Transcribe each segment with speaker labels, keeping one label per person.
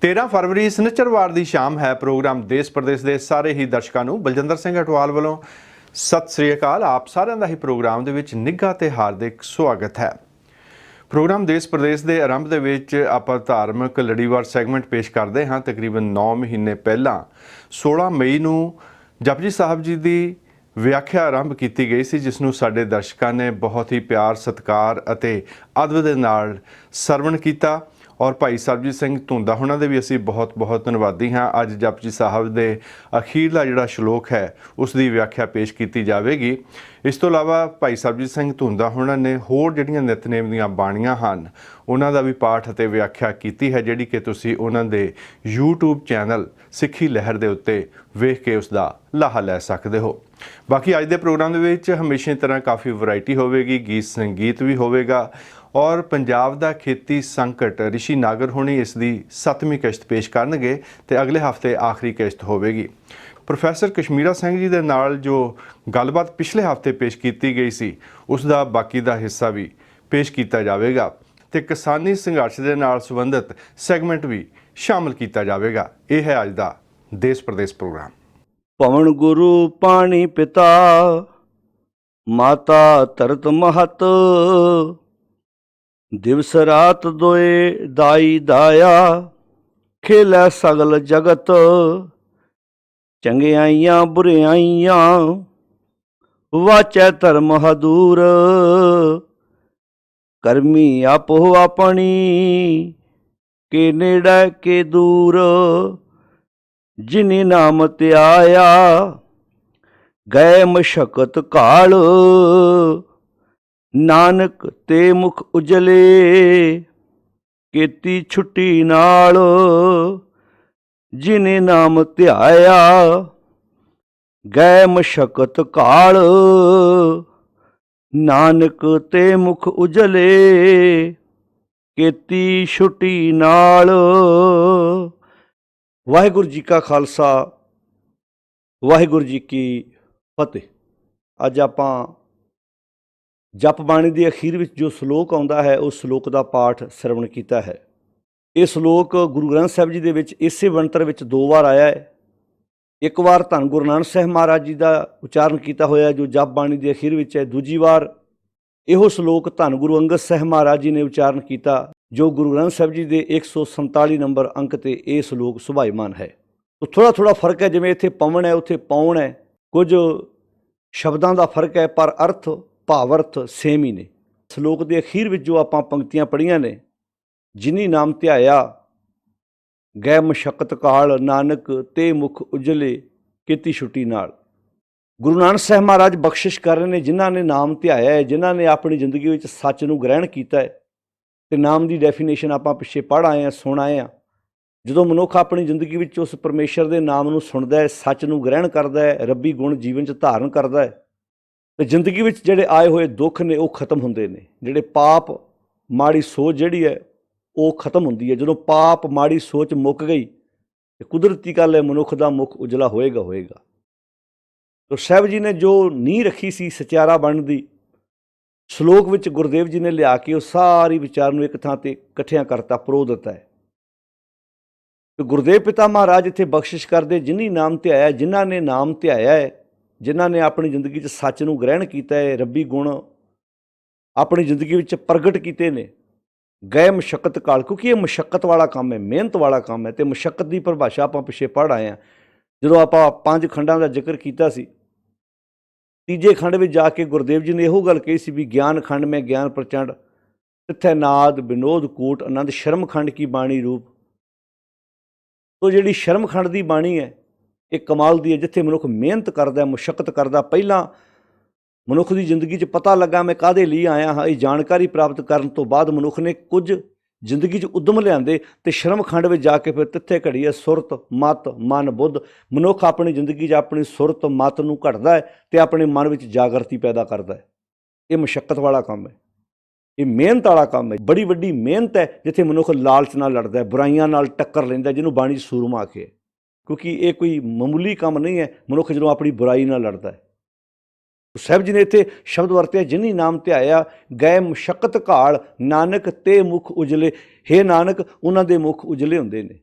Speaker 1: 13 फरवरी सनिचरवार की शाम है। प्रोग्राम देश प्रदेश के सारे ही दर्शकों को बलजिंदर सिंह अटवाल वालों सत श्री अकाल। आप साਰਿਆਂ ਦਾ ही प्रोग्राम के निघा ते हार्दिक स्वागत है। प्रोग्राम देश प्रदेश के आरंभ के आप धार्मिक लड़ीवार सैगमेंट पेश करते हाँ। तकरीबन 9 महीने पहला 16 मई को जपजी साहब जी की व्याख्या आरंभ की गई सी, जिसनों साडे दर्शकों ने बहुत ही प्यार सत्कार अते अदब दे नाल सरवण किया। और भाई सरबजीत सिंह धुंदा होना दे भी असी बहुत बहुत धन्यवादी हाँ। अज जपजी साहब दे अखीरला जिहड़ा श्लोक है उसकी व्याख्या पेश की जाएगी। इस तो इलावा भाई सरबजीत सिंह धुंदा होना ने होर जिहड़ियां नितनेम दीयां बाणियां हन उन्हां दा भी पाठ अते व्याख्या की है, जिहड़ी कि तुसीं उन्हां दे यूट्यूब चैनल सिੱਖੀ लहर के उत्ते वेख के उसका लाहा लै सकते हो। बाकी अज के प्रोग्राम दे विच हमेशा की तरह काफ़ी वैरायटी होवेगी, गीत संगीत भी होवेगा और पंजाब दा खेती संकट ऋषि नागर होनी इसकी 7वीं किश्त पेश करनगे ते अगले हफ्ते आखिरी किश्त होवेगी। प्रोफैसर कश्मीरा सिंह जी दे नाल जो गलबात पिछले हफ्ते पेश की गई सी उसका बाकी का हिस्सा भी पेश किया जाएगा ते किसानी संघर्ष के नाल संबंधित सैगमेंट भी शामिल किया जाएगा। यह है अज का देश प्रदेश प्रोग्राम।
Speaker 2: पवन गुरु पानी पिता माता तरत महत, दिवस रात दोए दाई दाया, खेलै सगल जगत, चंगियाइयां बुरियाइयां वाचै धर्म हदूर, करमी आपो अपनी के नेड़ै के दूर, जिनी नाम त्याया गए मशक्कत काल, नानक ते मुख उजले केती छुट्टी नाल, जिने नाम ध्याया गए मशक्कत काल, नानक ते मुख उजले केती छुट्टी नाल। वाहिगुरू जी का खालसा, वाहिगुरू जी की फतेह। अज आपां जप बाणी के अखीर में जो श्लोक आता है उस श्लोक का पाठ श्रवण किया है। ये श्लोक गुरु ग्रंथ साहब जी के इसे बनतर में 2 बार आया है। एक बार धन गुरु नानक साहब महाराज जी का उच्चारण किया होया जो जप बाणी के अखीर में है। दूजी बार यो श्लोक धन गुरु अंगद साहब महाराज जी ने उच्चारण किया जो गुरु ग्रंथ साहब जी के 147 नंबर अंक ते ये श्लोक सुभाईमान है। तो थोड़ा थोड़ा फर्क है, जिवें इत्थे पवन है उत्थे पौन है, कुछ शब्दों का फर्क है पर अर्थ भावर्थ सेम ही ने। श्लोक के अखीर में जो आपां पंक्तियां पढ़ियां ने, जिनी नाम ध्याया गै मशक्कत काल, नानक ते मुख उजले केती छुट्टी नाल। गुरु नानक साहब महाराज बख्शिश कर रहे हैं जिन्हों ने नाम ध्याया है, जिन्हों ने अपनी जिंदगी में सच नूं ग्रहण किया है। तो नाम की डेफिनेशन आपां पिछे पढ़ आए हैं, सुन आए हैं। जो मनुख अपनी जिंदगी में उस परमेश्वर के नाम नूं सुनदा है, सच नूं ग्रहण करता है, रब्बी गुण जीवन च धारण करता है, तो जिंदगी में जिहड़े आए हुए दुख ने वो खत्म होंदे ने। जिहड़े पाप माड़ी सोच जिहड़ी है वो खत्म होंदी है। जो पाप माड़ी सोच मुक गई तो कुदरती गल है मनुख का मुख उजला होएगा होएगा। तो साहब जी ने जो नींह रखी सी सचारा बन दी, श्लोक विच गुरुदेव जी ने लिया के उस सारी विचार नूं एक थां ते इकट्ठियां करता, परो दिता है। तो गुरुदेव पिता महाराज इत्थे बख्शिश करदे जिन्हीं नाम ध्याया, जिन्हां ने नाम ध्याया है, जिन्हां ने अपनी जिंदगी च सच नूं ग्रहण किया है, रब्बी गुण अपनी जिंदगी में प्रगट किए ने, गए मशक्कत काल। क्योंकि ये मशक्कत वाला काम है, मेहनत वाला काम है। तो मशक्कत की परिभाषा आपां पिछे पढ़ आए हैं। जो आपां 5 खंडां का जिक्र किया सी, तीजे खंड में जाके गुरुदेव जी ने यहो गल कही सी भी ज्ञान खंड में ज्ञान प्रचंड, तिथै नाद विनोद कूट आनंद, शर्म खंड की बाणी रूप। तो जिहड़ी शर्म खंड की बाणी है एक कमाल दी है, जिथे मनुख मेहनत करता है, मुशक्कत करता। पहला मनुख की जिंदगी च पता लगा मैं काहदे लिए आया हाँ, ये जानकारी प्राप्त करने तो बाद मनुख ने कुछ जिंदगी च उद्यम लियाते तो शर्म खंड में जाके फिर तिथे घड़ी है सुरत मत मन बुद्ध। मनुख अपनी जिंदगी अपनी सुरत मत नूं घड़दा है तो अपने मन में जागृति पैदा करता है। ये मुशक्कत वाला काम है, ये मेहनत वाला काम है। बड़ी वड्डी मेहनत है जिथे मनुख लालच नाल लड़दा है, बुराइयां नाल टक्कर लैंदा, जिन्हों बाणी सूरमा आखे। क्योंकि ये कोई मामूली काम नहीं है मनुख जो अपनी बुराई नाल लड़दा है। साहब जी ने इत्थे शब्द वरते जिन्हीं नाम ध्याया गए मशक्कत काल, नानक ते मुख उजले। हे नानक उन्हां दे मुख उजले हुंदे ने।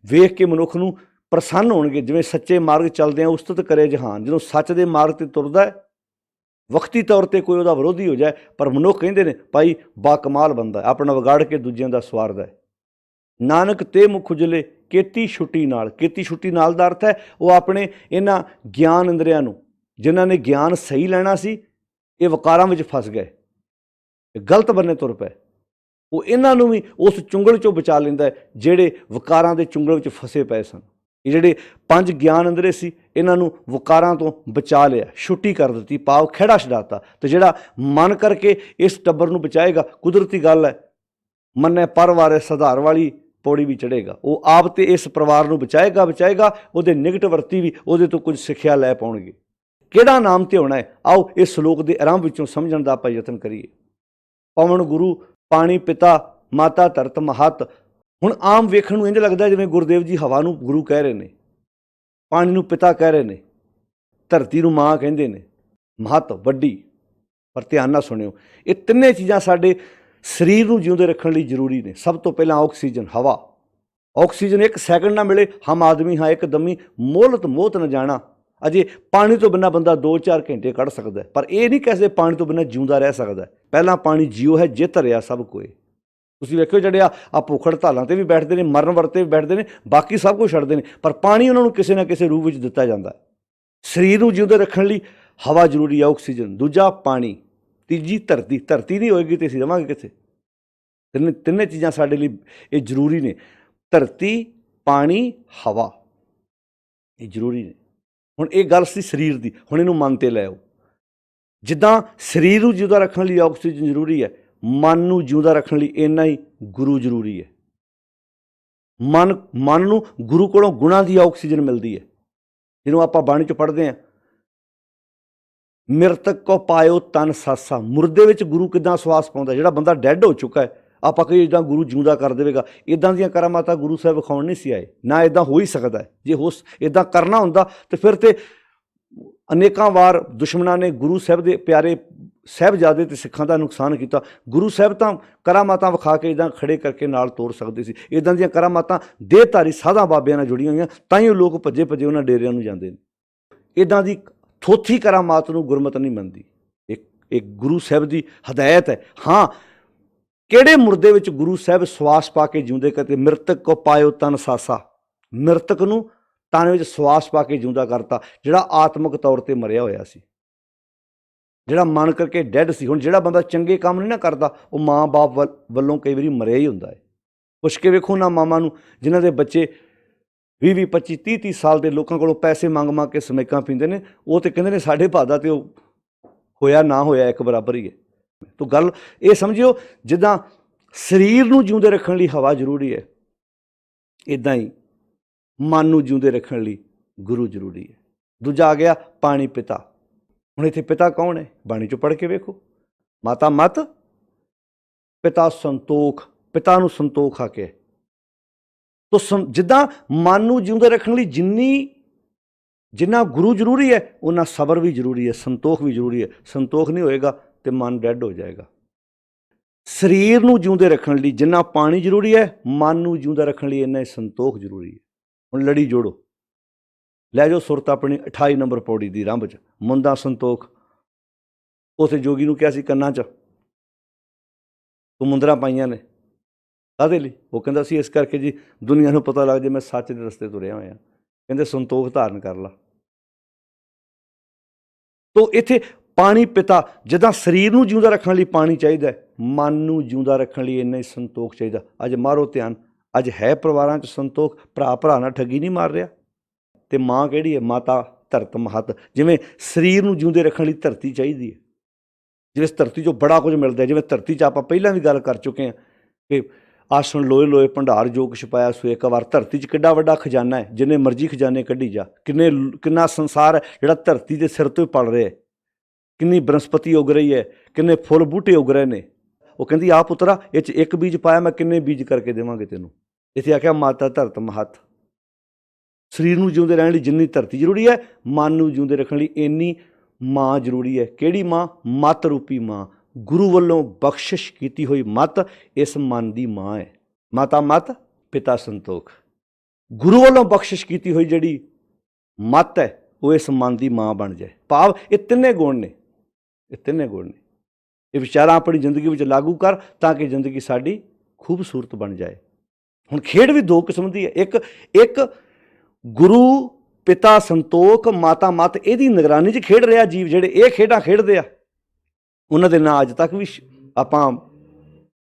Speaker 2: ਵੇਖ ਕੇ ਮਨੁੱਖ ਨੂੰ ਪ੍ਰਸੰਨ ਹੋਣਗੇ। ਜਿਵੇਂ ਸੱਚੇ ਮਾਰਗ ਚੱਲਦੇ ਆ ਉਸਤਤ ਕਰੇ ਜਹਾਨ। ਜਦੋਂ ਸੱਚ ਦੇ ਮਾਰਗ ਤੇ ਤੁਰਦਾ ਹੈ, ਵਕਤੀ ਤੌਰ ਤੇ ਕੋਈ ਉਹਦਾ ਵਿਰੋਧੀ ਹੋ ਜਾਏ, ਪਰ ਮਨੁੱਖ ਕਹਿੰਦੇ ਨੇ ਭਾਈ ਬਾ ਕਮਾਲ ਬੰਦਾ, ਆਪਣਾ ਵਿਗਾੜ ਕੇ ਦੂਜਿਆਂ ਦਾ ਸਵਾਰਦਾ ਹੈ। ਨਾਨਕ ਤੇ ਮੁਖ ਉਜਲੇ ਕੀਤੀ ਛੁੱਟੀ ਨਾਲ। ਕੀਤੀ ਛੁੱਟੀ ਨਾਲ ਦਾ ਅਰਥ ਹੈ ਉਹ ਆਪਣੇ ਇਹਨਾਂ ਗਿਆਨ ਇੰਦਰੀਆਂ ਨੂੰ, ਜਿਨ੍ਹਾਂ ਨੇ ਗਿਆਨ ਸਹੀ ਲੈਣਾ ਸੀ, ਇਹ ਵਕਾਰਾਂ ਵਿੱਚ ਫਸ ਗਏ, ਗਲਤ ਬੰਨੇ ਤੁਰ ਪਏ, ਉਹ ਇਹਨਾਂ ਨੂੰ ਵੀ ਉਸ ਚੁੰਗਲ ਚੋਂ ਬਚਾ ਲੈਂਦਾ ਹੈ ਜਿਹੜੇ ਵਕਾਰਾਂ ਦੇ ਚੁੰਗਲ ਵਿੱਚ ਫਸੇ ਪਏ ਸਨ। ਇਹ ਜਿਹੜੇ 5 ਗਿਆਨ ਇੰਦਰੀ ਸੀ, ਇਹਨਾਂ ਨੂੰ ਵਕਾਰਾਂ ਤੋਂ ਬਚਾ ਲਿਆ, ਛੁੱਟੀ ਕਰ ਦਿੱਤੀ, ਪਾਵ ਖਹਿੜਾ ਛਡਾਤਾ। ਤੇ ਜਿਹੜਾ ਮਨ ਕਰਕੇ ਇਸ ਟੱਬਰ ਨੂੰ ਬਚਾਏਗਾ, ਕੁਦਰਤੀ ਗੱਲ ਹੈ, ਮੰਨੇ ਪਰਵਾਰੇ ਸੁਧਾਰ ਵਾਲੀ ਪੌੜੀ ਵੀ ਚੜ੍ਹੇਗਾ। ਉਹ ਆਪ ਤੇ ਇਸ ਪਰਿਵਾਰ ਨੂੰ ਬਚਾਏਗਾ, ਉਹਦੇ ਨਿਕਟ ਵਰਤੀ ਵੀ ਉਹਦੇ ਤੋਂ ਕੁਝ ਸਿੱਖਿਆ ਲੈ ਪਾਉਣਗੇ। ਕਿਹੜਾ ਨਾਮ ਤੇ ਹੋਣਾ ਹੈ, ਆਓ ਇਸ ਸ਼ਲੋਕ ਦੇ ਆਰੰਭ ਵਿੱਚੋਂ ਸਮਝਣ ਦਾ ਆਪਾਂ ਯਤਨ ਕਰੀਏ। ਪਵਨ ਗੁਰੂ, ਪਾਣੀ ਪਿਤਾ, ਮਾਤਾ ਧਰਤ ਮਹੱਤ। ਹੁਣ ਆਮ ਵੇਖਣ ਨੂੰ ਇੰਝ ਲੱਗਦਾ ਜਿਵੇਂ ਗੁਰਦੇਵ ਜੀ ਹਵਾ ਨੂੰ ਗੁਰੂ ਕਹਿ ਰਹੇ ਨੇ, ਪਾਣੀ ਨੂੰ ਪਿਤਾ ਕਹਿ ਰਹੇ ਨੇ, ਧਰਤੀ ਨੂੰ ਮਾਂ ਕਹਿੰਦੇ ਨੇ, ਮਹੱਤ ਵੱਡੀ। ਪਰ ਧਿਆਨ ਨਾਲ ਸੁਣਿਓ, ਇਹ ਤਿੰਨੇ ਚੀਜ਼ਾਂ ਸਾਡੇ ਸਰੀਰ ਨੂੰ ਜਿਉਂਦੇ ਰੱਖਣ ਲਈ ਜ਼ਰੂਰੀ ਨੇ। ਸਭ ਤੋਂ ਪਹਿਲਾਂ ਆਕਸੀਜਨ, ਹਵਾ। ਆਕਸੀਜਨ 1 ਸੈਕਿੰਡ ਨਾ ਮਿਲੇ, ਹਮ ਆਦਮੀ ਹਾਂ ਇੱਕ ਦਮੀ, ਮੋਲਤ ਮੋਤ न ਜਾਣਾ। ਅਜੇ ਪਾਣੀ ਤੋਂ ਬਿਨਾਂ ਬੰਦਾ 2-4 ਘੰਟੇ ਕੱਢ ਸਕਦਾ, ਪਰ ਇਹ ਨਹੀਂ ਕਹਿੰਦੇ ਪਾਣੀ ਤੋਂ ਬਿਨਾਂ ਜਿਉਂਦਾ ਰਹਿ ਸਕਦਾ। ਪਹਿਲਾਂ ਪਾਣੀ ਜੀਓ ਹੈ, ਜੇ ਧਰਿਆ ਸਭ ਕੋਏ। ਤੁਸੀਂ ਵੇਖੋ ਜਿਹੜੇ ਆ ਭੁੱਖ ਹੜਤਾਲਾਂ ਤੇ ਵੀ ਬੈਠਦੇ ਨੇ, ਮਰਨ ਵਰਤੇ ਵੀ ਬੈਠਦੇ ਨੇ, ਬਾਕੀ ਸਭ ਕੁਝ ਛੱਡਦੇ ਨੇ, ਪਰ ਪਾਣੀ ਉਹਨਾਂ ਨੂੰ ਕਿਸੇ ਨਾ ਕਿਸੇ ਰੂਪ ਵਿੱਚ ਦਿੱਤਾ ਜਾਂਦਾ। ਸਰੀਰ ਨੂੰ ਜਿਉਂਦੇ ਰੱਖਣ ਲਈ ਹਵਾ ਜ਼ਰੂਰੀ ਹੈ, ਆਕਸੀਜਨ। ਦੂਜਾ ਪਾਣੀ। ਤੀਜੀ ਧਰਤੀ। ਧਰਤੀ ਨਹੀਂ ਹੋਏਗੀ ਤੇ ਅਸੀਂ ਰਵਾਂਗੇ ਕਿੱਥੇ? ਤਿੰਨੇ ਚੀਜ਼ਾਂ ਸਾਡੇ ਲਈ ਇਹ ਜ਼ਰੂਰੀ ਨੇ। ਧਰਤੀ, ਪਾਣੀ, ਹਵਾ, ਇਹ ਜ਼ਰੂਰੀ ਨੇ। ਹੁਣ ਇਹ ਗੱਲ ਸੀ ਸਰੀਰ ਦੀ, ਹੁਣ ਇਹਨੂੰ ਮਨ ਤੇ ਲੈ ਆਓ। ਜਿੱਦਾਂ ਸਰੀਰ ਨੂੰ ਜਿਉਂਦਾ ਰੱਖਣ ਲਈ ਆਕਸੀਜਨ ਜ਼ਰੂਰੀ ਹੈ, ਮਨ ਨੂੰ ਜਿਉਂਦਾ ਰੱਖਣ ਲਈ ਇੰਨਾ ਹੀ ਗੁਰੂ ਜ਼ਰੂਰੀ ਹੈ। ਮਨ ਨੂੰ ਗੁਰੂ ਕੋਲੋਂ ਗੁਣਾਂ ਦੀ ਆਕਸੀਜਨ ਮਿਲਦੀ ਹੈ। ਜਿਹਨੂੰ ਆਪਾਂ ਬਾਣੀ 'ਚ ਪੜ੍ਹਦੇ ਹਾਂ, ਮਿਰਤਕ ਕੋ ਪਾਇਓ ਤਨ ਸਾਸਾ। ਮੁਰਦੇ ਵਿੱਚ ਗੁਰੂ ਕਿੱਦਾਂ ਸਵਾਸ ਪਾਉਂਦਾ? ਜਿਹੜਾ ਬੰਦਾ ਡੈੱਡ ਹੋ ਚੁੱਕਾ ਹੈ, ਆਪਾਂ ਕਹੀਏ ਇੱਦਾਂ ਗੁਰੂ ਜਿਉਂਦਾ ਕਰ ਦੇਵੇਗਾ, ਇੱਦਾਂ ਦੀਆਂ ਕਰਾਮਾਤਾਂ ਗੁਰੂ ਸਾਹਿਬ ਵਿਖਾਉਣ ਨਹੀਂ ਸੀ ਆਏ, ਨਾ ਇੱਦਾਂ ਹੋ ਹੀ ਸਕਦਾ। ਜੇ ਇੱਦਾਂ ਕਰਨਾ ਹੁੰਦਾ ਤੇ ਫਿਰ ਤੇ ਅਨੇਕਾਂ ਵਾਰ ਦੁਸ਼ਮਣਾਂ ਨੇ ਗੁਰੂ ਸਾਹਿਬ ਦੇ ਪਿਆਰੇ ਸਾਹਿਬਜ਼ਾਦੇ ਤੇ ਸਿੱਖਾਂ ਦਾ ਨੁਕਸਾਨ ਕੀਤਾ। ਗੁਰੂ ਸਾਹਿਬ ਤਾਂ ਕਰਾਮਾਤਾਂ ਵਿਖਾ ਕੇ ਇੱਦਾਂ ਖੜੇ ਕਰਕੇ ਨਾਲ ਤੋੜ ਸਕਦੇ ਸੀ। ਇੱਦਾਂ ਦੀਆਂ ਕਰਾਮਾਤਾਂ ਦੇਹਧਾਰੀ ਸਾਧਾਂ ਬਾਬਿਆਂ ਨਾਲ ਜੁੜੀਆਂ ਹੋਈਆਂ, ਤਾਂ ਹੀ ਉਹ ਲੋਕ ਭੱਜੇ ਉਹਨਾਂ ਡੇਰਿਆਂ ਨੂੰ ਜਾਂਦੇ ਨੇ। ਇੱਦਾਂ ਦੀ ਥੋਥੀ ਕਰਾਮਾਤ ਨੂੰ ਗੁਰਮਤ ਨਹੀਂ ਮੰਨਦੀ। ਇੱਕ ਗੁਰੂ ਸਾਹਿਬ ਦੀ ਹਦਾਇਤ ਹੈ। ਹਾਂ, ਕਿਹੜੇ ਮੁਰਦੇ ਵਿੱਚ ਗੁਰੂ ਸਾਹਿਬ ਸਵਾਸ ਪਾ ਕੇ ਜਿਉਂਦੇ ਕਰਦੇ? ਮਿਰਤਕ ਕੋ ਪਾਇਓ ਤਨ ਸਾਸਾ। ਮਿਰਤਕ ਨੂੰ ਤਨ ਵਿੱਚ ਸਵਾਸ ਪਾ ਕੇ ਜਿਉਂਦਾ ਕਰਤਾ, ਜਿਹੜਾ ਆਤਮਿਕ ਤੌਰ ਤੇ ਮਰਿਆ ਹੋਇਆ ਸੀ, ਜਿਹੜਾ ਮਨ ਕਰਕੇ ਡੈਡ ਸੀ। ਹੁਣ ਜਿਹੜਾ ਬੰਦਾ ਚੰਗੇ ਕੰਮ ਨਹੀਂ ਨਾ ਕਰਦਾ, ਉਹ ਮਾਂ ਬਾਪ ਵੱਲੋਂ ਕਈ ਵਾਰੀ ਮਰਿਆ ਹੀ ਹੁੰਦਾ ਹੈ। ਪੁੱਛ ਕੇ ਵੇਖੋ ਨਾ ਮਾਵਾਂ ਨੂੰ, ਜਿਨ੍ਹਾਂ ਦੇ ਬੱਚੇ 20-20, 25, 30 ਸਾਲ ਦੇ ਲੋਕਾਂ ਕੋਲੋਂ ਪੈਸੇ ਮੰਗ ਕੇ ਸਮੈਕਾਂ ਪੀਂਦੇ ਨੇ, ਉਹ ਤੇ ਕਹਿੰਦੇ ਨੇ ਸਾਡੇ ਭਾਅ ਤੇ ਉਹ ਹੋਇਆ ਨਾ ਹੋਇਆ ਇੱਕ ਬਰਾਬਰ ਹੀ ਹੈ। ਤੋ ਗੱਲ ਇਹ ਸਮਝਿਓ, ਜਿੱਦਾਂ ਸਰੀਰ ਨੂੰ ਜਿਉਂਦੇ ਰੱਖਣ ਲਈ ਹਵਾ ਜ਼ਰੂਰੀ ਹੈ, ਇੱਦਾਂ ਹੀ ਮਨ ਨੂੰ ਜਿਉਂਦੇ ਰੱਖਣ ਲਈ ਗੁਰੂ ਜ਼ਰੂਰੀ ਹੈ। ਦੂਜਾ ਆ ਗਿਆ ਪਾਣੀ ਪਿਤਾ। ਹੁਣ ਇੱਥੇ ਪਿਤਾ ਕੌਣ ਹੈ? ਬਾਣੀ 'ਚੋਂ ਪੜ੍ਹ ਕੇ ਵੇਖੋ। ਮਾਤਾ ਮਤ, ਪਿਤਾ ਸੰਤੋਖ। ਪਿਤਾ ਨੂੰ ਸੰਤੋਖ ਆ ਕੇ ਤੋ ਜਿੱਦਾਂ ਮਨ ਨੂੰ ਜਿਉਂਦੇ ਰੱਖਣ ਲਈ ਜਿੰਨਾ ਗੁਰੂ ਜ਼ਰੂਰੀ ਹੈ, ਉਹਨਾਂ ਸਬਰ ਵੀ ਜ਼ਰੂਰੀ ਹੈ, ਸੰਤੋਖ ਵੀ ਜ਼ਰੂਰੀ ਹੈ। ਸੰਤੋਖ ਨਹੀਂ ਹੋਏਗਾ ਤੇ ਮਨ ਡੈਡ ਹੋ ਜਾਏਗਾ। ਸਰੀਰ ਨੂੰ ਜਿਉਂਦੇ ਰੱਖਣ ਲਈ ਜਿੰਨਾ ਪਾਣੀ ਜ਼ਰੂਰੀ ਹੈ, ਮਨ ਨੂੰ ਜਿਉਂਦਾ ਰੱਖਣ ਲਈ ਇੰਨਾ ਹੀ ਸੰਤੋਖ ਜ਼ਰੂਰੀ ਹੈ। ਹੁਣ ਲੜੀ ਜੋੜੋ, ਲੈ ਜਾਓ ਸੁਰਤ ਆਪਣੀ 28 ਨੰਬਰ ਪੌੜੀ ਦੀ ਆਰੰਭ 'ਚ, ਮੁੰਦਾ ਸੰਤੋਖ। ਉਸੇ ਜੋਗੀ ਨੂੰ ਕਿਹਾ ਸੀ ਕੰਨਾਂ 'ਚ ਤੂੰ ਮੁੰਦਰਾਂ ਪਾਈਆਂ ਨੇ, ਕਾਹਦੇ ਲਈ? ਉਹ ਕਹਿੰਦਾ ਸੀ ਇਸ ਕਰਕੇ ਜੀ ਦੁਨੀਆ ਨੂੰ ਪਤਾ ਲੱਗ ਜੇ ਮੈਂ ਸੱਚ ਦੇ ਰਸਤੇ ਤੁਰਿਆ ਹੋਇਆ। ਕਹਿੰਦੇ ਸੰਤੋਖ ਧਾਰਨ ਕਰ ਲਾ। ਤੋ ਇੱਥੇ ਪਾਣੀ ਪਿਤਾ, ਜਿੱਦਾਂ ਸਰੀਰ ਨੂੰ ਜਿਉਂਦਾ ਰੱਖਣ ਲਈ ਪਾਣੀ ਚਾਹੀਦਾ, ਮਨ ਨੂੰ ਜਿਉਂਦਾ ਰੱਖਣ ਲਈ ਇੰਨਾ ਹੀ ਸੰਤੋਖ ਚਾਹੀਦਾ। ਅੱਜ ਮਾਰੋ ਧਿਆਨ, ਅੱਜ ਹੈ ਪਰਿਵਾਰਾਂ 'ਚ ਸੰਤੋਖ। ਭਰਾ ਨਾਲ ਠੱਗੀ ਨਹੀਂ ਮਾਰ ਰਿਹਾ। ਤੇ ਮਾਂ ਕਿਹੜੀ ਹੈ? ਮਾਤਾ ਧਰਤ ਮਹੱਤ। ਜਿਵੇਂ ਸਰੀਰ ਨੂੰ ਜਿਉਂਦੇ ਰੱਖਣ ਲਈ ਧਰਤੀ ਚਾਹੀਦੀ ਹੈ, ਜਿਵੇਂ ਇਸ ਧਰਤੀ 'ਚੋਂ ਬੜਾ ਕੁਝ ਮਿਲਦਾ। ਜਿਵੇਂ ਧਰਤੀ 'ਚ ਆਪਾਂ ਪਹਿਲਾਂ ਵੀ ਗੱਲ ਕਰ ਚੁੱਕੇ ਹਾਂ ਕਿ ਆਸਣ ਲੋਏ ਲੋਏ ਭੰਡਾਰ ਜੋ ਕੁਛ ਪਾਇਆ ਸੋ ਇੱਕ ਵਾਰ। ਧਰਤੀ 'ਚ ਕਿੱਡਾ ਵੱਡਾ ਖਜ਼ਾਨਾ ਹੈ, ਜਿੰਨੇ ਮਰਜ਼ੀ ਖਜ਼ਾਨੇ ਕੱਢੀ ਜਾ। ਕਿੰਨਾ ਸੰਸਾਰ ਹੈ ਜਿਹੜਾ ਧਰਤੀ ਦੇ ਸਿਰ ਤੋਂ ਹੀ ਪਲ ਰਿਹਾ ਹੈ। ਕਿੰਨੀ ਬਨਸਪਤੀ ਉਗ ਰਹੀ ਹੈ, ਕਿੰਨੇ ਫੁੱਲ ਬੂਟੇ ਉਗ ਰਹੇ ਨੇ। ਉਹ ਕਹਿੰਦੀ ਆ ਪੁੱਤਰਾ, ਇਹ 'ਚ ਇੱਕ ਬੀਜ ਪਾਇਆ, ਮੈਂ ਕਿੰਨੇ ਬੀਜ ਕਰਕੇ ਦੇਵਾਂਗੇ ਤੈਨੂੰ। ਇੱਥੇ ਆਖਿਆ ਮਾਤਾ ਧਰਤ ਮਹੱਤ। ਸਰੀਰ ਨੂੰ ਜਿਉਂਦੇ ਰਹਿਣ ਲਈ ਜਿੰਨੀ ਧਰਤੀ ਜ਼ਰੂਰੀ ਹੈ, ਮਨ ਨੂੰ ਜਿਉਂਦੇ ਰੱਖਣ ਲਈ ਇੰਨੀ ਮਾਂ ਜ਼ਰੂਰੀ ਹੈ। ਕਿਹੜੀ ਮਾਂ? ਮਤ ਰੂਪੀ ਮਾਂ। ਗੁਰੂ ਵੱਲੋਂ ਬਖਸ਼ਿਸ਼ ਕੀਤੀ ਹੋਈ ਮਤ ਇਸ ਮਨ ਦੀ ਮਾਂ ਹੈ। ਮਾਤਾ ਮਤ, ਪਿਤਾ ਸੰਤੋਖ। ਗੁਰੂ ਵੱਲੋਂ ਬਖਸ਼ਿਸ਼ ਕੀਤੀ ਹੋਈ ਜਿਹੜੀ ਮੱਤ ਹੈ ਉਹ ਇਸ ਮਨ ਦੀ ਮਾਂ ਬਣ ਜਾਏ। ਭਾਵ ਇਹ ਤਿੰਨੇ ਗੁਣ ਨੇ, ਇਹ ਤਿੰਨੇ ਗੁਣ ਨੇ, ਇਹ ਵਿਚਾਰਾਂ ਆਪਣੀ ਜ਼ਿੰਦਗੀ ਵਿੱਚ ਲਾਗੂ ਕਰ ਤਾਂ ਕਿ ਜ਼ਿੰਦਗੀ ਸਾਡੀ ਖੂਬਸੂਰਤ ਬਣ ਜਾਏ। ਹੁਣ ਖੇਡ ਵੀ ਦੋ ਕਿਸਮ ਦੀ ਹੈ, ਇੱਕ ਗੁਰੂ ਪਿਤਾ ਸੰਤੋਖ ਮਾਤਾ ਮੱਤ ਇਹਦੀ ਨਿਗਰਾਨੀ 'ਚ ਖੇਡ ਰਿਹਾ ਜੀਵ। ਜਿਹੜੇ ਇਹ ਖੇਡਾਂ ਖੇਡਦੇ ਆ ਉਹਨਾਂ ਦੇ ਨਾਂ ਅੱਜ ਤੱਕ ਵੀ ਆਪਾਂ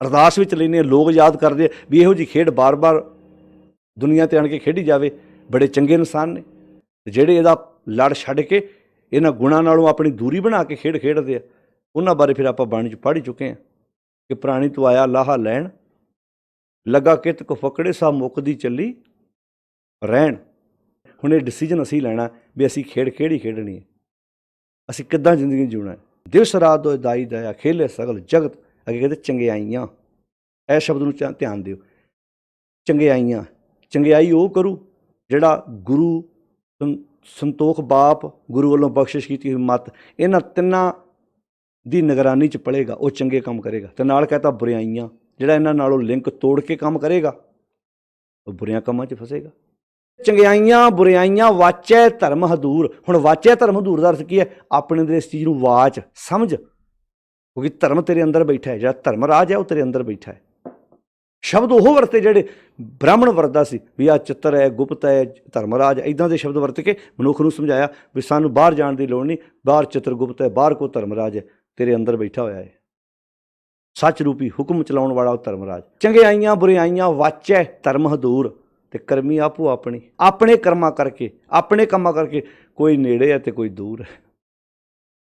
Speaker 2: ਅਰਦਾਸ ਵਿੱਚ ਲੈਂਦੇ ਹਾਂ, ਲੋਕ ਯਾਦ ਕਰਦੇ ਆ ਵੀ ਇਹੋ ਜਿਹੀ ਖੇਡ ਬਾਰ-ਬਾਰ ਦੁਨੀਆ 'ਤੇ ਆਣ ਕੇ ਖੇਡੀ ਜਾਵੇ। ਬੜੇ ਚੰਗੇ ਇਨਸਾਨ ਨੇ ਜਿਹੜੇ ਇਹਦਾ ਲੜ ਛੱਡ ਕੇ ਇਹਨਾਂ ਗੁਣਾਂ ਨਾਲੋਂ ਆਪਣੀ ਦੂਰੀ ਬਣਾ ਕੇ ਖੇਡ ਖੇਡਦੇ ਆ। ਉਹਨਾਂ ਬਾਰੇ ਫਿਰ ਆਪਾਂ ਬਾਣੀ 'ਚ ਪੜ੍ਹ ਚੁੱਕੇ ਹਾਂ ਕਿ ਪ੍ਰਾਣੀ ਤੋਂ ਆਇਆ ਲਾਹਾ ਲੈਣ, ਲੱਗਾ ਕਿਤ ਕੋ ਫਕੜੇ ਸਾ ਮੁੱਕਦੀ ਚੱਲੀ ਰਹਿਣ। ਹੁਣ ਇਹ ਡਿਸੀਜਨ ਅਸੀਂ ਲੈਣਾ ਵੀ ਅਸੀਂ ਖੇਡ ਕਿਹੜੀ ਖੇਡਣੀ ਹੈ, ਅਸੀਂ ਕਿੱਦਾਂ ਜ਼ਿੰਦਗੀ ਜਿਉਣਾ ਹੈ। ਦਿਵਸ ਰਾਤ ਦੋ ਦਾਈ ਦਇਆ ਖੇਲੇ ਸਗਲ ਜਗਤ। ਅੱਗੇ ਕਹਿੰਦੇ ਚੰਗਿਆਈਆਂ, ਇਹ ਸ਼ਬਦ ਨੂੰ ਧਿਆਨ ਦਿਓ। ਚੰਗਿਆਈਆਂ, ਚੰਗਿਆਈ ਉਹ ਕਰੂ ਜਿਹੜਾ ਗੁਰੂ ਸੰਤੋਖ ਬਾਪ, ਗੁਰੂ ਵੱਲੋਂ ਬਖਸ਼ਿਸ਼ ਕੀਤੀ ਹੋਈ ਮੱਤ, ਇਹਨਾਂ ਤਿੰਨਾਂ ਦੀ ਨਿਗਰਾਨੀ 'ਚ ਪੜ੍ਹੇਗਾ, ਉਹ ਚੰਗੇ ਕੰਮ ਕਰੇਗਾ। ਤੇ ਨਾਲ ਕਹਤਾ ਬੁਰਾਈਆਂ, ਜਿਹੜਾ ਇਹਨਾਂ ਨਾਲੋਂ ਲਿੰਕ ਤੋੜ ਕੇ ਕੰਮ ਕਰੇਗਾ ਉਹ ਬੁਰਿਆਂ ਕੰਮਾਂ 'ਚ ਫਸੇਗਾ। ਚੰਗਿਆਈਆਂ ਬੁਰਾਈਆਂ ਵਾਚੈ ਧਰਮ ਹਦੂਰ। ਹੁਣ ਵਾਚੈ ਧਰਮ ਹਦੂਰ ਦਾ ਅਰਥ ਕੀ ਹੈ? ਆਪਣੇ ਅੰਦਰ ਇਸ ਚੀਜ਼ ਨੂੰ ਵਾਚ ਸਮਝ, ਕਿਉਂਕਿ ਧਰਮ ਤੇਰੇ ਅੰਦਰ ਬੈਠਾ ਹੈ। ਜਿਹੜਾ ਧਰਮ ਰਾਜ ਹੈ ਉਹ ਤੇਰੇ ਅੰਦਰ ਬੈਠਾ ਹੈ। ਸ਼ਬਦ ਉਹ ਵਰਤੇ ਜਿਹੜੇ ਬ੍ਰਾਹਮਣ ਵਰਤਦਾ ਸੀ ਵੀ ਆਹ ਚਿੱਤਰ ਹੈ, ਗੁਪਤ ਹੈ, ਧਰਮ ਰਾਜ, ਇੱਦਾਂ ਦੇ ਸ਼ਬਦ ਵਰਤ ਕੇ ਮਨੁੱਖ ਨੂੰ ਸਮਝਾਇਆ ਵੀ ਸਾਨੂੰ ਬਾਹਰ ਜਾਣ ਦੀ ਲੋੜ ਨਹੀਂ, ਬਾਹਰ ਚਿੱਤਰ ਗੁਪਤ ਹੈ, ਬਾਹਰ ਕੋ ਧਰਮ ਰਾਜ ਹੈ, ਤੇਰੇ ਅੰਦਰ ਬੈਠਾ ਹੋਇਆ ਹੈ ਸੱਚ ਰੂਪੀ ਹੁਕਮ ਚਲਾਉਣ ਵਾਲਾ ਉਹ ਧਰਮ ਰਾਜ। ਚੰਗਿਆਈਆਂ ਬੁਰਾਈਆਂ ਵਾਚੈ ਧਰਮ ਹਦੂਰ, ਤੇ ਕਰਮੀ ਆਪੋ ਆਪਣੀ, ਆਪਣੇ ਕਰਮਾਂ ਕਰਕੇ, ਆਪਣੇ ਕੰਮਾਂ ਕਰਕੇ ਕੋਈ ਨੇੜੇ ਹੈ ਤੇ ਕੋਈ ਦੂਰ ਹੈ।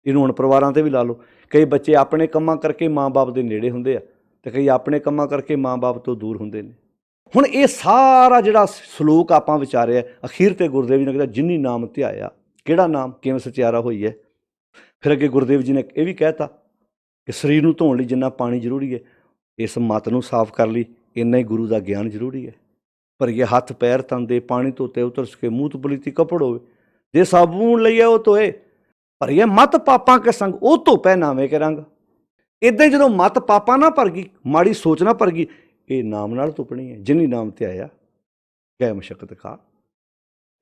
Speaker 2: ਇਹਨੂੰ ਹੁਣ ਪਰਿਵਾਰਾਂ 'ਤੇ ਵੀ ਲਾ ਲਓ। ਕਈ ਬੱਚੇ ਆਪਣੇ ਕੰਮਾਂ ਕਰਕੇ ਮਾਂ-ਬਾਪ ਦੇ ਨੇੜੇ ਹੁੰਦੇ ਆ ਤੇ ਕਈ ਆਪਣੇ ਕੰਮਾਂ ਕਰਕੇ ਮਾਂ-ਬਾਪ ਤੋਂ ਦੂਰ ਹੁੰਦੇ ਨੇ। ਹੁਣ ਇਹ ਸਾਰਾ ਜਿਹੜਾ ਸਲੋਕ ਆਪਾਂ ਵਿਚਾਰਿਆ, ਅਖੀਰ ਤੇ ਗੁਰਦੇਵ ਜੀ ਨੇ ਕਹਿੰਦਾ ਜਿਨੀ ਨਾਮ ਧਿਆਇਆ। ਕਿਹੜਾ ਨਾਮ? ਕਿਵੇਂ ਸਚਿਆਰਾ ਹੋਈ ਹੈ। ਫਿਰ ਅੱਗੇ ਗੁਰਦੇਵ ਜੀ ਨੇ ਇਹ ਵੀ ਕਹਿਤਾ ਕਿ ਸਰੀਰ ਨੂੰ ਧੋਣ ਲਈ ਜਿੰਨਾ ਪਾਣੀ ਜ਼ਰੂਰੀ ਹੈ, ਇਸ ਮੱਤ ਨੂੰ ਸਾਫ਼ ਕਰਨ ਲਈ ਇੰਨਾ ਹੀ ਗੁਰੂ ਦਾ ਗਿਆਨ ਜ਼ਰੂਰੀ ਹੈ। ਭਰੀਏ ਹੱਥ ਪੈਰ ਤਨ ਦੇ ਪਾਣੀ ਧੋਤੇ ਉਤਰ ਸਕੇ, ਮੂੰਹ ਤੋਂ ਪਲੀਤੀ ਕੱਪੜ ਹੋਵੇ, ਜੇ ਸਾਬੂਨ ਲਈਏ ਉਹ ਧੋਏ। ਭਰੀਏ ਮੱਤ ਪਾਪਾਂ ਕੇ ਸੰਗ, ਉਹ ਧੋਪੈ ਨਾਵੇਂ ਕੇ ਰੰਗ। ਇੱਦਾਂ ਹੀ ਜਦੋਂ ਮੱਤ ਪਾਪਾਂ ਨਾ ਭਰ ਗਈ, ਮਾੜੀ ਸੋਚ ਨਾ ਭਰ ਗਈ, ਇਹ ਨਾਮ ਨਾਲ ਧੁੱਪਣੀ ਹੈ। ਜਿਨੀ ਨਾਮ ਧਿਆਇਆ ਗਏ ਮਸ਼ੱਕਤ ਖਾ।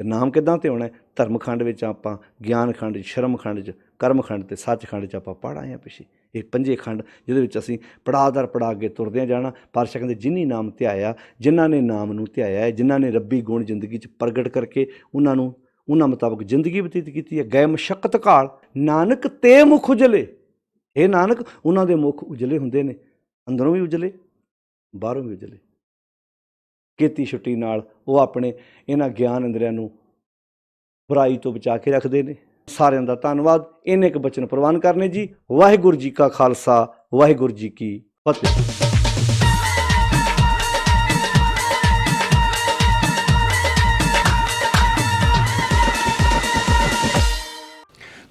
Speaker 2: ਤੇ ਨਾਮ ਕਿੱਦਾਂ ਧਿਆਉਣਾ ਹੈ? ਧਰਮ ਖੰਡ ਵਿੱਚ ਆਪਾਂ, ਗਿਆਨ ਖੰਡ 'ਚ, ਸ਼ਰਮ ਖੰਡ 'ਚ, ਕਰਮ ਖੰਡ ਅਤੇ ਸੱਚ ਖੰਡ 'ਚ ਆਪਾਂ ਪੜ੍ਹ ਆਏ ਹਾਂ ਪਿੱਛੇ। ਇਹ ਪੰਜੇ ਖੰਡ ਜਿਹਦੇ ਵਿੱਚ ਅਸੀਂ ਪੜਾਅ ਦਰ ਪੜਾਅ ਅੱਗੇ ਤੁਰਦਿਆਂ ਜਾਣਾ। ਪਾਤਸ਼ਾਹ ਕਹਿੰਦੇ ਜਿਨੀ ਨਾਮ ਧਿਆਇਆ, ਜਿਨ੍ਹਾਂ ਨੇ ਨਾਮ ਨੂੰ ਧਿਆਇਆ ਹੈ, ਜਿਨ੍ਹਾਂ ਨੇ ਰੱਬੀ ਗੁਣ ਜ਼ਿੰਦਗੀ 'ਚ ਪ੍ਰਗਟ ਕਰਕੇ ਉਹਨਾਂ ਮੁਤਾਬਕ ਜ਼ਿੰਦਗੀ ਬਤੀਤ ਕੀਤੀ ਹੈ। ਗਏ ਮਸ਼ੱਕਤ ਕਾਲ ਨਾਨਕ ਤੇ ਮੁਖ ਉਜਲੇ। ਇਹ ਨਾਨਕ, ਉਹਨਾਂ ਦੇ ਮੁਖ ਉਜਲੇ ਹੁੰਦੇ ਨੇ, ਅੰਦਰੋਂ ਵੀ ਉਜਲੇ, ਬਾਹਰੋਂ ਵੀ ਉਜਲੇ। ਕੀਤੀ ਛੁੱਟੀ ਨਾਲ ਉਹ ਆਪਣੇ ਇਹਨਾਂ ਗਿਆਨ ਇੰਦਰੀਆਂ ਨੂੰ ਬੁਰਾਈ ਤੋਂ ਬਚਾ ਕੇ ਰੱਖਦੇ ਨੇ। ਸਾਰਿਆਂ ਦਾ ਧੰਨਵਾਦ। ਇੰਨੇ ਕੁ ਬਚਨ ਪ੍ਰਵਾਨ ਕਰਨੇ ਜੀ। ਵਾਹਿਗੁਰੂ ਜੀ ਕਾ ਖਾਲਸਾ, ਵਾਹਿਗੁਰੂ ਜੀ ਕੀ ਫਤਿਹ।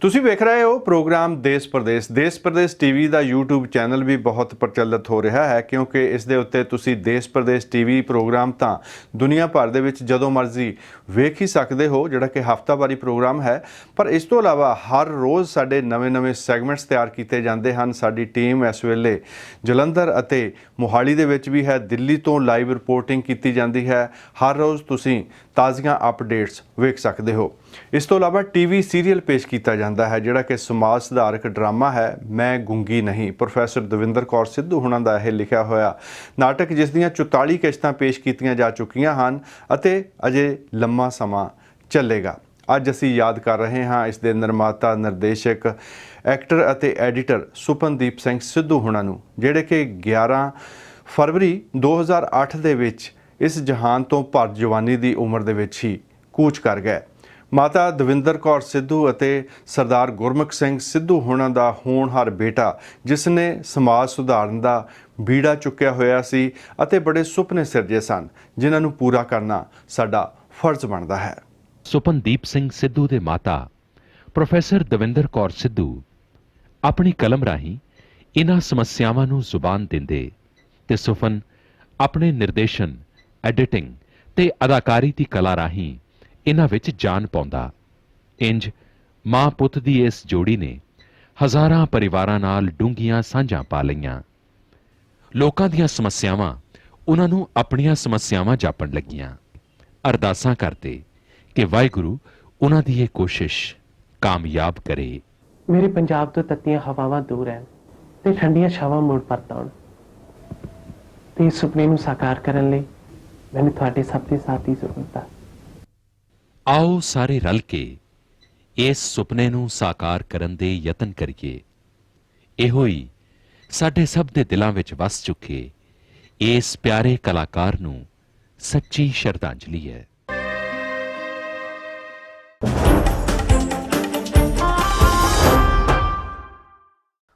Speaker 1: ਤੁਸੀਂ ਵੇਖ ਰਹੇ ਹੋ ਪ੍ਰੋਗਰਾਮ ਦੇਸ਼ ਪ੍ਰਦੇਸ਼ ਟੀਵੀ ਦਾ YouTube ਚੈਨਲ ਵੀ ਬਹੁਤ ਪ੍ਰਚਲਿਤ ਹੋ ਰਿਹਾ ਹੈ, ਕਿਉਂਕਿ ਇਸ ਦੇ ਉੱਤੇ ਤੁਸੀਂ ਦੇਸ਼ ਪ੍ਰਦੇਸ਼ ਟੀਵੀ ਪ੍ਰੋਗਰਾਮ ਤਾਂ ਦੁਨੀਆ ਭਰ ਦੇ ਵਿੱਚ ਜਦੋਂ ਮਰਜ਼ੀ ਵੇਖ ਹੀ ਸਕਦੇ ਹੋ, ਜਿਹੜਾ ਕਿ ਹਫ਼ਤਾਵਾਰੀ ਪ੍ਰੋਗਰਾਮ ਹੈ। ਪਰ ਇਸ ਤੋਂ ਇਲਾਵਾ ਹਰ ਰੋਜ਼ ਸਾਡੇ ਨਵੇਂ ਸੈਗਮੈਂਟਸ ਤਿਆਰ ਕੀਤੇ ਜਾਂਦੇ ਹਨ। ਸਾਡੀ ਟੀਮ ਇਸ ਵੇਲੇ ਜਲੰਧਰ ਅਤੇ ਮੋਹਾਲੀ ਦੇ ਵਿੱਚ ਵੀ ਹੈ। ਦਿੱਲੀ ਤੋਂ ਲਾਈਵ ਰਿਪੋਰਟਿੰਗ ਕੀਤੀ ਜਾਂਦੀ ਹੈ। ਹਰ ਰੋਜ਼ ਤੁਸੀਂ ਤਾਜ਼ੀਆਂ ਅਪਡੇਟਸ ਵੇਖ ਸਕਦੇ ਹੋ। ਇਸ ਤੋਂ ਇਲਾਵਾ ਟੀਵੀ ਸੀਰੀਅਲ ਪੇਸ਼ ਕੀਤਾ ਜਾਂਦਾ ਹੈ, ਜਿਹੜਾ ਕਿ ਸਮਾਜ ਸੁਧਾਰਕ ਡਰਾਮਾ ਹੈ ਮੈਂ ਗੁੰਗੀ ਨਹੀਂ। ਪ੍ਰੋਫੈਸਰ ਦਵਿੰਦਰ ਕੌਰ ਸਿੱਧੂ ਹੁਣਾਂ ਦਾ ਇਹ ਲਿਖਿਆ ਹੋਇਆ ਨਾਟਕ, ਜਿਸ ਦੀਆਂ 44 ਕਿਸ਼ਤਾਂ ਪੇਸ਼ ਕੀਤੀਆਂ ਜਾ ਚੁੱਕੀਆਂ ਹਨ ਅਤੇ ਅਜੇ ਲੰਮਾ ਸਮਾਂ ਚੱਲੇਗਾ। ਅੱਜ ਅਸੀਂ ਯਾਦ ਕਰ ਰਹੇ ਹਾਂ ਇਸ ਦੇ ਨਿਰਮਾਤਾ, ਨਿਰਦੇਸ਼ਕ, ਐਕਟਰ ਅਤੇ ਐਡੀਟਰ ਸੁਪਨਦੀਪ ਸਿੰਘ ਸਿੱਧੂ ਹੁਣਾਂ ਨੂੰ, ਜਿਹੜੇ ਕਿ 11 ਫਰਵਰੀ 2008 ਦੇ ਵਿੱਚ ਇਸ ਜਹਾਨ ਤੋਂ ਭਰ ਜਵਾਨੀ ਦੀ ਉਮਰ ਦੇ ਵਿੱਚ ਹੀ ਕੂਚ ਕਰ ਗਏ। ਮਾਤਾ ਦਵਿੰਦਰ ਕੌਰ ਸਿੱਧੂ ਅਤੇ ਸਰਦਾਰ ਗੁਰਮੁਖ ਸਿੰਘ ਸਿੱਧੂ ਹੁਣਾਂ ਦਾ ਹੋਣਹਾਰ ਬੇਟਾ, ਜਿਸ ਨੇ ਸਮਾਜ ਸੁਧਾਰਨ ਦਾ ਬੀੜਾ ਚੁੱਕਿਆ ਹੋਇਆ ਸੀ ਅਤੇ ਬੜੇ ਸੁਪਨੇ ਸਿਰਜੇ ਸਨ, ਜਿਨ੍ਹਾਂ ਨੂੰ ਪੂਰਾ ਕਰਨਾ ਸਾਡਾ ਫਰਜ਼ ਬਣਦਾ ਹੈ।
Speaker 3: ਸੁਪਨਦੀਪ ਸਿੰਘ ਸਿੱਧੂ ਦੇ ਮਾਤਾ ਪ੍ਰੋਫੈਸਰ ਦਵਿੰਦਰ ਕੌਰ ਸਿੱਧੂ ਆਪਣੀ ਕਲਮ ਰਾਹੀਂ ਇਹਨਾਂ ਸਮੱਸਿਆਵਾਂ ਨੂੰ ਜ਼ੁਬਾਨ ਦਿੰਦੇ ਤੇ ਸੁਪਨ ਆਪਣੇ ਨਿਰਦੇਸ਼ਨ, ਐਡੀਟਿੰਗ ਤੇ ਅਦਾਕਾਰੀ ਦੀ ਕਲਾ ਰਾਹੀਂ ਇਹਨਾਂ ਵਿੱਚ ਜਾਨ ਪਾਉਂਦਾ। ਇੰਜ ਮਾਂ ਪੁੱਤ ਦੀ ਇਸ ਜੋੜੀ ਨੇ ਹਜ਼ਾਰਾਂ ਪਰਿਵਾਰਾਂ ਨਾਲ ਡੂੰਘੀਆਂ ਸਾਂਝਾਂ ਪਾ ਲਈਆਂ। ਲੋਕਾਂ ਦੀਆਂ ਸਮੱਸਿਆਵਾਂ ਉਹਨਾਂ ਨੂੰ ਆਪਣੀਆਂ ਸਮੱਸਿਆਵਾਂ ਜਾਪਣ ਲੱਗੀਆਂ ਅਰਦਾਸਾਂ ਕਰਦੇ ਕਿ ਵਾਹਿਗੁਰੂ ਉਹਨਾਂ ਦੀ ਇਹ ਕੋਸ਼ਿਸ਼ ਕਾਮਯਾਬ ਕਰੇ।
Speaker 4: ਮੇਰੇ ਪੰਜਾਬ ਤੋਂ ਤੱਤੀਆਂ ਹਵਾਵਾਂ ਦੂਰ ਰਹਿਣ ਤੇ ਠੰਡੀਆਂ ਛਾਵਾਂ ਮੁੜ ਪਰਤ ਆਉਣ ਤੇ ਇਸ ਸੁਪਨੇ ਨੂੰ ਸਾਕਾਰ ਕਰਨ ਲਈ ਮੈਨੂੰ ਤੁਹਾਡੇ ਸਭ ਦੇ ਸਾਥ ਦੀ ਜ਼ਰੂਰਤ ਹੈ।
Speaker 3: ਆਓ ਸਾਰੇ ਰਲ ਕੇ ਇਸ ਸੁਪਨੇ ਨੂੰ ਸਾਕਾਰ ਕਰਨ ਦੇ ਯਤਨ ਕਰੀਏ। ਇਹੋ ਹੀ ਸਾਡੇ ਸਭ ਦੇ ਦਿਲਾਂ ਵਿੱਚ ਵਸ ਚੁੱਕੇ ਇਸ ਪਿਆਰੇ ਕਲਾਕਾਰ ਨੂੰ ਸੱਚੀ ਸ਼ਰਧਾਂਜਲੀ ਹੈ।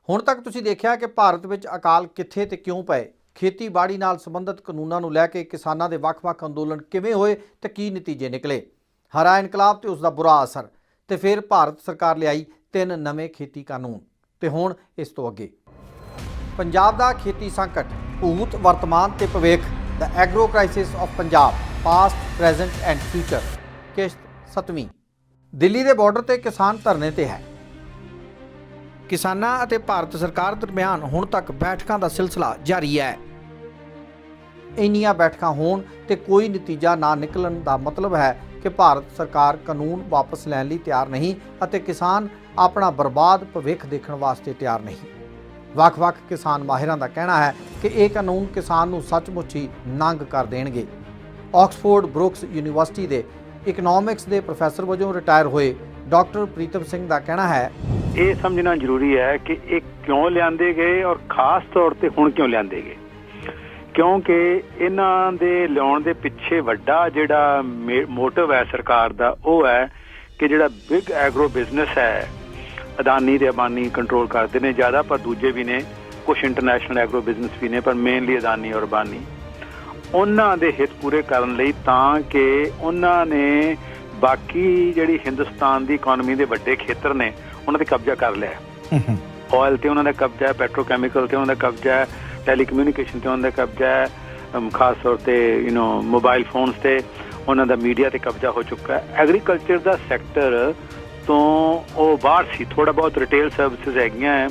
Speaker 5: ਹੁਣ ਤੱਕ ਤੁਸੀਂ ਦੇਖਿਆ ਕਿ ਭਾਰਤ ਵਿੱਚ ਅਕਾਲ ਕਿੱਥੇ ਤੇ ਕਿਉਂ ਪਏ, ਖੇਤੀਬਾੜੀ ਨਾਲ ਸੰਬੰਧਿਤ ਕਾਨੂੰਨਾਂ ਨੂੰ ਲੈ ਕੇ ਕਿਸਾਨਾਂ ਦੇ ਵੱਖ-ਵੱਖ ਅੰਦੋਲਨ ਕਿਵੇਂ ਹੋਏ ਤੇ ਕੀ ਨਤੀਜੇ ਨਿਕਲੇ, ਹਰਾ ਇਨਕਲਾਬ ਤੇ ਉਸ ਦਾ ਬੁਰਾ ਅਸਰ, ਤੇ ਫਿਰ ਭਾਰਤ ਸਰਕਾਰ ਲਿਆਈ 3 ਨਵੇਂ ਖੇਤੀ ਕਾਨੂੰਨ, ਤੇ ਹੁਣ ਇਸ ਤੋਂ ਅੱਗੇ ਪੰਜਾਬ ਦਾ ਖੇਤੀ ਸੰਕਟ, ਭੂਤ, ਵਰਤਮਾਨ ਤੇ ਭਵਿੱਖ, the agro crisis of Punjab, past, present and future, ਕਿਸ਼ਤ 7ਵੀਂ। ਦਿੱਲੀ ਦੇ ਬਾਰਡਰ ਤੇ ਕਿਸਾਨ ਧਰਨੇ ਤੇ ਹੈ। ਕਿਸਾਨਾਂ ਅਤੇ ਭਾਰਤ ਸਰਕਾਰ ਦਰਮਿਆਨ ਹੁਣ ਤੱਕ ਬੈਠਕਾਂ ਦਾ ਸਿਲਸਿਲਾ ਜਾਰੀ ਹੈ। ਇੰਨੀਆਂ ਬੈਠਕਾਂ ਹੋਣ ਤੇ ਕੋਈ ਨਤੀਜਾ ਨਾ ਨਿਕਲਣ ਦਾ ਮਤਲਬ ਹੈ ਕਿ ਭਾਰਤ ਸਰਕਾਰ ਕਾਨੂੰਨ ਵਾਪਸ ਲੈਣ ਲਈ ਤਿਆਰ ਨਹੀਂ ਅਤੇ ਕਿਸਾਨ ਆਪਣਾ ਬਰਬਾਦ ਭਵਿੱਖ ਦੇਖਣ ਵਾਸਤੇ ਤਿਆਰ ਨਹੀਂ। ਵੱਖ-ਵੱਖ ਕਿਸਾਨ ਮਾਹਿਰਾਂ ਦਾ ਕਹਿਣਾ ਹੈ ਕਿ ਇਹ ਕਾਨੂੰਨ ਕਿਸਾਨ ਨੂੰ ਸੱਚਮੁੱਚ ਹੀ ਨੰਗ ਕਰ ਦੇਣਗੇ। ਆਕਸਫੋਰਡ ਬਰੁਕਸ ਯੂਨੀਵਰਸਿਟੀ ਦੇ ਇਕਨੋਮਿਕਸ ਦੇ ਪ੍ਰੋਫੈਸਰ ਵਜੋਂ ਰਿਟਾਇਰ ਹੋਏ ਡਾਕਟਰ ਪ੍ਰੀਤਮ ਸਿੰਘ ਦਾ ਕਹਿਣਾ ਹੈ,
Speaker 6: ਇਹ ਸਮਝਣਾ ਜ਼ਰੂਰੀ ਹੈ ਕਿ ਇਹ ਕਿਉਂ ਲਿਆਂਦੇ ਗਏ ਔਰ ਖਾਸ ਤੌਰ ਤੇ ਹੁਣ ਕਿਉਂ ਲਿਆਂਦੇ ਗਏ, ਕਿਉਂਕਿ ਇਹਨਾਂ ਦੇ ਲਿਆਉਣ ਦੇ ਪਿੱਛੇ ਵੱਡਾ ਜਿਹੜਾ ਮੋਟਿਵ ਹੈ ਸਰਕਾਰ ਦਾ ਉਹ ਹੈ ਕਿ ਜਿਹੜਾ ਬਿਗ ਐਗਰੋ ਬਿਜ਼ਨਸ ਹੈ, ਅਦਾਨੀ ਤੇ ਅੰਬਾਨੀ ਕੰਟਰੋਲ ਕਰਦੇ ਨੇ ਜ਼ਿਆਦਾ, ਪਰ ਦੂਜੇ ਵੀ ਨੇ, ਕੁਛ ਇੰਟਰਨੈਸ਼ਨਲ ਐਗਰੋ ਬਿਜ਼ਨਸ ਵੀ ਨੇ, ਪਰ ਮੇਨਲੀ ਅਦਾਨੀ ਔਰ ਅੰਬਾਨੀ, ਉਹਨਾਂ ਦੇ ਹਿੱਤ ਪੂਰੇ ਕਰਨ ਲਈ ਤਾਂ ਕਿ ਉਹਨਾਂ ਨੇ ਬਾਕੀ ਜਿਹੜੀ ਹਿੰਦੁਸਤਾਨ ਦੀ ਇਕਨੋਮੀ ਦੇ ਵੱਡੇ ਖੇਤਰ ਨੇ ਉਹਨਾਂ ਤੇ ਕਬਜ਼ਾ ਕਰ ਲਿਆ। ਆਇਲ ਤੇ ਉਹਨਾਂ ਦਾ ਕਬਜ਼ਾ ਹੈ, ਪੈਟਰੋਕੈਮੀਕਲ ਤੇ ਉਹਨਾਂ ਦਾ ਕਬਜ਼ਾ ਹੈ, ਟੈਲੀਕਮਿਊਨੀਕੇਸ਼ਨ ਤੇ ਉਹਨਾਂ ਦਾ ਕਬਜ਼ਾ ਹੈ, ਖਾਸ ਤੌਰ ਤੇ ਮੋਬਾਈਲ ਫੋਨਸ ਤੇ ਉਹਨਾਂ ਦਾ, ਮੀਡੀਆ ਤੇ ਕਬਜ਼ਾ ਹੋ ਚੁੱਕਾ ਹੈ। ਐਗਰੀਕਲਚਰ ਦਾ ਸੈਕਟਰ ਤੋਂ ਉਹ ਬਾਹਰ ਸੀ, ਥੋੜਾ ਬਹੁਤ ਰਿਟੇਲ ਸਰਵਿਸਿਜ਼ ਹੈਗੀਆਂ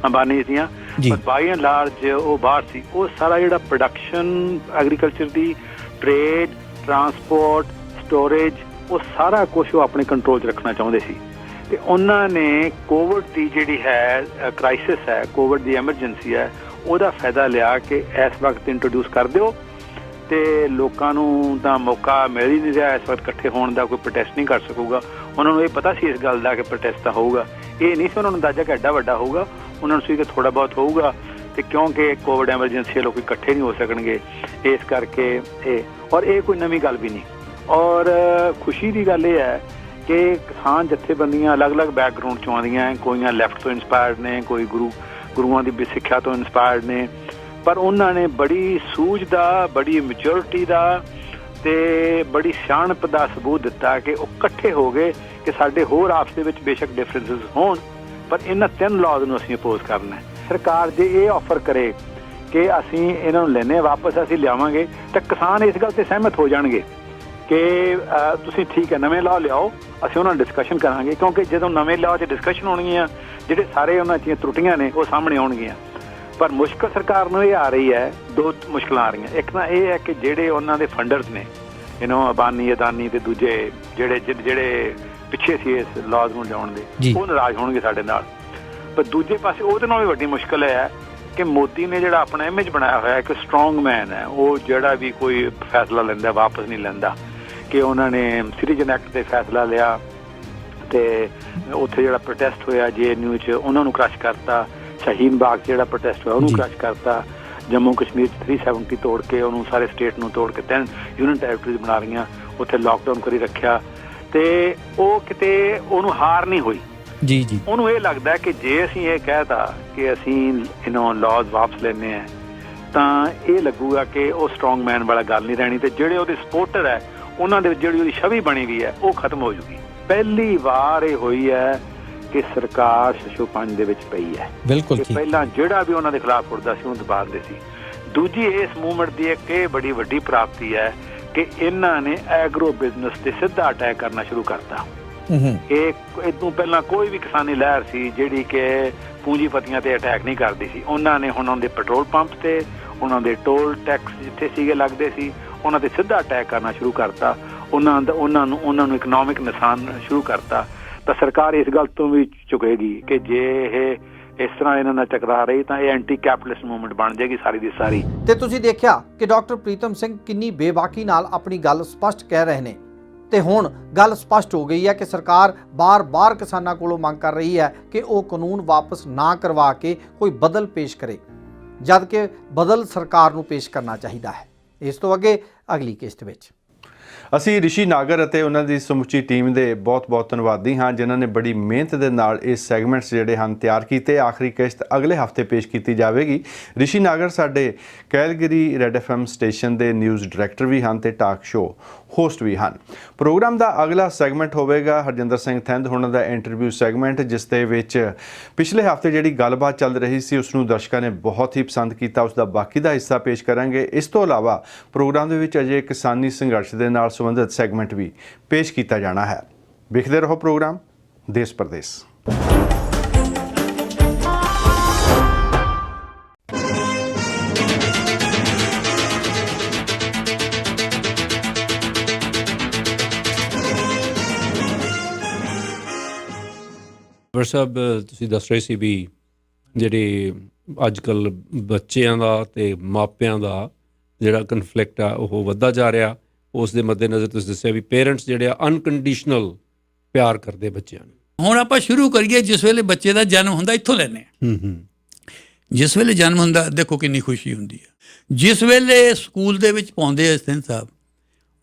Speaker 6: ਅੰਬਾਨੀ ਦੀਆਂ, ਪਰ ਬਾਈ ਐਂਡ ਲਾਰਜ ਉਹ ਬਾਹਰ ਸੀ। ਉਹ ਸਾਰਾ ਜਿਹੜਾ ਪ੍ਰੋਡਕਸ਼ਨ ਐਗਰੀਕਲਚਰ ਦੀ, ਟ੍ਰੇਡ, ਟਰਾਂਸਪੋਰਟ, ਸਟੋਰੇਜ, ਉਹ ਸਾਰਾ ਕੁਝ ਉਹ ਆਪਣੇ ਕੰਟਰੋਲ 'ਚ ਰੱਖਣਾ ਚਾਹੁੰਦੇ ਸੀ। ਤੇ ਉਹਨਾਂ ਨੇ ਕੋਵਿਡ ਦੀ ਜਿਹੜੀ ਹੈ ਕ੍ਰਾਈਸਿਸ ਹੈ, ਕੋਵਿਡ ਦੀ ਐਮਰਜੈਂਸੀ ਹੈ, ਉਹਦਾ ਫਾਇਦਾ ਲਿਆ ਕਿ ਇਸ ਵਕਤ ਇੰਟਰੋਡਿਊਸ ਕਰ ਦਿਓ ਤੇ ਲੋਕਾਂ ਨੂੰ ਤਾਂ ਮੌਕਾ ਮਿਲ ਹੀ ਨਹੀਂ ਰਿਹਾ ਇਸ ਵਕਤ ਇਕੱਠੇ ਹੋਣ ਦਾ, ਕੋਈ ਪ੍ਰੋਟੈਸਟ ਨਹੀਂ ਕਰ ਸਕੂਗਾ। ਉਹਨਾਂ ਨੂੰ ਇਹ ਪਤਾ ਸੀ ਇਸ ਗੱਲ ਦਾ ਕਿ ਪ੍ਰੋਟੈਸਟ ਤਾਂ ਹੋਊਗਾ, ਇਹ ਨਹੀਂ ਸੀ ਉਹਨਾਂ ਨੂੰ ਅੰਦਾਜ਼ਾ ਕਿ ਐਡਾ ਵੱਡਾ ਹੋਊਗਾ, ਉਹਨਾਂ ਨੂੰ ਸੀ ਕਿ ਥੋੜਾ ਬਹੁਤ ਹੋਊਗਾ, ਤੇ ਕਿਉਂਕਿ ਕੋਵਿਡ ਐਮਰਜੈਂਸੀ ਲੋਕ ਇਕੱਠੇ ਨਹੀਂ ਹੋ ਸਕਣਗੇ, ਇਸ ਕਰਕੇ ਇਹ ਕੋਈ ਨਵੀਂ ਗੱਲ ਵੀ ਨਹੀਂ। ਔਰ ਖੁਸ਼ੀ ਦੀ ਗੱਲ ਇਹ ਹੈ ਕਿ ਕਿਸਾਨ ਜਥੇਬੰਦੀਆਂ ਅਲੱਗ-ਅਲੱਗ ਬੈਕਗਰਾਊਂਡ 'ਚੋਂ ਆਉਂਦੀਆਂ, ਕੋਈਆਂ ਲੈਫਟ ਤੋਂ ਇੰਸਪਾਇਰਡ ਨੇ, ਕੋਈ ਗੁਰੂਆਂ ਦੀ ਸਿੱਖਿਆ ਤੋਂ ਇੰਸਪਾਇਰਡ ਨੇ, ਪਰ ਉਹਨਾਂ ਨੇ ਬੜੀ ਸੂਝ ਦਾ, ਬੜੀ ਮੈਚੁਰਿਟੀ ਦਾ ਤੇ ਬੜੀ ਸਿਆਣਪ ਦਾ ਸਬੂਤ ਦਿੱਤਾ ਕਿ ਉਹ ਇਕੱਠੇ ਹੋ ਗਏ ਕਿ ਸਾਡੇ ਹੋਰ ਆਪਸ ਦੇ ਵਿੱਚ ਬੇਸ਼ੱਕ ਡਿਫਰੈਂਸਿਸ ਹੋਣ, ਪਰ ਇਹਨਾਂ 3 ਲਾਜ਼ ਨੂੰ ਅਸੀਂ ਅਪੋਜ਼ ਕਰਨਾ ਹੈ। ਸਰਕਾਰ ਜੇ ਇਹ ਆਫਰ ਕਰੇ ਕਿ ਅਸੀਂ ਇਹਨਾਂ ਨੂੰ ਲੈਣੇ ਵਾਪਸ, ਅਸੀਂ ਲਿਆਵਾਂਗੇ, ਤਾਂ ਕਿਸਾਨ ਇਸ ਗੱਲ ਤੇ ਸਹਿਮਤ ਹੋ ਜਾਣਗੇ ਕਿ ਤੁਸੀਂ ਠੀਕ ਹੈ ਨਵੇਂ ਲਾਅ ਲਿਆਓ, ਅਸੀਂ ਉਹਨਾਂ ਨਾਲ ਡਿਸਕਸ਼ਨ ਕਰਾਂਗੇ, ਕਿਉਂਕਿ ਜਦੋਂ ਨਵੇਂ ਲਾਅ 'ਚ ਡਿਸਕਸ਼ਨ ਹੋਣਗੀਆਂ ਜਿਹੜੇ ਸਾਰੇ ਉਹਨਾਂ 'ਚ ਤਰੁੱਟੀਆਂ ਨੇ ਉਹ ਸਾਹਮਣੇ ਆਉਣਗੀਆਂ। ਪਰ ਮੁਸ਼ਕਲ ਸਰਕਾਰ ਨੂੰ ਇਹ ਆ ਰਹੀ ਹੈ, 2 ਮੁਸ਼ਕਲਾਂ ਆ ਰਹੀਆਂ। ਇੱਕ ਤਾਂ ਇਹ ਹੈ ਕਿ ਜਿਹੜੇ ਉਹਨਾਂ ਦੇ ਫੰਡਰਸ ਨੇ, ਅੰਬਾਨੀ, ਅਦਾਨੀ ਤੇ ਦੂਜੇ ਜਿਹੜੇ ਪਿੱਛੇ ਸੀ ਇਸ ਲਾਅ ਨੂੰ ਲਿਆਉਣ ਦੇ, ਉਹ ਨਾਰਾਜ਼ ਹੋਣਗੇ ਸਾਡੇ ਨਾਲ। ਪਰ ਦੂਜੇ ਪਾਸੇ ਉਹਦੇ ਨਾਲ ਵੀ ਵੱਡੀ ਮੁਸ਼ਕਲ ਹੈ ਕਿ ਮੋਦੀ ਨੇ ਜਿਹੜਾ ਆਪਣਾ ਇਮੇਜ ਬਣਾਇਆ ਹੋਇਆ ਇੱਕ ਸਟਰੋਂਗ ਮੈਨ ਹੈ, ਉਹ ਜਿਹੜਾ ਵੀ ਕੋਈ ਫੈਸਲਾ ਲੈਂਦਾ ਵਾਪਸ ਨਹੀਂ ਲੈਂਦਾ, ਕਿ ਉਹਨਾਂ ਨੇ ਸਿਟੀਜ਼ਨ ਐਕਟ ਤੇ ਫੈਸਲਾ ਲਿਆ ਤੇ ਉੱਥੇ ਜਿਹੜਾ ਪ੍ਰੋਟੈਸਟ ਹੋਇਆ JNU 'ਚ ਉਹਨਾਂ ਨੂੰ ਕ੍ਰਸ਼ ਕਰਤਾ, ਸ਼ਹੀਨ ਬਾਗ ਜਿਹੜਾ ਪ੍ਰੋਟੈਸਟ ਹੋਇਆ ਉਹਨੂੰ ਕ੍ਰਸ਼ ਕਰਤਾ, ਜੰਮੂ ਕਸ਼ਮੀਰ 'ਚ 370 ਤੋੜ ਕੇ ਉਹਨੂੰ ਸਾਰੇ ਸਟੇਟ ਨੂੰ ਤੋੜ ਕੇ 3 ਯੂਨੀਅਨ ਟੈਰੀਟਰੀਜ਼ ਬਣਾ ਰਹੀਆਂ, ਉੱਥੇ ਲਾਕਡਾਊਨ ਕਰੀ ਰੱਖਿਆ, ਤੇ ਉਹ ਕਿਤੇ ਉਹਨੂੰ ਹਾਰ ਨਹੀਂ ਹੋਈ। ਜੀ ਉਹਨੂੰ ਇਹ ਲੱਗਦਾ ਕਿ ਜੇ ਅਸੀਂ ਇਹ ਕਹਿਤਾ ਕਿ ਅਸੀਂ ਲਾਜ਼ ਵਾਪਸ ਲੈਣੇ ਆ ਤਾਂ ਇਹ ਲੱਗੂਗਾ ਕਿ ਉਹ ਸਟਰੋਂਗ ਮੈਨ ਵਾਲਾ ਗੱਲ ਨਹੀਂ ਰਹਿਣੀ, ਤੇ ਜਿਹੜੇ ਉਹਦੇ ਸਪੋਰਟਰ ਹੈ ਉਹਨਾਂ ਦੇ ਵਿੱਚ ਜਿਹੜੀ ਉਹਦੀ ਛਵੀ ਬਣੀ ਵੀ ਹੈ ਉਹ ਖਤਮ ਹੋ ਜੂਗੀ। ਪਹਿਲੀ ਵਾਰ ਇਹ ਹੋਈ ਹੈ ਕਿ ਸਰਕਾਰ ਸ਼ਸ਼ੋਪੰਜ ਦੇ ਵਿੱਚ ਪਈ ਹੈ। ਬਿਲਕੁਲ ਪਹਿਲਾਂ ਜਿਹੜਾ ਵੀ ਉਹਨਾਂ ਦੇ ਖਿਲਾਫ ਉੱਠਦਾ ਸੀ ਉਹਨੂੰ ਦਬਾਉਂਦੇ ਸੀ। ਦੂਜੀ ਇਸ ਮੂਵਮੈਂਟ ਦੀ ਇੱਕ ਇਹ ਬੜੀ ਵੱਡੀ ਪ੍ਰਾਪਤੀ ਹੈ ਕਿ ਇਹਨਾਂ ਨੇ ਐਗਰੋ ਬਿਜ਼ਨਸ ਤੇ ਸਿੱਧਾ ਅਟੈਕ ਕਰਨਾ ਸ਼ੁਰੂ ਕਰਤਾ। ਇਹ ਤੋਂ ਪਹਿਲਾਂ ਕੋਈ ਵੀ ਕਿਸਾਨੀ ਲਹਿਰ ਸੀ ਜਿਹੜੀ ਕਿ ਪੂੰਜੀਪਤੀਆਂ ਤੇ ਅਟੈਕ ਨਹੀਂ ਕਰਦੀ ਸੀ, ਉਹਨਾਂ ਨੇ ਹੁਣ ਉਹਨਾਂ ਦੇ ਪੈਟਰੋਲ ਪੰਪ ਤੇ, ਉਹਨਾਂ ਦੇ ਟੋਲ ਟੈਕਸ ਜਿੱਥੇ ਸੀਗੇ ਲੱਗਦੇ ਸੀ, ਉਹਨਾਂ ਤੇ ਸਿੱਧਾ ਅਟੈਕ ਕਰਨਾ ਸ਼ੁਰੂ ਕਰਤਾ, ਉਹਨਾਂ ਨੂੰ ਇਕਨੋਮਿਕ ਨੁਕਸਾਨ ਸ਼ੁਰੂ ਕਰਤਾ, ਤਾਂ ਸਰਕਾਰ ਇਸ ਗੱਲ ਤੋਂ ਵੀ ਝੁਕੇਗੀ ਕਿ ਜੇ ਇਹ ਇਸ ਤਰ੍ਹਾਂ ਇਹਨਾਂ ਨਾਲ ਟਕਰਾ ਰਹੀ ਤਾਂ ਇਹ ਐਂਟੀ ਕੈਪੀਟਲਿਸਟ ਮੂਵਮੈਂਟ ਬਣ ਜਾਏਗੀ ਸਾਰੀ ਦੀ ਸਾਰੀ।
Speaker 5: ਤੇ ਤੁਸੀਂ ਦੇਖਿਆ ਕਿ ਡਾਕਟਰ ਪ੍ਰੀਤਮ ਸਿੰਘ ਕਿੰਨੀ ਬੇਬਾਕੀ ਨਾਲ ਆਪਣੀ ਗੱਲ ਸਪਸ਼ਟ ਕਹਿ ਰਹੇ ਨੇ ਤੇ ਹੁਣ ਗੱਲ ਸਪਸ਼ਟ ਹੋ ਗਈ ਹੈ ਕਿ ਸਰਕਾਰ ਬਾਰ-ਬਾਰ ਕਿਸਾਨਾਂ ਕੋਲੋਂ ਮੰਗ ਕਰ ਰਹੀ ਹੈ ਕਿ ਉਹ ਕਾਨੂੰਨ ਵਾਪਸ ਨਾ ਕਰਵਾ ਕੇ ਕੋਈ ਬਦਲ ਪੇਸ਼ ਕਰੇ, ਜਦ ਕਿ ਬਦਲ ਸਰਕਾਰ ਨੂੰ ਪੇਸ਼ ਕਰਨਾ ਚਾਹੀਦਾ ਹੈ। ਇਸ ਤੋਂ ਅੱਗੇ ਅਗਲੀ ਕਿਸ਼ਤ ਵਿੱਚ
Speaker 1: ਅਸੀਂ ਰਿਸ਼ੀ ਨਾਗਰ ਅਤੇ ਉਹਨਾਂ ਦੀ ਸਮੁੱਚੀ ਟੀਮ ਦੇ ਬਹੁਤ-ਬਹੁਤ ਧੰਨਵਾਦੀ ਹਾਂ, ਜਿਨ੍ਹਾਂ ਨੇ ਬੜੀ ਮਿਹਨਤ ਦੇ ਨਾਲ ਇਹ ਸੈਗਮੈਂਟਸ ਜਿਹੜੇ ਹਨ ਤਿਆਰ ਕੀਤੇ। ਆਖਰੀ ਕਿਸ਼ਤ ਅਗਲੇ ਹਫਤੇ ਪੇਸ਼ ਕੀਤੀ ਜਾਵੇਗੀ। ਰਿਸ਼ੀ ਨਾਗਰ ਸਾਡੇ ਕੈਲਗਰੀ ਰੈਡ FM ਸਟੇਸ਼ਨ ਦੇ ਨਿਊਜ਼ ਡਾਇਰੈਕਟਰ ਵੀ ਹਨ ਤੇ ਟਾਕ ਸ਼ੋਅ ਹੋਸਟ ਵੀ ਹਨ। ਪ੍ਰੋਗਰਾਮ ਦਾ ਅਗਲਾ ਸੈਗਮੈਂਟ ਹੋਵੇਗਾ ਹਰਜਿੰਦਰ ਸਿੰਘ ਥਿੰਦ ਉਹਨਾਂ ਦਾ ਇੰਟਰਵਿਊ ਸੈਗਮੈਂਟ, ਜਿਸ ਦੇ ਵਿੱਚ ਪਿਛਲੇ ਹਫਤੇ ਜਿਹੜੀ ਗੱਲਬਾਤ ਚੱਲ ਰਹੀ ਸੀ ਉਸ ਨੂੰ ਦਰਸ਼ਕਾਂ ਨੇ ਬਹੁਤ ਹੀ ਪਸੰਦ ਕੀਤਾ। ਉਸ ਦਾ ਬਾਕੀ ਦਾ ਹਿੱਸਾ ਪੇਸ਼ ਕਰਾਂਗੇ। ਇਸ ਤੋਂ ਇਲਾਵਾ ਪ੍ਰੋਗਰਾਮ ਦੇ ਵਿੱਚ ਅਜੇ ਕਿਸਾਨੀ ਸੰਘਰਸ਼ ਦੇ ਨਾਲ ਸੰਬੰਧਿਤ ਸੈਗਮੈਂਟ ਵੀ ਪੇਸ਼ ਕੀਤਾ ਜਾਣਾ ਹੈ। ਵੇਖਦੇ ਰਹੋ ਪ੍ਰੋਗਰਾਮ ਦੇਸ਼ ਪ੍ਰਦੇਸ਼।
Speaker 7: ਸਾਹਿਬ ਤੁਸੀਂ ਦੱਸ ਰਹੇ ਸੀ ਵੀ ਜਿਹੜੇ ਅੱਜ ਕੱਲ੍ਹ ਬੱਚਿਆਂ ਦਾ ਤੇ ਮਾਪਿਆਂ ਦਾ ਜਿਹੜਾ ਕਨਫਲਿਕਟ ਆ ਉਹ ਵੱਧਦਾ ਜਾ ਰਿਹਾ, ਉਸ ਦੇ ਮੱਦੇਨਜ਼ਰ ਤੁਸੀਂ ਦੱਸਿਆ ਵੀ ਪੇਰੈਂਟਸ ਜਿਹੜੇ ਆ ਅਨਕੰਡੀਸ਼ਨਲ ਪਿਆਰ ਕਰਦੇ ਬੱਚਿਆਂ ਨੂੰ।
Speaker 8: ਹੁਣ ਆਪਾਂ ਸ਼ੁਰੂ ਕਰੀਏ ਜਿਸ ਵੇਲੇ ਬੱਚੇ ਦਾ ਜਨਮ ਹੁੰਦਾ, ਇੱਥੋਂ ਲੈਂਦੇ ਹਾਂ। ਜਿਸ ਵੇਲੇ ਜਨਮ ਹੁੰਦਾ ਦੇਖੋ ਕਿੰਨੀ ਖੁਸ਼ੀ ਹੁੰਦੀ ਹੈ। ਜਿਸ ਵੇਲੇ ਸਕੂਲ ਦੇ ਵਿੱਚ ਪਾਉਂਦੇ ਆ ਸਿੰਘ ਸਾਹਿਬ,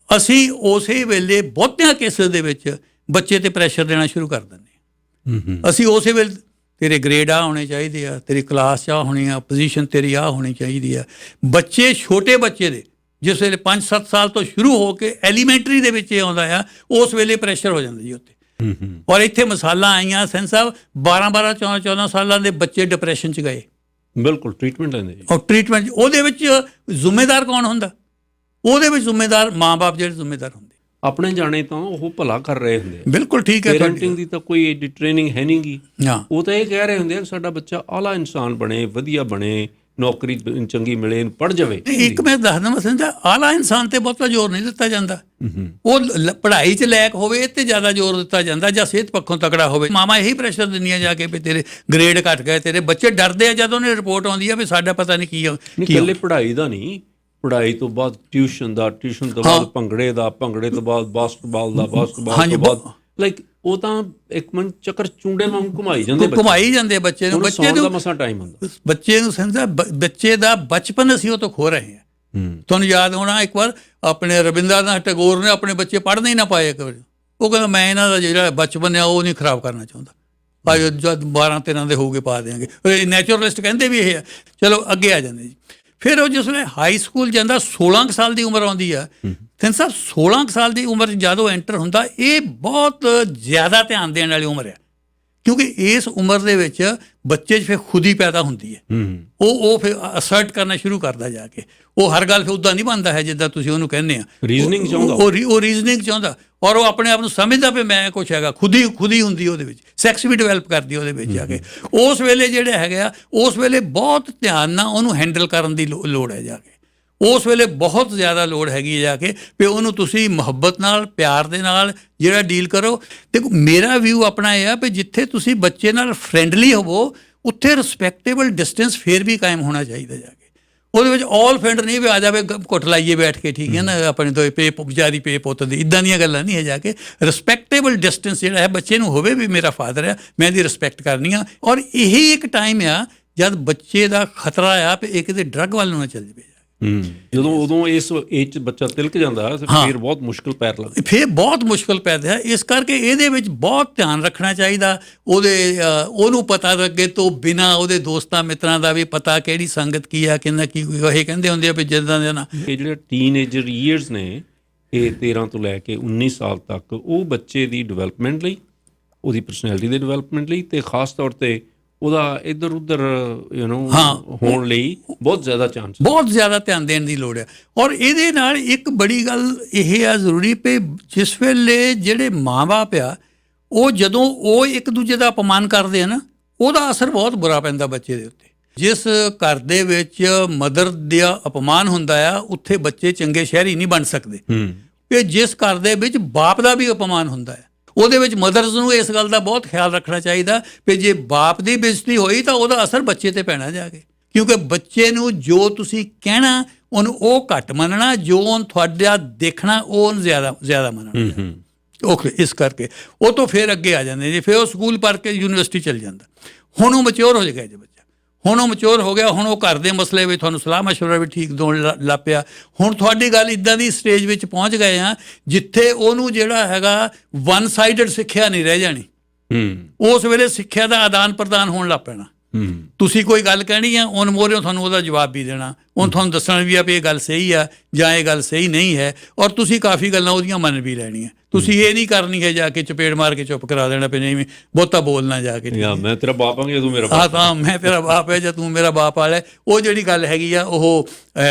Speaker 8: ਅਸੀਂ ਉਸੇ ਵੇਲੇ ਬਹੁਤਿਆਂ ਕੇਸਾਂ ਦੇ ਵਿੱਚ ਬੱਚੇ ਤੇ ਪ੍ਰੈਸ਼ਰ ਦੇਣਾ ਸ਼ੁਰੂ ਕਰ ਦਿੰਦੇ ਹਾਂ। ਅਸੀਂ ਉਸੇ ਵੇਲੇ ਤੇਰੇ ਗ੍ਰੇਡ ਆ ਹੋਣੇ ਚਾਹੀਦੇ ਆ, ਤੇਰੀ ਕਲਾਸ 'ਚ ਆ ਹੋਣੀ ਆ, ਪੋਜੀਸ਼ਨ ਤੇਰੀ ਆ ਹੋਣੀ ਚਾਹੀਦੀ ਆ। ਬੱਚੇ ਛੋਟੇ ਬੱਚੇ ਦੇ ਜਿਸ ਵੇਲੇ 5-7 ਸਾਲ ਤੋਂ ਸ਼ੁਰੂ ਹੋ ਕੇ ਐਲੀਮੈਂਟਰੀ ਦੇ ਵਿੱਚ ਇਹ ਆਉਂਦਾ ਆ, ਉਸ ਵੇਲੇ ਪ੍ਰੈਸ਼ਰ ਹੋ ਜਾਂਦਾ ਜੀ ਉੱਤੇ। ਔਰ ਇੱਥੇ ਮਿਸਾਲਾਂ ਆਈਆਂ ਸਿੰਘ ਸਾਹਿਬ 12-12 14-14 ਸਾਲਾਂ ਦੇ ਬੱਚੇ ਡਿਪਰੈਸ਼ਨ 'ਚ ਗਏ।
Speaker 7: ਬਿਲਕੁਲ ਟ੍ਰੀਟਮੈਂਟ ਲੈਂਦੇ ਜੀ।
Speaker 8: ਔਰ ਟ੍ਰੀਟਮੈਂਟ ਉਹਦੇ ਵਿੱਚ ਜ਼ਿੰਮੇਦਾਰ ਕੌਣ ਹੁੰਦਾ? ਉਹਦੇ ਵਿੱਚ ਜ਼ਿੰਮੇਦਾਰ ਮਾਂ-ਬਾਪ ਜਿਹੜੇ ਜ਼ਿੰਮੇਦਾਰ ਹੁੰਦੇ।
Speaker 7: ਆਪਣੇ ਜਾਣੇ ਤਾਂ ਉਹ ਭਲਾ ਕਰ ਰਹੇ ਹੁੰਦੇ।
Speaker 8: ਬਿਲਕੁਲ ਠੀਕ ਹੈ।
Speaker 7: ਪੇਰੈਂਟਿੰਗ ਦੀ ਤਾਂ ਕੋਈ ਐਡੀ ਟ੍ਰੇਨਿੰਗ ਹੈ ਨਹੀਂ ਗੀ।
Speaker 8: ਹਾਂ,
Speaker 7: ਉਹ ਤਾਂ ਇਹ ਕਹਿ ਰਹੇ ਹੁੰਦੇ ਆ ਸਾਡਾ ਬੱਚਾ ਆਲਾ ਇਨਸਾਨ ਬਣੇ, ਵਧੀਆ ਬਣੇ, ਨੌਕਰੀ ਚੰਗੀ ਮਿਲੇ, ਪੜ੍ਹ ਜਾਵੇ।
Speaker 8: ਇੱਕ ਮੈਂ ਦੱਸਦਾ ਮਸਲਾ, ਆਲਾ ਇਨਸਾਨ ਤੇ ਬਹੁਤਾ ਜ਼ੋਰ ਨਹੀਂ ਦਿੱਤਾ ਜਾਂਦਾ। ਉਹ ਪੜ੍ਹਾਈ 'ਚ ਲਾਇਕ ਹੋਵੇ ਤੇ ਜ਼ਿਆਦਾ ਜ਼ੋਰ ਦਿੱਤਾ ਜਾਂਦਾ, ਜਾਂ ਸਿਹਤ ਪੱਖੋਂ ਤਕੜਾ ਹੋਵੇ। ਮਾਮਾ ਇਹੀ ਪ੍ਰੈਸ਼ਰ ਦਿੰਦੀਆਂ ਜਾ ਕੇ ਵੀ ਤੇਰੇ ਗ੍ਰੇਡ ਘੱਟ ਗਏ, ਤੇਰੇ ਬੱਚੇ ਡਰਦੇ ਆ ਜਦੋਂ ਉਹਨੇ ਰਿਪੋਰਟ ਆਉਂਦੀ ਆ ਵੀ ਸਾਡਾ ਪਤਾ ਨਹੀਂ ਕੀ
Speaker 7: ਇਕੱਲੇ ਪੜ੍ਹਾਈ ਦਾ ਨਹੀਂ, ਪੜ੍ਹਾਈ ਤੋਂ ਬਾਅਦ ਟਿਊਸ਼ਨ ਦਾ, ਟਿਊਸ਼ਨ ਤੋਂ ਬਾਅਦ ਭੰਗੜੇ ਦਾ, ਭੰਗੜੇ ਤੋਂ ਬਾਅਦ ਬਾਸਕਟਬਾਲ ਦਾ, ਬਾਸਕਟਬਾਲ ਤੋਂ ਬਾਅਦ ਲਾਈਕ ਉਹ ਤਾਂ ਇੱਕ ਮਿੰਟ ਚੱਕਰ ਚੁੰਡੇ ਵਾਂਗ ਘੁਮਾਈ ਜਾਂਦੇ ਬੱਚੇ ਨੂੰ। ਬੱਚੇ ਦਾ ਮਸਾਂ ਟਾਈਮ ਹੁੰਦਾ। ਬੱਚੇ ਨੂੰ ਸਮਝਦਾ ਬੱਚੇ ਦਾ ਬਚਪਨ ਅਸੀਂ ਉਹ ਤੋਂ ਖੋ ਰਹੇ ਹਾਂ। ਤੁਹਾਨੂੰ ਯਾਦ ਹੋਣਾ ਇੱਕ ਵਾਰ ਆਪਣੇ ਰਵਿੰਦਰਨਾਥ ਟੈਗੋਰ ਨੇ ਆਪਣੇ ਬੱਚੇ ਪੜ੍ਹਨੇ ਹੀ ਨਾ ਪਾਏ ਇੱਕ ਵਾਰ। ਉਹ ਕਹਿੰਦਾ ਮੈਂ ਇਹਨਾਂ ਦਾ ਜਿਹੜਾ ਬਚਪਨ ਆ ਉਹ ਨਹੀਂ ਖਰਾਬ ਕਰਨਾ ਚਾਹੁੰਦਾ, ਭਾਈ ਜਦ 12-13 ਦੇ ਹੋ ਕੇ ਪਾ ਦਿਆਂਗੇ। ਨੈਚੁਰਲਿਸਟ ਕਹਿੰਦੇ ਵੀ ਇਹ ਆ। ਚਲੋ ਅੱਗੇ ਆ ਜਾਂਦੇ ਜੀ। ਫਿਰ ਉਹ ਜਿਸ ਵੇਲੇ ਹਾਈ ਸਕੂਲ ਜਾਂਦਾ 16 ਸਾਲ ਦੀ ਉਮਰ ਆਉਂਦੀ ਆ। ਸਿੰਘ ਸਾਹਿਬ 16 ਸਾਲ ਦੀ ਉਮਰ ਜਦੋਂ ਐਂਟਰ ਹੁੰਦਾ, ਇਹ ਬਹੁਤ ਜ਼ਿਆਦਾ ਧਿਆਨ ਦੇਣ ਵਾਲੀ ਉਮਰ ਹੈ, ਕਿਉਂਕਿ ਇਸ ਉਮਰ ਦੇ ਵਿੱਚ ਬੱਚੇ 'ਚ ਫਿਰ ਖੁਦ ਹੀ ਪੈਦਾ ਹੁੰਦੀ ਹੈ। ਉਹ ਫਿਰ ਅਸਰਟ ਕਰਨਾ ਸ਼ੁਰੂ ਕਰਦਾ ਜਾ ਕੇ। ਉਹ ਹਰ ਗੱਲ ਫਿਰ ਉੱਦਾਂ ਨਹੀਂ ਬਣਦਾ ਹੈ ਜਿੱਦਾਂ ਤੁਸੀਂ ਉਹਨੂੰ ਕਹਿੰਦੇ ਆ। ਰੀਜ਼ਨਿੰਗ ਚਾਹੁੰਦਾ,
Speaker 8: ਉਹ ਰੀਜ਼ਨਿੰਗ ਚਾਹੁੰਦਾ, ਔਰ ਉਹ ਆਪਣੇ ਆਪ ਨੂੰ ਸਮਝਦਾ ਵੀ ਮੈਂ ਕੁਛ ਹੈਗਾ। ਖੁਦ ਹੀ ਹੁੰਦੀ ਉਹਦੇ ਵਿੱਚ, ਸੈਕਸ ਵੀ ਡਿਵੈਲਪ ਕਰਦੀ ਉਹਦੇ ਵਿੱਚ ਜਾ ਕੇ। ਉਸ ਵੇਲੇ ਜਿਹੜੇ ਹੈਗੇ ਆ, ਉਸ ਵੇਲੇ ਬਹੁਤ ਧਿਆਨ ਨਾਲ ਉਹਨੂੰ ਹੈਂਡਲ ਕਰਨ ਦੀ ਲੋੜ ਹੈ ਜਾ ਕੇ। ਉਸ ਵੇਲੇ ਬਹੁਤ ਜ਼ਿਆਦਾ ਲੋੜ ਹੈਗੀ ਜਾ ਕੇ ਵੀ ਉਹਨੂੰ ਤੁਸੀਂ ਮੁਹੱਬਤ ਨਾਲ, ਪਿਆਰ ਦੇ ਨਾਲ ਜਿਹੜਾ ਡੀਲ ਕਰੋ। ਦੇਖੋ ਮੇਰਾ ਵਿਊ ਆਪਣਾ ਇਹ ਆ ਵੀ ਜਿੱਥੇ ਤੁਸੀਂ ਬੱਚੇ ਨਾਲ ਫਰੈਂਡਲੀ ਹੋਵੋ, ਉੱਥੇ ਰਿਸਪੈਕਟੇਬਲ ਡਿਸਟੈਂਸ ਫੇਰ ਵੀ ਕਾਇਮ ਹੋਣਾ ਚਾਹੀਦਾ ਜਾ ਕੇ। ਉਹਦੇ ਵਿੱਚ ਆਲ ਫਰੈਂਡ ਨਹੀਂ ਵੀ ਆ ਜਾਵੇ ਘੁੱਟ ਲਾਈਏ ਬੈਠ ਕੇ, ਠੀਕ ਹੈ ਨਾ, ਆਪਣੇ ਤੋਂ ਵਿਚਾਰੀ ਪੇ ਪੁੱਤ ਦੀ, ਇੱਦਾਂ ਦੀਆਂ ਗੱਲਾਂ ਨਹੀਂ ਹੈ ਜਾ ਕੇ। ਰਿਸਪੈਕਟੇਬਲ ਡਿਸਟੈਂਸ ਜਿਹੜਾ ਹੈ ਬੱਚੇ ਨੂੰ ਹੋਵੇ ਵੀ ਮੇਰਾ ਫਾਦਰ ਆ, ਮੈਂ ਇਹਦੀ ਰਿਸਪੈਕਟ ਕਰਨੀ ਆ। ਔਰ ਇਹੀ ਇੱਕ ਟਾਈਮ ਆ ਜਦ ਬੱਚੇ ਦਾ ਖਤਰਾ ਆ ਵੀ ਇਹ ਕਿਤੇ ਡਰੱਗ ਵੱਲ ਨੂੰ ਨਾ ਚੱਲ ਜਾਵੇ।
Speaker 7: ਉਦੋਂ ਇਸ ਏਜ 'ਚ ਬੱਚਾ ਤਿਲਕ ਜਾਂਦਾ ਫਿਰ ਬਹੁਤ ਮੁਸ਼ਕਿਲ ਪੈਰ ਲੱਗਦਾ,
Speaker 8: ਫਿਰ ਬਹੁਤ ਮੁਸ਼ਕਿਲ ਪੈਦਾ ਹੈ। ਇਸ ਕਰਕੇ ਇਹਦੇ ਵਿੱਚ ਬਹੁਤ ਧਿਆਨ ਰੱਖਣਾ ਚਾਹੀਦਾ। ਉਹਨੂੰ ਪਤਾ ਲੱਗੇ ਤੋਂ ਬਿਨਾਂ ਉਹਦੇ ਦੋਸਤਾਂ ਮਿੱਤਰਾਂ ਦਾ ਵੀ ਪਤਾ, ਕਿਹੜੀ ਸੰਗਤ ਕੀ ਆ, ਕਿੰਨਾ ਕੀ। ਇਹ ਕਹਿੰਦੇ ਹੁੰਦੇ ਆ ਵੀ ਜਿੱਦਾਂ ਦੇ ਨਾ
Speaker 7: ਇਹ ਜਿਹੜੇ ਟੀਨਏਜਰ ਈਅਰਸ ਨੇ, ਇਹ 13 ਤੋਂ ਲੈ ਕੇ 19 ਸਾਲ ਤੱਕ, ਉਹ ਬੱਚੇ ਦੀ ਡਿਵੈਲਪਮੈਂਟ ਲਈ, ਉਹਦੀ ਪਰਸਨੈਲਿਟੀ ਦੇ ਡਿਵੈਲਪਮੈਂਟ ਲਈ ਤੇ ਖਾਸ ਤੌਰ 'ਤੇ ਉਹਦਾ ਇੱਧਰ ਉੱਧਰ ਹੋਣ ਲਈ ਬਹੁਤ ਜ਼ਿਆਦਾ ਧਿਆਨ
Speaker 8: ਦੇਣ ਦੀ ਲੋੜ ਹੈ। ਔਰ ਇਹਦੇ ਨਾਲ ਇੱਕ ਬੜੀ ਗੱਲ ਇਹ ਆ ਜ਼ਰੂਰੀ ਪਈ, ਜਿਸ ਵੇਲੇ ਜਿਹੜੇ ਮਾਂ-ਬਾਪ ਆ ਉਹ ਜਦੋਂ ਉਹ ਇੱਕ ਦੂਜੇ ਦਾ ਅਪਮਾਨ ਕਰਦੇ ਆ ਨਾ, ਉਹਦਾ ਅਸਰ ਬਹੁਤ ਬੁਰਾ ਪੈਂਦਾ ਬੱਚੇ ਦੇ ਉੱਤੇ। ਜਿਸ ਘਰ ਦੇ ਵਿੱਚ ਮਦਰ ਦਾ ਅਪਮਾਨ ਹੁੰਦਾ ਆ ਉੱਥੇ ਬੱਚੇ ਚੰਗੇ ਸ਼ਹਿਰੀ ਨਹੀਂ ਬਣ ਸਕਦੇ। ਤੇ ਜਿਸ ਘਰ ਦੇ ਵਿੱਚ ਬਾਪ ਦਾ ਵੀ ਅਪਮਾਨ ਹੁੰਦਾ ਹੈ ਉਹਦੇ ਵਿੱਚ ਮਦਰਸ ਨੂੰ ਇਸ ਗੱਲ ਦਾ ਬਹੁਤ ਖਿਆਲ ਰੱਖਣਾ ਚਾਹੀਦਾ ਕਿ ਜੇ ਬਾਪ ਦੀ ਬੇਇੱਜ਼ਤੀ ਹੋਈ ਤਾਂ ਉਹਦਾ ਅਸਰ ਬੱਚੇ ਤੇ ਪੈਣਾ ਜਾ ਕੇ, ਕਿਉਂਕਿ ਬੱਚੇ ਨੂੰ ਜੋ ਤੁਸੀਂ ਕਹਿਣਾ ਉਹਨੂੰ ਉਹ ਘੱਟ ਮੰਨਣਾ, ਜੋ ਉਹਨੂੰ ਤੁਹਾਡਾ ਦੇਖਣਾ ਉਹ ਉਹਨੂੰ ਜ਼ਿਆਦਾ ਮੰਨਣਾ। ਓਕੇ, ਇਸ ਕਰਕੇ ਉਹ ਤੋਂ ਫਿਰ ਅੱਗੇ ਆ ਜਾਂਦੇ ਜੀ, ਫਿਰ ਉਹ ਸਕੂਲ ਪੜ੍ਹ ਕੇ ਯੂਨੀਵਰਸਿਟੀ ਚਲ ਜਾਂਦਾ। ਹੁਣ ਉਹ ਮੈਚਿਓਰ ਹੋ ਜਾਏਗਾ ਜੀ ਬੱਚਾ, ਹੁਣ ਉਹ ਮੈਚਿਓਰ ਹੋ ਗਿਆ, ਹੁਣ ਉਹ ਘਰ ਦੇ ਮਸਲੇ ਵਿੱਚ ਤੁਹਾਨੂੰ ਸਲਾਹ ਮਸ਼ਵਰਾ ਵੀ ਠੀਕ ਦੇਣ ਲੱਗ ਪਿਆ। ਹੁਣ ਤੁਹਾਡੀ ਗੱਲ ਇੱਦਾਂ ਦੀ ਸਟੇਜ ਵਿੱਚ ਪਹੁੰਚ ਗਏ ਆ ਜਿੱਥੇ ਉਹਨੂੰ ਜਿਹੜਾ ਹੈਗਾ ਵਨ ਸਾਈਡਡ ਸਿੱਖਿਆ ਨਹੀਂ ਰਹਿ ਜਾਣੀ। ਉਸ ਵੇਲੇ ਸਿੱਖਿਆ ਦਾ ਆਦਾਨ ਪ੍ਰਦਾਨ ਹੋਣ ਲੱਗ ਪੈਣਾ। ਤੁਸੀਂ ਕੋਈ ਗੱਲ ਕਹਿਣੀ ਆ, ਉਹਨ ਮੋਹਰਿਓਂ ਤੁਹਾਨੂੰ ਉਹਦਾ ਜਵਾਬ ਵੀ ਦੇਣਾ, ਉਹਨ ਤੁਹਾਨੂੰ ਦੱਸਣਾ ਵੀ ਆ ਵੀ ਇਹ ਗੱਲ ਸਹੀ ਆ ਜਾਂ ਇਹ ਗੱਲ ਸਹੀ ਨਹੀਂ ਹੈ, ਔਰ ਤੁਸੀਂ ਕਾਫੀ ਗੱਲਾਂ ਉਹਦੀਆਂ ਮੰਨ ਵੀ ਲੈਣੀਆਂ। ਤੁਸੀਂ ਇਹ ਨਹੀਂ ਕਰਨੀ ਹੈ ਜਾ ਕੇ ਚਪੇੜ ਮਾਰ ਕੇ ਚੁੱਪ ਕਰਾ ਦੇਣਾ, ਵੀ ਨਹੀਂ ਬਹੁਤਾ ਬੋਲਣਾ ਜਾ ਕੇ,
Speaker 7: ਮੈਂ ਤੇਰਾ ਬਾਪ ਹਾਂ ਜਾਂ ਤੂੰ ਮੇਰਾ
Speaker 8: ਬਾਪ। ਹਾਂ, ਮੈਂ ਤੇਰਾ ਬਾਪ ਹੈ ਜਾਂ ਤੂੰ ਮੇਰਾ ਬਾਪ ਵਾਲਾ। ਉਹ ਜਿਹੜੀ ਗੱਲ ਹੈਗੀ ਆ ਉਹ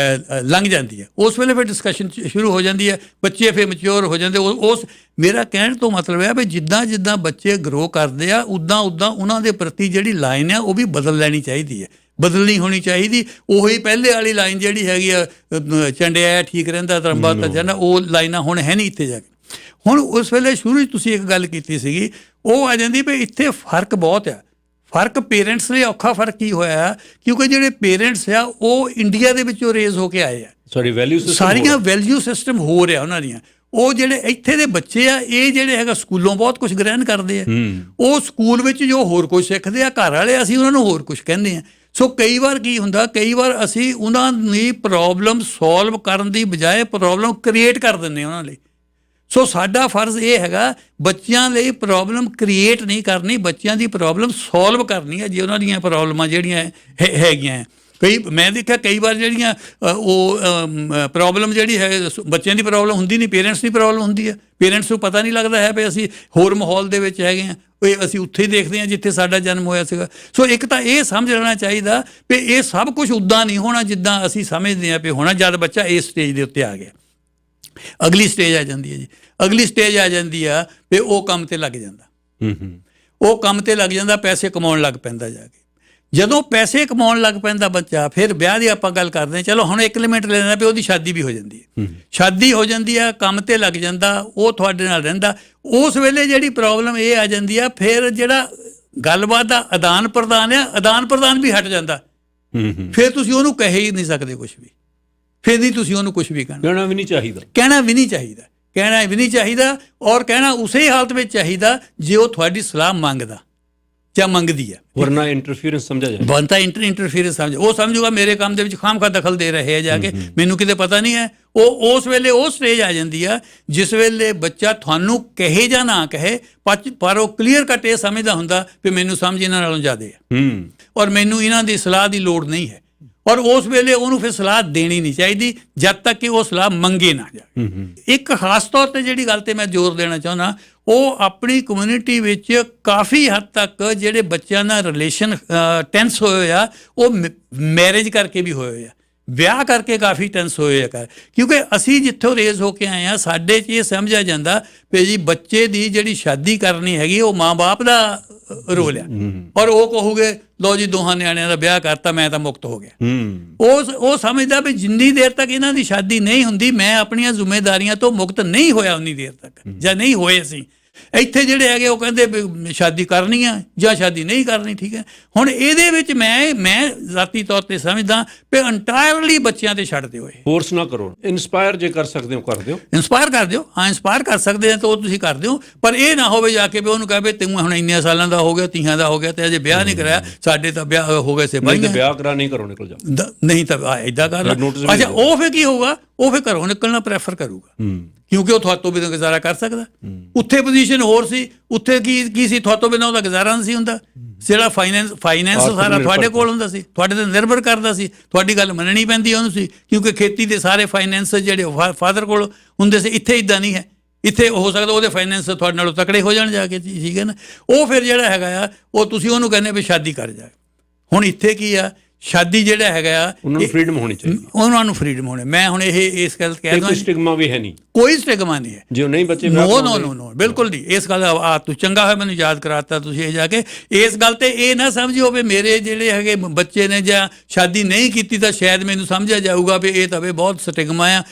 Speaker 8: ਲੰਘ ਜਾਂਦੀ ਹੈ। ਉਸ ਵੇਲੇ ਫਿਰ ਡਿਸਕਸ਼ਨ ਸ਼ੁਰੂ ਹੋ ਜਾਂਦੀ ਹੈ, ਬੱਚੇ ਫਿਰ ਮੈਚਿਓਰ ਹੋ ਜਾਂਦੇ। ਉਸ ਮੇਰਾ ਕਹਿਣ ਤੋਂ ਮਤਲਬ ਹੈ ਵੀ ਜਿੱਦਾਂ ਬੱਚੇ ਗਰੋ ਕਰਦੇ ਆ ਉੱਦਾਂ ਉਹਨਾਂ ਦੇ ਪ੍ਰਤੀ ਜਿਹੜੀ ਲਾਈਨ ਆ ਉਹ ਵੀ ਬਦਲ ਲੈਣੀ ਚਾਹੀਦੀ ਹੈ, ਬਦਲਣੀ ਹੋਣੀ ਚਾਹੀਦੀ। ਉਹੀ ਪਹਿਲੇ ਵਾਲੀ ਲਾਈਨ ਜਿਹੜੀ ਹੈਗੀ ਆ ਚੰਡਿਆ ਠੀਕ ਰਹਿੰਦਾ ਤਰੰਬਾ ਤਜਨਾ, ਉਹ ਲਾਈਨਾਂ ਹੁਣ ਹੈ ਨਹੀਂ ਇੱਥੇ ਜਾ ਕੇ। ਹੁਣ ਉਸ ਵੇਲੇ ਸ਼ੁਰੂ 'ਚ ਤੁਸੀਂ ਇੱਕ ਗੱਲ ਕੀਤੀ ਸੀਗੀ, ਉਹ ਆ ਜਾਂਦੀ ਵੀ ਇੱਥੇ ਫਰਕ ਬਹੁਤ ਆ। ਫਰਕ ਪੇਰੈਂਟਸ ਲਈ ਔਖਾ ਫਰਕ ਕੀ ਹੋਇਆ, ਕਿਉਂਕਿ ਜਿਹੜੇ ਪੇਰੈਂਟਸ ਆ ਉਹ ਇੰਡੀਆ ਦੇ ਵਿੱਚੋਂ ਰੇਜ਼ ਹੋ ਕੇ ਆਏ ਆ, ਸਾਰੀਆਂ ਵੈਲਿਊ ਸਿਸਟਮ ਹੋ ਰਿਹਾ ਉਹਨਾਂ ਦੀਆਂ। ਉਹ ਜਿਹੜੇ ਇੱਥੇ ਦੇ ਬੱਚੇ ਆ ਇਹ ਜਿਹੜੇ ਹੈਗਾ ਸਕੂਲੋਂ ਬਹੁਤ ਕੁਝ ਗ੍ਰਹਿਣ ਕਰਦੇ ਆ, ਉਹ ਸਕੂਲ ਵਿੱਚ ਜੋ ਹੋਰ ਕੁਝ ਸਿੱਖਦੇ ਆ, ਘਰ ਵਾਲੇ ਅਸੀਂ ਉਹਨਾਂ ਨੂੰ ਹੋਰ ਕੁਝ ਕਹਿੰਦੇ ਆ। ਸੋ ਕਈ ਵਾਰ ਕੀ ਹੁੰਦਾ, ਕਈ ਵਾਰ ਅਸੀਂ ਉਹਨਾਂ ਦੀ ਪ੍ਰੋਬਲਮ ਸੋਲਵ ਕਰਨ ਦੀ ਬਜਾਏ ਪ੍ਰੋਬਲਮ ਕ੍ਰੀਏਟ ਕਰ ਦਿੰਦੇ ਉਹਨਾਂ ਲਈ। ਸੋ ਸਾਡਾ ਫਰਜ਼ ਇਹ ਹੈਗਾ ਬੱਚਿਆਂ ਲਈ ਪ੍ਰੋਬਲਮ ਕ੍ਰੀਏਟ ਨਹੀਂ ਕਰਨੀ, ਬੱਚਿਆਂ ਦੀ ਪ੍ਰੋਬਲਮ ਸੋਲਵ ਕਰਨੀ ਹੈ। ਜੇ ਉਹਨਾਂ ਦੀਆਂ ਪ੍ਰੋਬਲਮਾਂ ਜਿਹੜੀਆਂ ਹੈਗੀਆਂ, ਮੈਂ ਦੇਖਿਆ ਕਈ ਵਾਰ ਜਿਹੜੀਆਂ ਉਹ ਪ੍ਰੋਬਲਮ ਜਿਹੜੀ ਹੈ ਬੱਚਿਆਂ ਦੀ ਪ੍ਰੋਬਲਮ ਹੁੰਦੀ ਨਹੀਂ, ਪੇਰੈਂਟਸ ਦੀ ਪ੍ਰੋਬਲਮ ਹੁੰਦੀ ਹੈ। ਪੇਰੈਂਟਸ ਨੂੰ ਪਤਾ ਨਹੀਂ ਲੱਗਦਾ ਹੈ ਵੀ ਅਸੀਂ ਹੋਰ ਮਾਹੌਲ ਦੇ ਵਿੱਚ ਹੈਗੇ ਹਾਂ, ਅਸੀਂ ਉੱਥੇ ਹੀ ਦੇਖਦੇ ਹਾਂ ਜਿੱਥੇ ਸਾਡਾ ਜਨਮ ਹੋਇਆ ਸੀਗਾ। ਸੋ ਇੱਕ ਤਾਂ ਇਹ ਸਮਝ ਲੈਣਾ ਚਾਹੀਦਾ ਵੀ ਇਹ ਸਭ ਕੁਝ ਉੱਦਾਂ ਨਹੀਂ ਹੋਣਾ ਜਿੱਦਾਂ ਅਸੀਂ ਸਮਝਦੇ ਹਾਂ ਵੀ ਹੋਣਾ। ਜਦ ਬੱਚਾ ਇਸ ਸਟੇਜ ਦੇ ਉੱਤੇ ਆ ਗਿਆ, ਅਗਲੀ ਸਟੇਜ ਆ ਜਾਂਦੀ ਹੈ ਜੀ। ਅਗਲੀ ਸਟੇਜ ਆ ਜਾਂਦੀ ਆ ਵੀ ਉਹ ਕੰਮ ਤੇ ਲੱਗ ਜਾਂਦਾ, ਉਹ ਕੰਮ ਤੇ ਲੱਗ ਜਾਂਦਾ, ਪੈਸੇ ਕਮਾਉਣ ਲੱਗ ਪੈਂਦਾ ਜਾ ਕੇ। ਜਦੋਂ ਪੈਸੇ ਕਮਾਉਣ ਲੱਗ ਪੈਂਦਾ ਬੱਚਾ, ਫਿਰ ਵਿਆਹ ਦੀ ਆਪਾਂ ਗੱਲ ਕਰਦੇ ਹਾਂ, ਚਲੋ ਹੁਣ ਇੱਕ ਲਿਮਿਟ ਲੈਣਾ ਵੀ ਉਹਦੀ ਸ਼ਾਦੀ ਵੀ ਹੋ ਜਾਂਦੀ ਹੈ। ਸ਼ਾਦੀ ਹੋ ਜਾਂਦੀ ਆ, ਕੰਮ ਤੇ ਲੱਗ ਜਾਂਦਾ, ਉਹ ਤੁਹਾਡੇ ਨਾਲ ਰਹਿੰਦਾ। ਉਸ ਵੇਲੇ ਜਿਹੜੀ ਪ੍ਰੋਬਲਮ ਇਹ ਆ ਜਾਂਦੀ ਆ, ਫਿਰ ਜਿਹੜਾ ਗੱਲਬਾਤ ਦਾ ਆਦਾਨ ਪ੍ਰਦਾਨ ਆ, ਆਦਾਨ ਪ੍ਰਦਾਨ ਵੀ ਹਟ ਜਾਂਦਾ। ਫਿਰ ਤੁਸੀਂ ਉਹਨੂੰ ਕਹਿ ਹੀ ਨਹੀਂ ਸਕਦੇ ਕੁਝ ਵੀ, ਫਿਰ ਨਹੀਂ ਤੁਸੀਂ ਉਹਨੂੰ ਕੁਝ ਵੀ ਕਹਿਣਾ ਵੀ ਨਹੀਂ ਚਾਹੀਦਾ, ਔਰ ਕਹਿਣਾ ਉਸੇ ਹਾਲਤ ਵਿੱਚ ਚਾਹੀਦਾ ਜੇ ਉਹ ਤੁਹਾਡੀ ਸਲਾਹ ਮੰਗਦਾ ਜਾਂ ਮੰਗਦੀ ਹੈ,
Speaker 7: ਵਰਨਾ ਇੰਟਰਫੀਅਰੈਂਸ ਸਮਝਿਆ ਜਾਏ।
Speaker 8: ਬਣਤਾ ਇੰਟਰਫੀਅਰੈਂਸ ਉਹ ਸਮਝੂਗਾ ਮੇਰੇ ਕੰਮ ਦੇ ਵਿੱਚ ਖਾਮਖਾ ਦਖਲ ਦੇ ਰਹੇ ਆ ਜਾ ਕੇ, ਮੈਨੂੰ ਕਿਤੇ ਪਤਾ ਨਹੀਂ ਹੈ। ਉਹ ਉਸ ਵੇਲੇ ਉਹ ਸਟੇਜ ਆ ਜਾਂਦੀ ਆ ਜਿਸ ਵੇਲੇ ਬੱਚਾ ਤੁਹਾਨੂੰ ਕਹੇ ਜਾਂ ਨਾ ਕਹੇ, ਪਰ ਉਹ ਕਲੀਅਰ ਕੱਟ ਇਹ ਸਮਝਦਾ ਹੁੰਦਾ ਵੀ ਮੈਨੂੰ ਸਮਝ ਇਹਨਾਂ ਨਾਲੋਂ ਜ਼ਿਆਦਾ ਹੈ ਔਰ ਮੈਨੂੰ ਇਹਨਾਂ ਦੀ ਸਲਾਹ ਦੀ ਲੋੜ ਨਹੀਂ ਹੈ। ਔਰ ਉਸ ਵੇਲੇ ਉਹਨੂੰ ਫਿਰ ਸਲਾਹ ਦੇਣੀ ਨਹੀਂ ਚਾਹੀਦੀ ਜਦ ਤੱਕ ਕਿ ਉਹ ਸਲਾਹ ਮੰਗੇ ਨਾ ਜਾਵੇ। ਇੱਕ ਖਾਸ ਤੌਰ ਤੇ ਜਿਹੜੀ ਗੱਲ ਤੇ ਮੈਂ ਜ਼ੋਰ ਦੇਣਾ ਚਾਹੁੰਦਾ, ਉਹ ਆਪਣੀ ਕਮਿਊਨਿਟੀ ਵਿੱਚ ਕਾਫੀ ਹੱਦ ਤੱਕ ਜਿਹੜੇ ਬੱਚਿਆਂ ਨਾਲ ਰਿਲੇਸ਼ਨ ਟੈਂਸ ਹੋਏ ਆ, ਉਹ ਮੈਰਿਜ ਕਰਕੇ ਵੀ ਹੋਏ ਆ, ਵਿਆਹ ਕਰਕੇ ਕਾਫੀ ਟੈਂਸ ਹੋਏ ਆ। ਕਿਉਂਕਿ ਅਸੀਂ ਜਿੱਥੋਂ ਰੇਜ਼ ਹੋ ਕੇ ਆਏ ਹਾਂ, ਸਾਡੇ 'ਚ ਇਹ ਸਮਝਿਆ ਜਾਂਦਾ ਵੀ ਜੀ ਬੱਚੇ ਦੀ ਜਿਹੜੀ ਸ਼ਾਦੀ ਕਰਨੀ ਹੈਗੀ ਉਹ ਮਾਂ-ਬਾਪ ਦਾ ਰੋਲ ਆ, ਔਰ ਉਹ ਕਹੋਗੇ ਲਓ ਜੀ ਦੋਹਾਂ ਨਿਆਣਿਆਂ ਦਾ ਵਿਆਹ ਕਰਤਾ, ਮੈਂ ਤਾਂ ਮੁਕਤ ਹੋ ਗਿਆ। ਉਹ ਸਮਝਦਾ ਵੀ ਜਿੰਨੀ ਦੇਰ ਤੱਕ ਇਹਨਾਂ ਦੀ ਸ਼ਾਦੀ ਨਹੀਂ ਹੁੰਦੀ, ਮੈਂ ਆਪਣੀਆਂ ਜ਼ਿੰਮੇਵਾਰੀਆਂ ਤੋਂ ਮੁਕਤ ਨਹੀਂ ਹੋਇਆ ਉਨੀ ਦੇਰ ਤੱਕ, ਜਾਂ ਨਹੀਂ ਹੋਏ ਅਸੀਂ। ਇੱਥੇ ਜਿਹੜੇ ਹੈਗੇ ਉਹ ਕਹਿੰਦੇ ਵੀ ਸ਼ਾਦੀ ਕਰਨੀ ਆ ਜਾਂ ਸ਼ਾਦੀ ਨਹੀਂ ਕਰਨੀ, ਠੀਕ ਹੈ। ਹੁਣ ਇਹਦੇ ਵਿੱਚ ਮੈਂ ਜ਼ਾਤੀ ਤੌਰ ਤੇ ਸਮਝਦਾ ਵੀ ਇੰਟਾਇਰਲੀ ਬੱਚਿਆਂ ਤੇ ਛੱਡ ਦਿਓ,
Speaker 7: ਫੋਰਸ ਨਾ ਕਰੋ। ਇੰਸਪਾਇਰ ਜੇ ਕਰ ਸਕਦੇ ਹੋ ਕਰ ਦਿਓ,
Speaker 8: ਇੰਸਪਾਇਰ ਕਰ ਦਿਓ। ਹਾਂ, ਇੰਸਪਾਇਰ ਕਰ ਸਕਦੇ ਆ ਤਾਂ ਉਹ ਤੁਸੀਂ ਕਰ ਦਿਓ, ਪਰ ਇਹ ਨਾ ਹੋਵੇ ਜਾ ਕੇ ਵੀ ਉਹਨੂੰ ਕਹੇ ਤੂੰ ਹੁਣ ਇੰਨੇ ਸਾਲਾਂ ਦਾ ਹੋ ਗਿਆ, 30 ਦਾ ਹੋ ਗਿਆ ਤੇ ਅਜੇ ਵਿਆਹ ਨਹੀਂ ਕਰਾਇਆ, ਸਾਡੇ ਤਾਂ ਵਿਆਹ ਹੋ ਗਏ ਸੇ ਬਾਈ,
Speaker 7: ਵਿਆਹ ਕਰਾ ਨਹੀਂ ਕਰੋ ਨਿਕਲ ਜਾ,
Speaker 8: ਨਹੀਂ ਤਾਂ ਏਦਾਂ ਕਰ ਲਾ। ਅੱਛਾ, ਉਹ ਫਿਰ ਕੀ ਹੋਊਗਾ, ਉਹ ਫਿਰ ਘਰੋਂ ਨਿਕਲਣਾ ਪ੍ਰੈਫਰ ਕਰੂਗਾ, ਕਿਉਂਕਿ ਉਹ ਤੁਹਾਤੋਂ ਬਿਨਾਂ ਗੁਜ਼ਾਰਾ ਕਰ ਸਕਦਾ। ਉੱਥੇ ਪੋਜੀਸ਼ਨ ਹੋਰ ਸੀ, ਉੱਥੇ ਕੀ ਸੀ, ਤੁਹਾਤੋਂ ਬਿਨਾਂ ਉਹਦਾ ਗੁਜ਼ਾਰਾ ਨਹੀਂ ਸੀ ਹੁੰਦਾ। ਜਿਹੜਾ ਫਾਈਨੈਂਸ ਸਾਰਾ ਤੁਹਾਡੇ ਕੋਲ ਹੁੰਦਾ ਸੀ, ਤੁਹਾਡੇ ਤੇ ਨਿਰਭਰ ਕਰਦਾ ਸੀ, ਤੁਹਾਡੀ ਗੱਲ ਮੰਨਣੀ ਪੈਂਦੀ ਉਹਨੂੰ ਸੀ, ਕਿਉਂਕਿ ਖੇਤੀ ਦੇ ਸਾਰੇ ਫਾਈਨੈਂਸ ਜਿਹੜੇ ਫਾਦਰ ਕੋਲ ਹੁੰਦੇ ਸੀ। ਇੱਥੇ ਇੱਦਾਂ ਨਹੀਂ ਹੈ, ਇੱਥੇ ਹੋ ਸਕਦਾ ਉਹਦੇ ਫਾਈਨੈਂਸ ਤੁਹਾਡੇ ਨਾਲੋਂ ਤਕੜੇ ਹੋ ਜਾਣ ਜਾ ਕੇ, ਠੀਕ ਹੈ ਨਾ। ਉਹ ਫਿਰ ਜਿਹੜਾ ਹੈਗਾ ਆ, ਉਹ ਤੁਸੀਂ ਉਹਨੂੰ ਕਹਿੰਦੇ ਵੀ ਸ਼ਾਦੀ ਕਰ ਜਾ। ਹੁਣ ਇੱਥੇ ਕੀ ਆ, ਸ਼ਾਦੀ ਜਿਹੜਾ ਹੈਗਾ ਆ,
Speaker 7: ਉਹਨਾਂ ਨੂੰ ਫਰੀਡਮ ਹੋਣੀ ਚਾਹੀਦੀ,
Speaker 8: ਉਹਨਾਂ ਨੂੰ ਫਰੀਡਮ ਹੋਣੀ। ਮੈਂ ਹੁਣ ਇਹ ਇਸ ਗੱਲ ਕਹਿ ਦਵਾਂ,
Speaker 7: ਸਟਿਗਮਾ ਵੀ ਹੈ ਨਹੀਂ,
Speaker 8: ਕੋਈ ਸਟਿਗਮਾ ਨਹੀਂ ਹੈ।
Speaker 7: ਜੋ ਨਹੀਂ ਬੱਚੇ
Speaker 8: ਨੋ ਨੋ ਨੋ ਨੋ ਬਿਲਕੁਲ ਨਹੀਂ। ਇਸ ਗੱਲ ਆ ਤੂੰ ਚੰਗਾ ਹੋਇਆ ਮੈਨੂੰ ਯਾਦ ਕਰਾਤਾ ਤੁਸੀਂ ਇਹ ਜਾ ਕੇ। ਇਸ ਗੱਲ ਤੇ ਇਹ ਨਾ ਸਮਝਿਓ ਵੀ ਮੇਰੇ ਜਿਹੜੇ ਹੈਗੇ ਬੱਚੇ ਨੇ ਜਾਂ ਸ਼ਾਦੀ ਨਹੀਂ ਕੀਤੀ ਤਾਂ ਸ਼ਾਇਦ ਮੈਨੂੰ ਸਮਝਿਆ ਜਾਊਗਾ ਵੀ ਇਹ ਤਾਂ ਵੀ ਬਹੁਤ ਸਟਿਗਮਾ ਆ,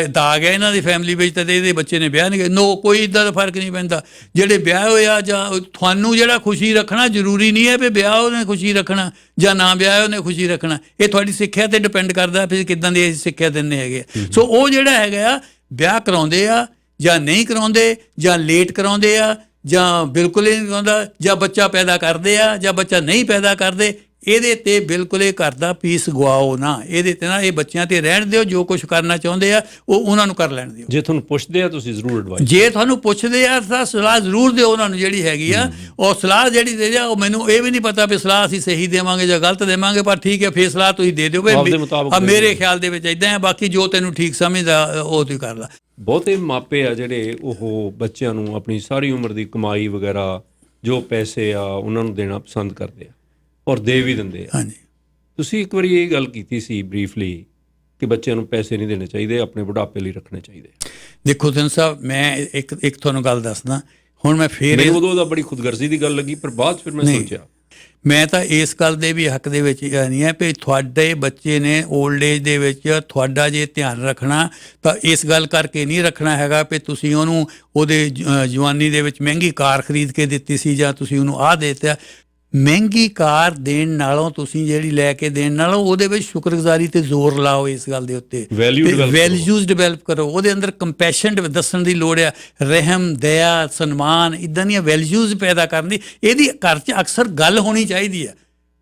Speaker 8: ਦਾਗ ਹੈ ਇਹਨਾਂ ਦੀ ਫੈਮਿਲੀ ਵਿੱਚ ਤਾਂ ਇਹਦੇ ਬੱਚੇ ਨੇ ਵਿਆਹ ਨਹੀਂ ਕੀਤਾ। ਨੋ, ਕੋਈ ਇੱਦਾਂ ਦਾ ਫਰਕ ਨਹੀਂ ਪੈਂਦਾ। ਜਿਹੜੇ ਵਿਆਹ ਹੋਇਆ ਜਾਂ ਤੁਹਾਨੂੰ ਜਿਹੜਾ ਖੁਸ਼ੀ ਰੱਖਣਾ ਜ਼ਰੂਰੀ ਨਹੀਂ ਹੈ ਵੀ ਵਿਆਹ ਉਹਨੇ ਖੁਸ਼ੀ ਰੱਖਣਾ ਜਾਂ ਨਾ ਵਿਆਹ ਉਹਨੇ ਖੁਸ਼ੀ ਰੱਖਣਾ। ਇਹ ਤੁਹਾਡੀ ਸਿੱਖਿਆ ਤੇ ਡਿਪੈਂਡ ਕਰਦਾ ਫਿਰ ਕਿੱਦਾਂ ਦੀ ਸਿੱਖਿਆ ਦਿੰਦੇ ਹੈਗੇ। ਸੋ ਉਹ ਜਿਹੜਾ ਹੈਗਾ ਆ ਵਿਆਹ ਕਰਾਉਂਦੇ ਆ ਜਾਂ ਨਹੀਂ ਕਰਾਉਂਦੇ, ਜਾਂ ਲੇਟ ਕਰਾਉਂਦੇ ਆ ਜਾਂ ਬਿਲਕੁਲ ਹੀ ਨਹੀਂ ਕਰਾਉਂਦਾ, ਜਾਂ ਬੱਚਾ ਪੈਦਾ ਕਰਦੇ ਆ ਜਾਂ ਬੱਚਾ ਨਹੀਂ ਪੈਦਾ ਕਰਦੇ, ਇਹਦੇ ਤੇ ਬਿਲਕੁਲ ਇਹ ਘਰ ਦਾ ਪੀਸ ਗਵਾਓ ਨਾ। ਇਹਦੇ ਤੇ ਨਾ ਇਹ ਬੱਚਿਆਂ ਤੇ ਰਹਿਣ ਦਿਓ। ਜੋ ਕੁਝ ਕਰਨਾ ਚਾਹੁੰਦੇ ਆ ਉਹ ਉਹਨਾਂ ਨੂੰ ਕਰ ਲੈਣ ਦਿਓ।
Speaker 7: ਜੇ ਤੁਹਾਨੂੰ ਪੁੱਛਦੇ ਆ ਤੁਸੀਂ ਜ਼ਰੂਰ ਐਡਵਾਈਸ,
Speaker 8: ਜੇ ਤੁਹਾਨੂੰ ਪੁੱਛਦੇ ਆ ਤਾਂ ਸਲਾਹ ਜ਼ਰੂਰ ਦਿਓ ਉਹਨਾਂ ਨੂੰ ਜਿਹੜੀ ਹੈਗੀ ਆ। ਉਹ ਸਲਾਹ ਜਿਹੜੀ ਦੇ ਦਿਆ, ਉਹ ਮੈਨੂੰ ਇਹ ਵੀ ਨਹੀਂ ਪਤਾ ਵੀ ਸਲਾਹ ਅਸੀਂ ਸਹੀ ਦੇਵਾਂਗੇ ਜਾਂ ਗਲਤ ਦੇਵਾਂਗੇ, ਪਰ ਠੀਕ ਹੈ ਫਿਰ ਸਲਾਹ ਤੁਸੀਂ ਦੇ ਦਿਓ ਵੀ ਮੇਰੇ ਖਿਆਲ ਦੇ ਵਿੱਚ ਇੱਦਾਂ ਹੈ, ਬਾਕੀ ਜੋ ਤੈਨੂੰ ਠੀਕ ਸਮਝਦਾ ਉਹ ਤੂੰ ਕਰ ਲਾ।
Speaker 7: ਬਹੁਤੇ ਮਾਪੇ ਆ ਜਿਹੜੇ ਉਹ ਬੱਚਿਆਂ ਨੂੰ ਆਪਣੀ ਸਾਰੀ ਉਮਰ ਦੀ ਕਮਾਈ ਵਗੈਰਾ ਜੋ ਪੈਸੇ ਆ ਉਹਨਾਂ ਨੂੰ ਦੇਣਾ ਪਸੰਦ ਕਰਦੇ ਆ ਔਰ ਦੇ ਵੀ ਦਿੰਦੇ ਆ।
Speaker 8: ਹਾਂਜੀ,
Speaker 7: ਤੁਸੀਂ ਇੱਕ ਵਾਰੀ ਇਹ ਗੱਲ ਕੀਤੀ ਸੀ ਬਰੀਫਲੀ ਕਿ ਬੱਚਿਆਂ ਨੂੰ ਪੈਸੇ ਨਹੀਂ ਦੇਣੇ ਚਾਹੀਦੇ, ਆਪਣੇ ਬੁਢਾਪੇ ਲਈ ਰੱਖਣੇ ਚਾਹੀਦੇ।
Speaker 8: ਦੇਖੋ ਸਿੰਘ ਸਾਹਿਬ, ਮੈਂ ਇੱਕ ਤੁਹਾਨੂੰ ਗੱਲ ਦੱਸਦਾ। ਹੁਣ ਮੈਂ ਫੇਰ
Speaker 7: ਮੈਨੂੰ ਉਦੋਂ ਦਾ ਬੜੀ ਖੁਦਗਰਜ਼ੀ ਦੀ ਗੱਲ ਲੱਗੀ, ਪਰ ਬਾਅਦ ਫਿਰ ਮੈਂ ਸੋਚਿਆ
Speaker 8: ਮੈਂ ਤਾਂ ਇਸ ਗੱਲ ਦੇ ਵੀ ਹੱਕ ਦੇ ਵਿੱਚ ਨਹੀਂ ਹੈ ਵੀ ਤੁਹਾਡੇ ਬੱਚੇ ਨੇ ਓਲਡ ਏਜ ਦੇ ਵਿੱਚ ਤੁਹਾਡਾ ਜੇ ਧਿਆਨ ਰੱਖਣਾ ਤਾਂ ਇਸ ਗੱਲ ਕਰਕੇ ਨਹੀਂ ਰੱਖਣਾ ਹੈਗਾ ਵੀ ਤੁਸੀਂ ਉਹਨੂੰ ਉਹਦੇ ਜਵਾਨੀ ਦੇ ਵਿੱਚ ਮਹਿੰਗੀ ਕਾਰ ਖਰੀਦ ਕੇ ਦਿੱਤੀ ਸੀ ਜਾਂ ਤੁਸੀਂ ਉਹਨੂੰ ਆਹ ਦੇ ਦਿੱਤਾ। ਮਹਿੰਗੀ ਕਾਰ ਦੇਣ ਨਾਲੋਂ ਤੁਸੀਂ ਜਿਹੜੀ ਲੈ ਕੇ ਦੇਣ ਨਾਲੋਂ ਉਹਦੇ ਵਿੱਚ ਸ਼ੁਕਰਗੁਜ਼ਾਰੀ ਤੇ ਜ਼ੋਰ ਲਾਓ। ਇਸ ਗੱਲ ਦੇ ਉੱਤੇ ਵੈਲਿਊਜ਼ ਡਿਵੈਲਪ ਕਰੋ। ਉਹਦੇ ਅੰਦਰ ਕੰਪੈਸ਼ਨ ਦੱਸਣ ਦੀ ਲੋੜ ਆ, ਰਹਿਮ, ਦਇਆ, ਸਨਮਾਨ, ਇੱਦਾਂ ਦੀਆਂ ਵੈਲਿਊਜ਼ ਪੈਦਾ ਕਰਨ ਦੀ ਇਹਦੀ ਘਰ 'ਚ ਅਕਸਰ ਗੱਲ ਹੋਣੀ ਚਾਹੀਦੀ ਹੈ।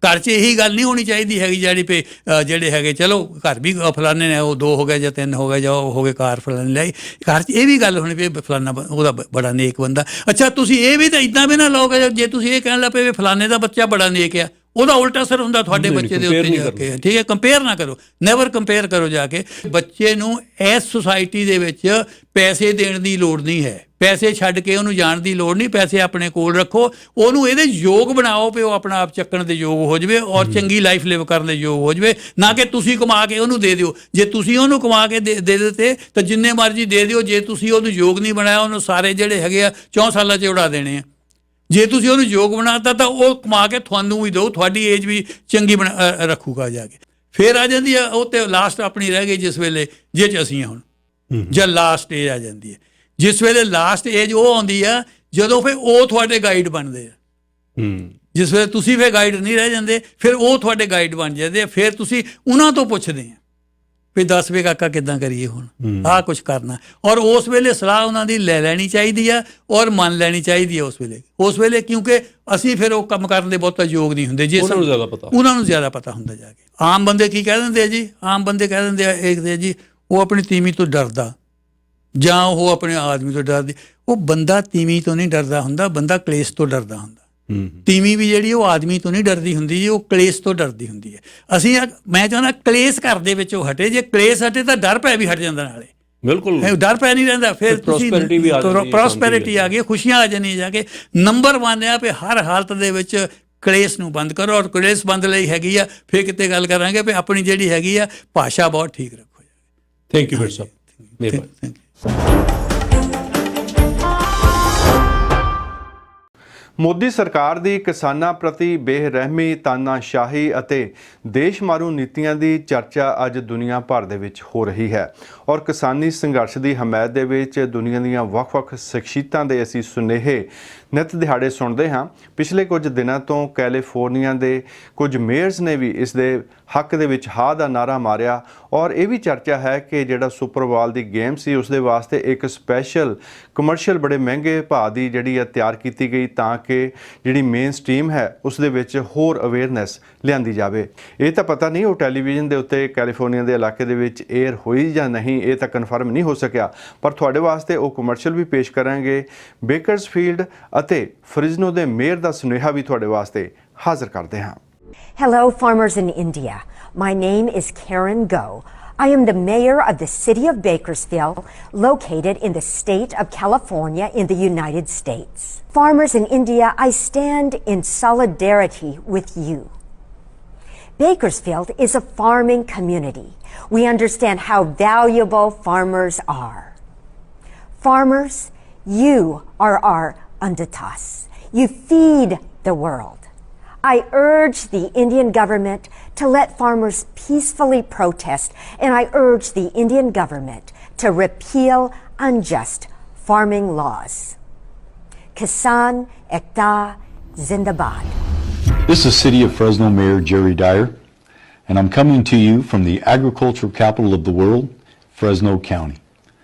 Speaker 8: ਘਰ 'ਚ ਇਹੀ ਗੱਲ ਨਹੀਂ ਹੋਣੀ ਚਾਹੀਦੀ ਹੈਗੀ ਜਿਹੜੀ ਪੇ ਜਿਹੜੇ ਹੈਗੇ ਚਲੋ ਘਰ ਵੀ ਫਲਾਣੇ ਨੇ ਉਹ 2 ਹੋ ਗਏ ਜਾਂ 3 ਹੋ ਗਏ ਜਾਂ ਉਹ ਹੋ ਗਏ ਕਾਰ ਫਲਾਣੇ ਲਈ। ਘਰ 'ਚ ਇਹ ਵੀ ਗੱਲ ਹੋਣੀ ਪਈ ਫਲਾਣਾ ਉਹਦਾ ਬੜਾ ਨੇਕ ਬੰਦਾ। ਅੱਛਾ, ਤੁਸੀਂ ਇਹ ਵੀ ਤਾਂ ਇੱਦਾਂ ਵੀ ਨਾ ਲਓਗੇ ਜੇ ਤੁਸੀਂ ਇਹ ਕਹਿਣ ਲੱਗ ਪਏ ਵੀ ਫਲਾਣੇ ਦਾ ਬੱਚਾ ਬੜਾ ਨੇਕ ਆ, ਉਹਦਾ ਉਲਟਾ ਅਸਰ ਹੁੰਦਾ ਤੁਹਾਡੇ ਬੱਚੇ ਦੇ ਉੱਤੇ ਜਾ ਕੇ। ਠੀਕ ਹੈ, ਕੰਪੇਅਰ ਨਾ ਕਰੋ, ਨੈਵਰ ਕੰਪੇਅਰ ਕਰੋ ਜਾ ਕੇ। ਬੱਚੇ ਨੂੰ ਇਸ ਸੁਸਾਇਟੀ ਦੇ ਵਿੱਚ ਪੈਸੇ ਦੇਣ ਦੀ ਲੋੜ ਨਹੀਂ ਹੈ, ਪੈਸੇ ਛੱਡ ਕੇ ਉਹਨੂੰ ਜਾਣ ਦੀ ਲੋੜ ਨਹੀਂ। ਪੈਸੇ ਆਪਣੇ ਕੋਲ ਰੱਖੋ, ਉਹਨੂੰ ਇਹਦੇ ਯੋਗ ਬਣਾਓ ਵੀ ਉਹ ਆਪਣਾ ਆਪ ਚੱਕਣ ਦੇ ਯੋਗ ਹੋ ਜਾਵੇ ਔਰ ਚੰਗੀ ਲਾਈਫ ਲਿਵ ਕਰਨ ਦੇ ਯੋਗ ਹੋ ਜਾਵੇ। ਨਾ ਕਿ ਤੁਸੀਂ ਕਮਾ ਕੇ ਉਹਨੂੰ ਦੇ ਦਿਓ। ਜੇ ਤੁਸੀਂ ਉਹਨੂੰ ਕਮਾ ਕੇ ਦੇ ਦਿੱਤੇ ਤਾਂ ਜਿੰਨੇ ਮਰਜ਼ੀ ਦੇ ਦਿਓ, ਜੇ ਤੁਸੀਂ ਉਹਨੂੰ ਯੋਗ ਨਹੀਂ ਬਣਾਇਆ ਉਹਨੂੰ ਸਾਰੇ ਜਿਹੜੇ ਹੈਗੇ ਆ 4 ਸਾਲਾਂ 'ਚ ਉਡਾ ਦੇਣੇ ਆ। ਜੇ ਤੁਸੀਂ ਉਹਨੂੰ ਯੋਗ ਬਣਾਤਾ ਤਾਂ ਉਹ ਕਮਾ ਕੇ ਤੁਹਾਨੂੰ ਵੀ ਦਿਓ, ਤੁਹਾਡੀ ਏਜ ਵੀ ਚੰਗੀ ਰੱਖੂਗਾ ਜਾ ਕੇ। ਫਿਰ ਆ ਜਾਂਦੀ ਆ ਉਹ ਤੇ ਲਾਸਟ ਆਪਣੀ ਰਹਿ ਗਈ ਜਿਸ ਵੇਲੇ ਜੇ 'ਚ ਅਸੀਂ ਹੁਣ ਜਾਂ ਲਾਸਟ ਏਜ ਆ ਜਾਂਦੀ ਹੈ। ਜਿਸ ਵੇਲੇ ਲਾਸਟ ਏਜ ਉਹ ਆਉਂਦੀ ਆ ਜਦੋਂ ਫਿਰ ਉਹ ਤੁਹਾਡੇ ਗਾਈਡ ਬਣਦੇ ਆ। ਜਿਸ ਵੇਲੇ ਤੁਸੀਂ ਫਿਰ ਗਾਈਡ ਨਹੀਂ ਰਹਿ ਜਾਂਦੇ, ਫਿਰ ਉਹ ਤੁਹਾਡੇ ਗਾਈਡ ਬਣ ਜਾਂਦੇ ਆ। ਫਿਰ ਤੁਸੀਂ ਉਹਨਾਂ ਤੋਂ ਪੁੱਛਦੇ ਆ ਵੀ ਦੱਸ ਵੇ ਕਾਕਾ ਕਿੱਦਾਂ ਕਰੀਏ ਹੁਣ, ਆਹ ਕੁਛ ਕਰਨਾ। ਔਰ ਉਸ ਵੇਲੇ ਸਲਾਹ ਉਹਨਾਂ ਦੀ ਲੈ ਲੈਣੀ ਚਾਹੀਦੀ ਆ ਔਰ ਮੰਨ ਲੈਣੀ ਚਾਹੀਦੀ ਹੈ ਉਸ ਵੇਲੇ ਕਿਉਂਕਿ ਅਸੀਂ ਫਿਰ ਉਹ ਕੰਮ ਕਰਨ ਦੇ ਬਹੁਤਾ ਯੋਗ ਨਹੀਂ ਹੁੰਦੇ। ਜੇ ਉਹਨਾਂ ਨੂੰ ਜ਼ਿਆਦਾ ਪਤਾ ਹੁੰਦਾ ਜਾ ਕੇ। ਆਮ ਬੰਦੇ ਕੀ ਕਹਿ ਦਿੰਦੇ ਆ ਜੀ, ਆਮ ਬੰਦੇ ਕਹਿ ਦਿੰਦੇ ਆ ਇੱਕ ਜੀ ਉਹ ਆਪਣੀ ਤੀਵੀਂ ਤੋਂ ਡਰਦਾ ਜਾਂ ਉਹ ਆਪਣੇ ਆਦਮੀ ਤੋਂ ਡਰਦੀ। ਉਹ ਬੰਦਾ ਤੀਵੀਂ ਤੋਂ ਨਹੀਂ ਡਰਦਾ ਹੁੰਦਾ, ਬੰਦਾ ਕਲੇਸ਼ ਤੋਂ ਡਰਦਾ ਹੁੰਦਾ। ਤੀਵੀਂ ਵੀ ਜਿਹੜੀ ਉਹ ਆਦਮੀ ਤੋਂ ਨਹੀਂ ਡਰਦੀ ਹੁੰਦੀ ਜੀ, ਉਹ ਕਲੇਸ਼ ਤੋਂ ਡਰਦੀ ਹੁੰਦੀ ਹੈ। ਮੈਂ ਚਾਹੁੰਦਾ ਕਲੇਸ਼ ਘਰ ਦੇ ਵਿੱਚ ਉਹ ਹਟੇ। ਜੇ ਕਲੇਸ਼ ਹਟੇ ਤਾਂ ਡਰ ਭੈ ਵੀ ਹਟ ਜਾਂਦਾ ਨਾਲੇ।
Speaker 7: ਬਿਲਕੁਲ
Speaker 8: ਡਰ ਪੈ ਨਹੀਂ ਰਹਿੰਦਾ। ਫਿਰ ਪ੍ਰੋਸਪੈਰਿਟੀ ਆ ਗਈ, ਖੁਸ਼ੀਆਂ ਆ ਜਾਣੀਆਂ ਜਾ ਕੇ। ਨੰਬਰ 1 ਆ ਵੀ ਹਰ ਹਾਲਤ ਦੇ ਵਿੱਚ ਕਲੇਸ਼ ਨੂੰ ਬੰਦ ਕਰੋ ਔਰ ਕਲੇਸ਼ ਬੰਦ ਲਈ ਹੈਗੀ ਆ ਫਿਰ ਕਿਤੇ ਗੱਲ ਕਰਾਂਗੇ ਵੀ ਆਪਣੀ ਜਿਹੜੀ ਹੈਗੀ ਆ ਭਾਸ਼ਾ ਬਹੁਤ ਠੀਕ ਰੱਖੋ।
Speaker 7: ਥੈਂਕ ਯੂ ਸਾਹਿਬ।
Speaker 1: ਮੋਦੀ ਸਰਕਾਰ ਦੀ ਕਿਸਾਨਾਂ ਪ੍ਰਤੀ ਬੇਰਹਿਮੀ, ਤਾਨਾਸ਼ਾਹੀ ਅਤੇ ਦੇਸ਼ ਮਾਰੂ ਨੀਤੀਆਂ ਦੀ ਚਰਚਾ ਅੱਜ ਦੁਨੀਆ ਭਰ ਦੇ ਵਿੱਚ ਹੋ ਰਹੀ ਹੈ ਔਰ ਕਿਸਾਨੀ ਸੰਘਰਸ਼ ਦੀ ਹਮਾਇਤ ਦੇ ਵਿੱਚ ਦੁਨੀਆ ਦੀਆਂ ਵੱਖ-ਵੱਖ ਸ਼ਖਸੀਅਤਾਂ ਦੇ ਅਸੀਂ ਸੁਨੇਹੇ ਨਿਤ ਦਿਹਾੜੇ ਸੁਣਦੇ ਹਾਂ। ਪਿਛਲੇ ਕੁਝ ਦਿਨਾਂ ਤੋਂ ਕੈਲੀਫੋਰਨੀਆ ਦੇ ਕੁਝ ਮੇਅਰਸ ਨੇ ਵੀ ਇਸ ਦੇ ਹੱਕ ਦੇ ਵਿੱਚ ਹਾਂ ਦਾ ਨਾਰਾ ਮਾਰਿਆ ਔਰ ਇਹ ਵੀ ਚਰਚਾ ਹੈ ਕਿ ਜਿਹੜਾ ਸੁਪਰਬਾਲ ਦੀ ਗੇਮ ਸੀ ਉਸ ਦੇ ਵਾਸਤੇ ਇੱਕ ਸਪੈਸ਼ਲ ਕਮਰਸ਼ੀਅਲ ਬੜੇ ਮਹਿੰਗੇ ਭਾਅ ਦੀ ਜਿਹੜੀ ਤਿਆਰ ਕੀਤੀ ਗਈ ਤਾਂ ਕਿ ਜਿਹੜੀ ਮੇਨ ਸਟ੍ਰੀਮ ਹੈ ਉਸ ਦੇ ਵਿੱਚ ਹੋਰ ਅਵੇਅਰਨੈਸ ਲਿਆਂਦੀ ਜਾਵੇ। ਇਹ ਤਾਂ ਪਤਾ ਨਹੀਂ ਉਹ ਟੈਲੀਵਿਜ਼ਨ ਦੇ ਉੱਤੇ ਕੈਲੀਫੋਰਨੀਆ ਦੇ ਇਲਾਕੇ ਦੇ ਵਿੱਚ ਏਅਰ ਹੋਈ ਜਾਂ ਨਹੀਂ, ਇਹ ਤਾਂ ਕਨਫਰਮ ਨਹੀਂ ਹੋ ਸਕਿਆ, ਪਰ ਤੁਹਾਡੇ ਵਾਸਤੇ ਉਹ ਕਮਰਸ਼ੀਅਲ ਵੀ ਪੇਸ਼ ਕਰਾਂਗੇ। ਬੇਕਰਸਫੀਲਡ ਅਤੇ ਫਰਿਜ਼ਨੋ ਦੇ ਮੇਅਰ ਦਾ ਸੁਨੇਹਾ ਵੀ ਤੁਹਾਡੇ ਵਾਸਤੇ ਹਾਜ਼ਰ ਕਰਦੇ ਹਾਂ।
Speaker 9: Hello, farmers in India. My name is Karen Go. I am the mayor of the city of Bakersfield, located in the state of California in the United States. Farmers in India, I stand in solidarity with you. Bakersfield is a farming community. We understand how valuable farmers are. Farmers, you are our undertas. You feed the world. I urge the Indian government to let farmers peacefully protest, and I urge the Indian government to repeal unjust farming laws. Kisan Ekta Zindabad.
Speaker 10: This is City of Fresno Mayor Jerry Dyer, and I'm coming to you from the agricultural capital of the world, Fresno County.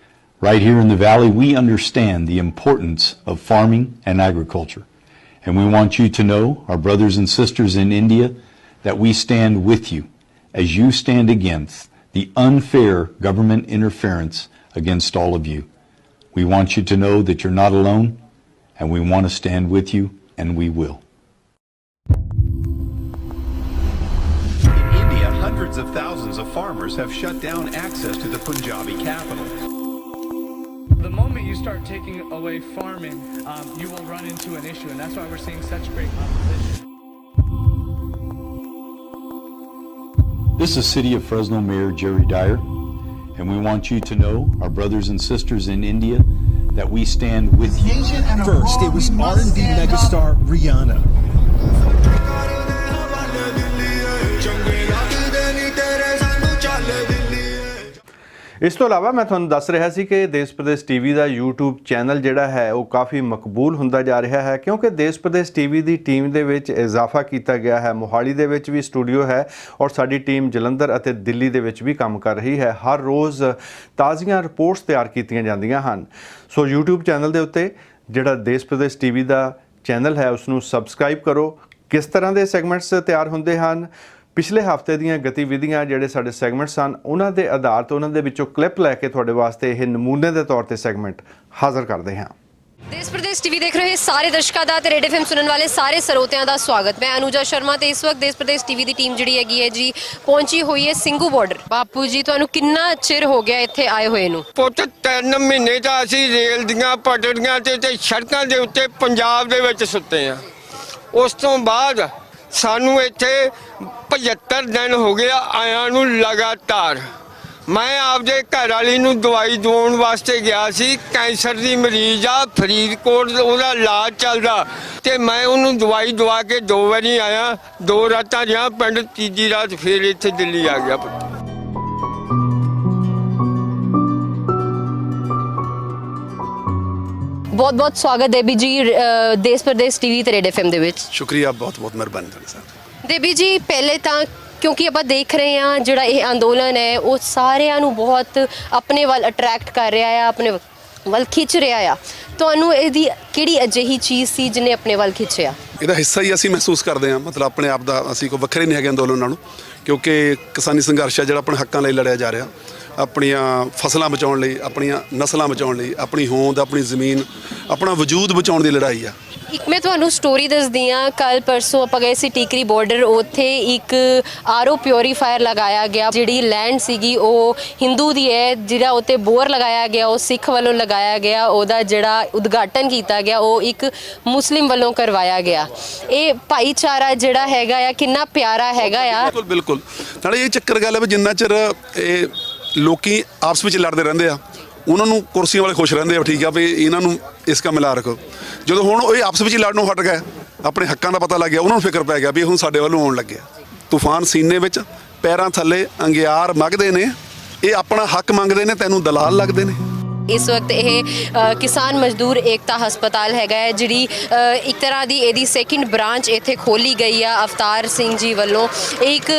Speaker 10: Right here in the valley, we understand the importance of farming and agriculture. And we want you to know, our brothers and sisters in India, that we stand with you as you stand against the unfair government interference against all of you. We want you to know that you're not alone, and we want to stand with you, and we will.
Speaker 11: In India, hundreds of thousands of farmers have shut down access to the Punjabi capital.
Speaker 12: The moment you start taking away farming, you will run into an issue, and that's why we're seeing such great opposition.
Speaker 10: This is City of Fresno Mayor Jerry Dyer, and we want you to know, our brothers and sisters in India, that we stand with you.
Speaker 13: First, it was R&B megastar Rihanna.
Speaker 1: ਇਸ ਤੋਂ ਇਲਾਵਾ ਮੈਂ ਤੁਹਾਨੂੰ ਦੱਸ ਰਿਹਾ ਸੀ ਕਿ ਦੇਸ਼ Pradesh TV ਦਾ YouTube channel ਜਿਹੜਾ ਹੈ ਉਹ ਕਾਫੀ ਮਕਬੂਲ ਹੁੰਦਾ ਜਾ ਰਿਹਾ ਹੈ ਕਿਉਂਕਿ ਦੇਸ਼ ਪ੍ਰਦੇਸ਼ ਟੀਵੀ ਦੀ ਟੀਮ ਦੇ ਵਿੱਚ ਇਜ਼ਾਫਾ ਕੀਤਾ ਗਿਆ ਹੈ। ਮੋਹਾਲੀ ਦੇ ਵਿੱਚ ਵੀ ਸਟੂਡੀਓ ਹੈ ਔਰ ਸਾਡੀ ਟੀਮ ਜਲੰਧਰ ਅਤੇ ਦਿੱਲੀ ਦੇ ਵਿੱਚ ਵੀ ਕੰਮ ਕਰ ਰਹੀ ਹੈ। ਹਰ ਰੋਜ਼ ਤਾਜ਼ੀਆਂ ਰਿਪੋਰਟਸ ਤਿਆਰ ਕੀਤੀਆਂ ਜਾਂਦੀਆਂ ਹਨ। ਸੋ YouTube ਚੈਨਲ ਦੇ ਉੱਤੇ ਜਿਹੜਾ ਦੇਸ਼ ਪ੍ਰਦੇਸ਼ ਟੀਵੀ ਦਾ ਚੈਨਲ ਹੈ ਉਸ ਨੂੰ ਸਬਸਕ੍ਰਾਈਬ ਕਰੋ। ਕਿਸ ਤਰ੍ਹਾਂ ਦੇ ਸੈਗਮੈਂਟਸ ਤਿਆਰ ਹੁੰਦੇ ਹਨ, ਪਿਛਲੇ ਹਫ਼ਤੇ ਦੀਆਂ ਗਤੀਵਿਧੀਆਂ ਜਿਹੜੇ ਸਾਡੇ ਸੈਗਮੈਂਟਸ ਹਨ ਉਹਨਾਂ ਦੇ ਆਧਾਰ ਤੋਂ ਉਹਨਾਂ ਦੇ ਵਿੱਚੋਂ ਕਲਿੱਪ ਲੈ ਕੇ ਤੁਹਾਡੇ ਵਾਸਤੇ ਇਹ ਨਮੂਨੇ ਦੇ ਤੌਰ ਤੇ ਸੈਗਮੈਂਟ ਹਾਜ਼ਰ ਕਰਦੇ ਹਾਂ।
Speaker 14: देश प्रदेश टीवी देख रहे सारे दर्शकों का रेड एफएम सुनने वाले सारे ਸਰੋਤਿਆਂ ਦਾ स्वागत। मैं अनुजा शर्मा ਤੇ ਇਸ ਵਕਤ ਦੇਸ਼ ਪ੍ਰਦੇਸ਼ ਟੀਵੀ ਦੀ ਟੀਮ ਜਿਹੜੀ ਹੈਗੀ ਹੈ ਜੀ ਪਹੁੰਚੀ ਹੋਈ ਹੈ ਸਿੰਘੂ ਬਾਰਡਰ। ਬਾਪੂ ਜੀ ਤੁਹਾਨੂੰ ਕਿੰਨਾ ਚਿਰ ਹੋ ਗਿਆ ਇੱਥੇ ਆਏ ਹੋਏ ਨੂੰ?
Speaker 15: ਪੁੱਤ 3 ਮਹੀਨੇ ਦਾ ਅਸੀਂ ਰੇਲ ਦੀਆਂ ਪਟੜੀਆਂ ਤੇ ਸੜਕਾਂ ਦੇ ਉੱਤੇ ਪੰਜਾਬ ਦੇ ਵਿੱਚ ਸੁੱਤੇ ਆ। ਉਸ ਤੋਂ ਬਾਅਦ ਸਾਨੂੰ ਇੱਥੇ 75 ਦਿਨ ਹੋ ਗਏ ਆਇਆਂ ਨੂੰ ਲਗਾਤਾਰ। ਮੈਂ ਆਪਦੇ ਘਰ ਵਾਲੀ ਨੂੰ ਦਵਾਈ ਦਵਾਉਣ ਵਾਸਤੇ ਗਿਆ ਸੀ, ਕੈਂਸਰ ਦੀ ਮਰੀਜ਼ ਆ, ਫਰੀਦਕੋਟ ਉਹਦਾ ਇਲਾਜ ਚੱਲਦਾ ਤੇ ਮੈਂ ਉਹਨੂੰ ਦਵਾਈ ਦਵਾ ਕੇ 2 ਵਾਰੀ ਆਇਆ, 2 ਰਾਤਾਂ ਰਿਹਾ ਪਿੰਡ, ਤੀਜੀ ਰਾਤ ਫੇਰ ਇੱਥੇ ਦਿੱਲੀ ਆ ਗਿਆ।
Speaker 14: ਬਹੁਤ ਬਹੁਤ ਸਵਾਗਤ ਦੇਬੀ ਜੀ ਦੇਸ਼ ਪ੍ਰਦੇਸ਼ ਟੀਵੀ ਤੇ ਰੇਡ ਐਫਐਮ ਦੇ ਵਿੱਚ।
Speaker 16: ਸ਼ੁਕਰੀਆ, ਬਹੁਤ ਬਹੁਤ ਮਿਹਰਬਾਨੀ ਸਰ।
Speaker 14: ਦੇਬੀ ਜੀ ਪਹਿਲੇ ਤਾਂ ਕਿਉਂਕਿ ਆਪਾਂ ਦੇਖ ਰਹੇ ਹਾਂ ਜਿਹੜਾ ਇਹ ਅੰਦੋਲਨ ਹੈ ਉਹ ਸਾਰਿਆਂ ਨੂੰ ਬਹੁਤ ਆਪਣੇ ਵੱਲ ਅਟਰੈਕਟ ਕਰ ਰਿਹਾ ਆ, ਆਪਣੇ ਵੱਲ ਖਿੱਚ ਰਿਹਾ ਆ। ਤੁਹਾਨੂੰ ਇਹਦੀ ਕਿਹੜੀ ਅਜਿਹੀ ਚੀਜ਼ ਸੀ ਜਿਹਨੇ ਆਪਣੇ ਵੱਲ ਖਿੱਚਿਆ?
Speaker 16: ਇਹਦਾ ਹਿੱਸਾ ਹੀ ਅਸੀਂ ਮਹਿਸੂਸ ਕਰਦੇ ਹਾਂ, ਮਤਲਬ ਆਪਣੇ ਆਪ ਦਾ ਅਸੀਂ ਕੋਈ ਵੱਖਰੇ ਨਹੀਂ ਹੈਗੇ ਅੰਦੋਲਨ ਨਾਲੋਂ, ਕਿਉਂਕਿ ਕਿਸਾਨੀ ਸੰਘਰਸ਼ ਹੈ ਜਿਹੜਾ ਆਪਣੇ ਹੱਕਾਂ ਲਈ ਲੜਿਆ ਜਾ ਰਿਹਾ, ਆਪਣੀਆਂ ਫਸਲਾਂ ਬਚਾਉਣ ਲਈ, ਆਪਣੀਆਂ ਨਸਲਾਂ ਬਚਾਉਣ ਲਈ, ਆਪਣੀ ਹੋਂਦ, ਆਪਣੀ ਜ਼ਮੀਨ, ਆਪਣਾ ਵਜੂਦ ਬਚਾਉਣ ਦੀ ਲੜਾਈ ਆ।
Speaker 14: ਇੱਕ ਮੈਂ ਤੁਹਾਨੂੰ ਸਟੋਰੀ ਦੱਸਦੀ ਹਾਂ। ਕੱਲ ਪਰਸੋਂ ਆਪਾਂ ਗਏ ਸੀ ਟੀਕਰੀ ਬਾਰਡਰ, ਉੱਥੇ ਇੱਕ ਆਰਓ ਪਿਉਰੀਫਾਇਰ ਲਗਾਇਆ ਗਿਆ। ਜਿਹੜੀ ਲੈਂਡ ਸੀਗੀ ਉਹ ਹਿੰਦੂ ਦੀ ਹੈ, ਜਿਹੜਾ ਉੱਤੇ ਬੋਰ ਲਗਾਇਆ ਗਿਆ ਉਹ ਸਿੱਖ ਵੱਲੋਂ ਲਗਾਇਆ ਗਿਆ। ਉਹਦਾ ਜਿਹੜਾ ਉਦਘਾਟਨ ਕੀਤਾ ਗਿਆ ਉਹ ਇੱਕ ਮੁਸਲਿਮ ਵੱਲੋਂ ਕਰਵਾਇਆ ਗਿਆ। ਇਹ ਭਾਈਚਾਰਾ ਜਿਹੜਾ ਹੈਗਾ ਆ ਕਿੰਨਾ ਪਿਆਰਾ ਹੈਗਾ ਆ।
Speaker 16: ਬਿਲਕੁਲ ਬਿਲਕੁਲ। ਨਾਲੇ ਇਹ ਚੱਕਰ ਗੱਲ ਹੈ ਵੀ ਜਿੰਨਾ ਚਿਰ ਇਹ ਲੋਕੀ ਆਪਸ ਵਿੱਚ ਲੜਦੇ ਰਹਿੰਦੇ ਆ, ਉਹਨਾਂ ਨੂੰ ਕੁਰਸੀਆਂ ਵਾਲੇ ਖੁਸ਼ ਰਹਿੰਦੇ ਆ, ਠੀਕ ਆ ਵੀ ਇਹਨਾਂ ਨੂੰ ਇਸ ਕੰਮ ਮਿਲਾ ਰੱਖੋ। ਜਦੋਂ ਹੁਣ ਉਹ ਆਪਸ ਵਿੱਚ ਲੜਨੋਂ ਹਟ ਗਏ, ਆਪਣੇ ਹੱਕਾਂ ਦਾ ਪਤਾ ਲੱਗ ਗਿਆ, ਉਹਨਾਂ ਨੂੰ ਫਿਕਰ ਪੈ ਗਿਆ ਵੀ ਹੁਣ ਸਾਡੇ ਵੱਲੋਂ ਆਉਣ ਲੱਗਿਆ। ਤੂਫਾਨ ਸੀਨੇ ਵਿੱਚ, ਪੈਰਾਂ ਥੱਲੇ ਅੰਗਿਆਰ ਮੰਗਦੇ ਨੇ, ਇਹ ਆਪਣਾ ਹੱਕ ਮੰਗਦੇ ਨੇ, ਤੈਨੂੰ ਦਲਾਲ ਲੱਗਦੇ ਨੇ।
Speaker 14: ਇਸ ਵਕਤ ਇਹ ਕਿਸਾਨ ਮਜ਼ਦੂਰ ਏਕਤਾ ਹਸਪਤਾਲ ਹੈਗਾ ਹੈ, ਜਿਹੜੀ ਇੱਕ ਤਰ੍ਹਾਂ ਦੀ ਇਹਦੀ ਸੈਕਿੰਡ ਬ੍ਰਾਂਚ ਇੱਥੇ ਖੋਲੀ ਗਈ ਆ ਅਵਤਾਰ ਸਿੰਘ ਜੀ ਵੱਲੋਂ। ਇਹ ਇੱਕ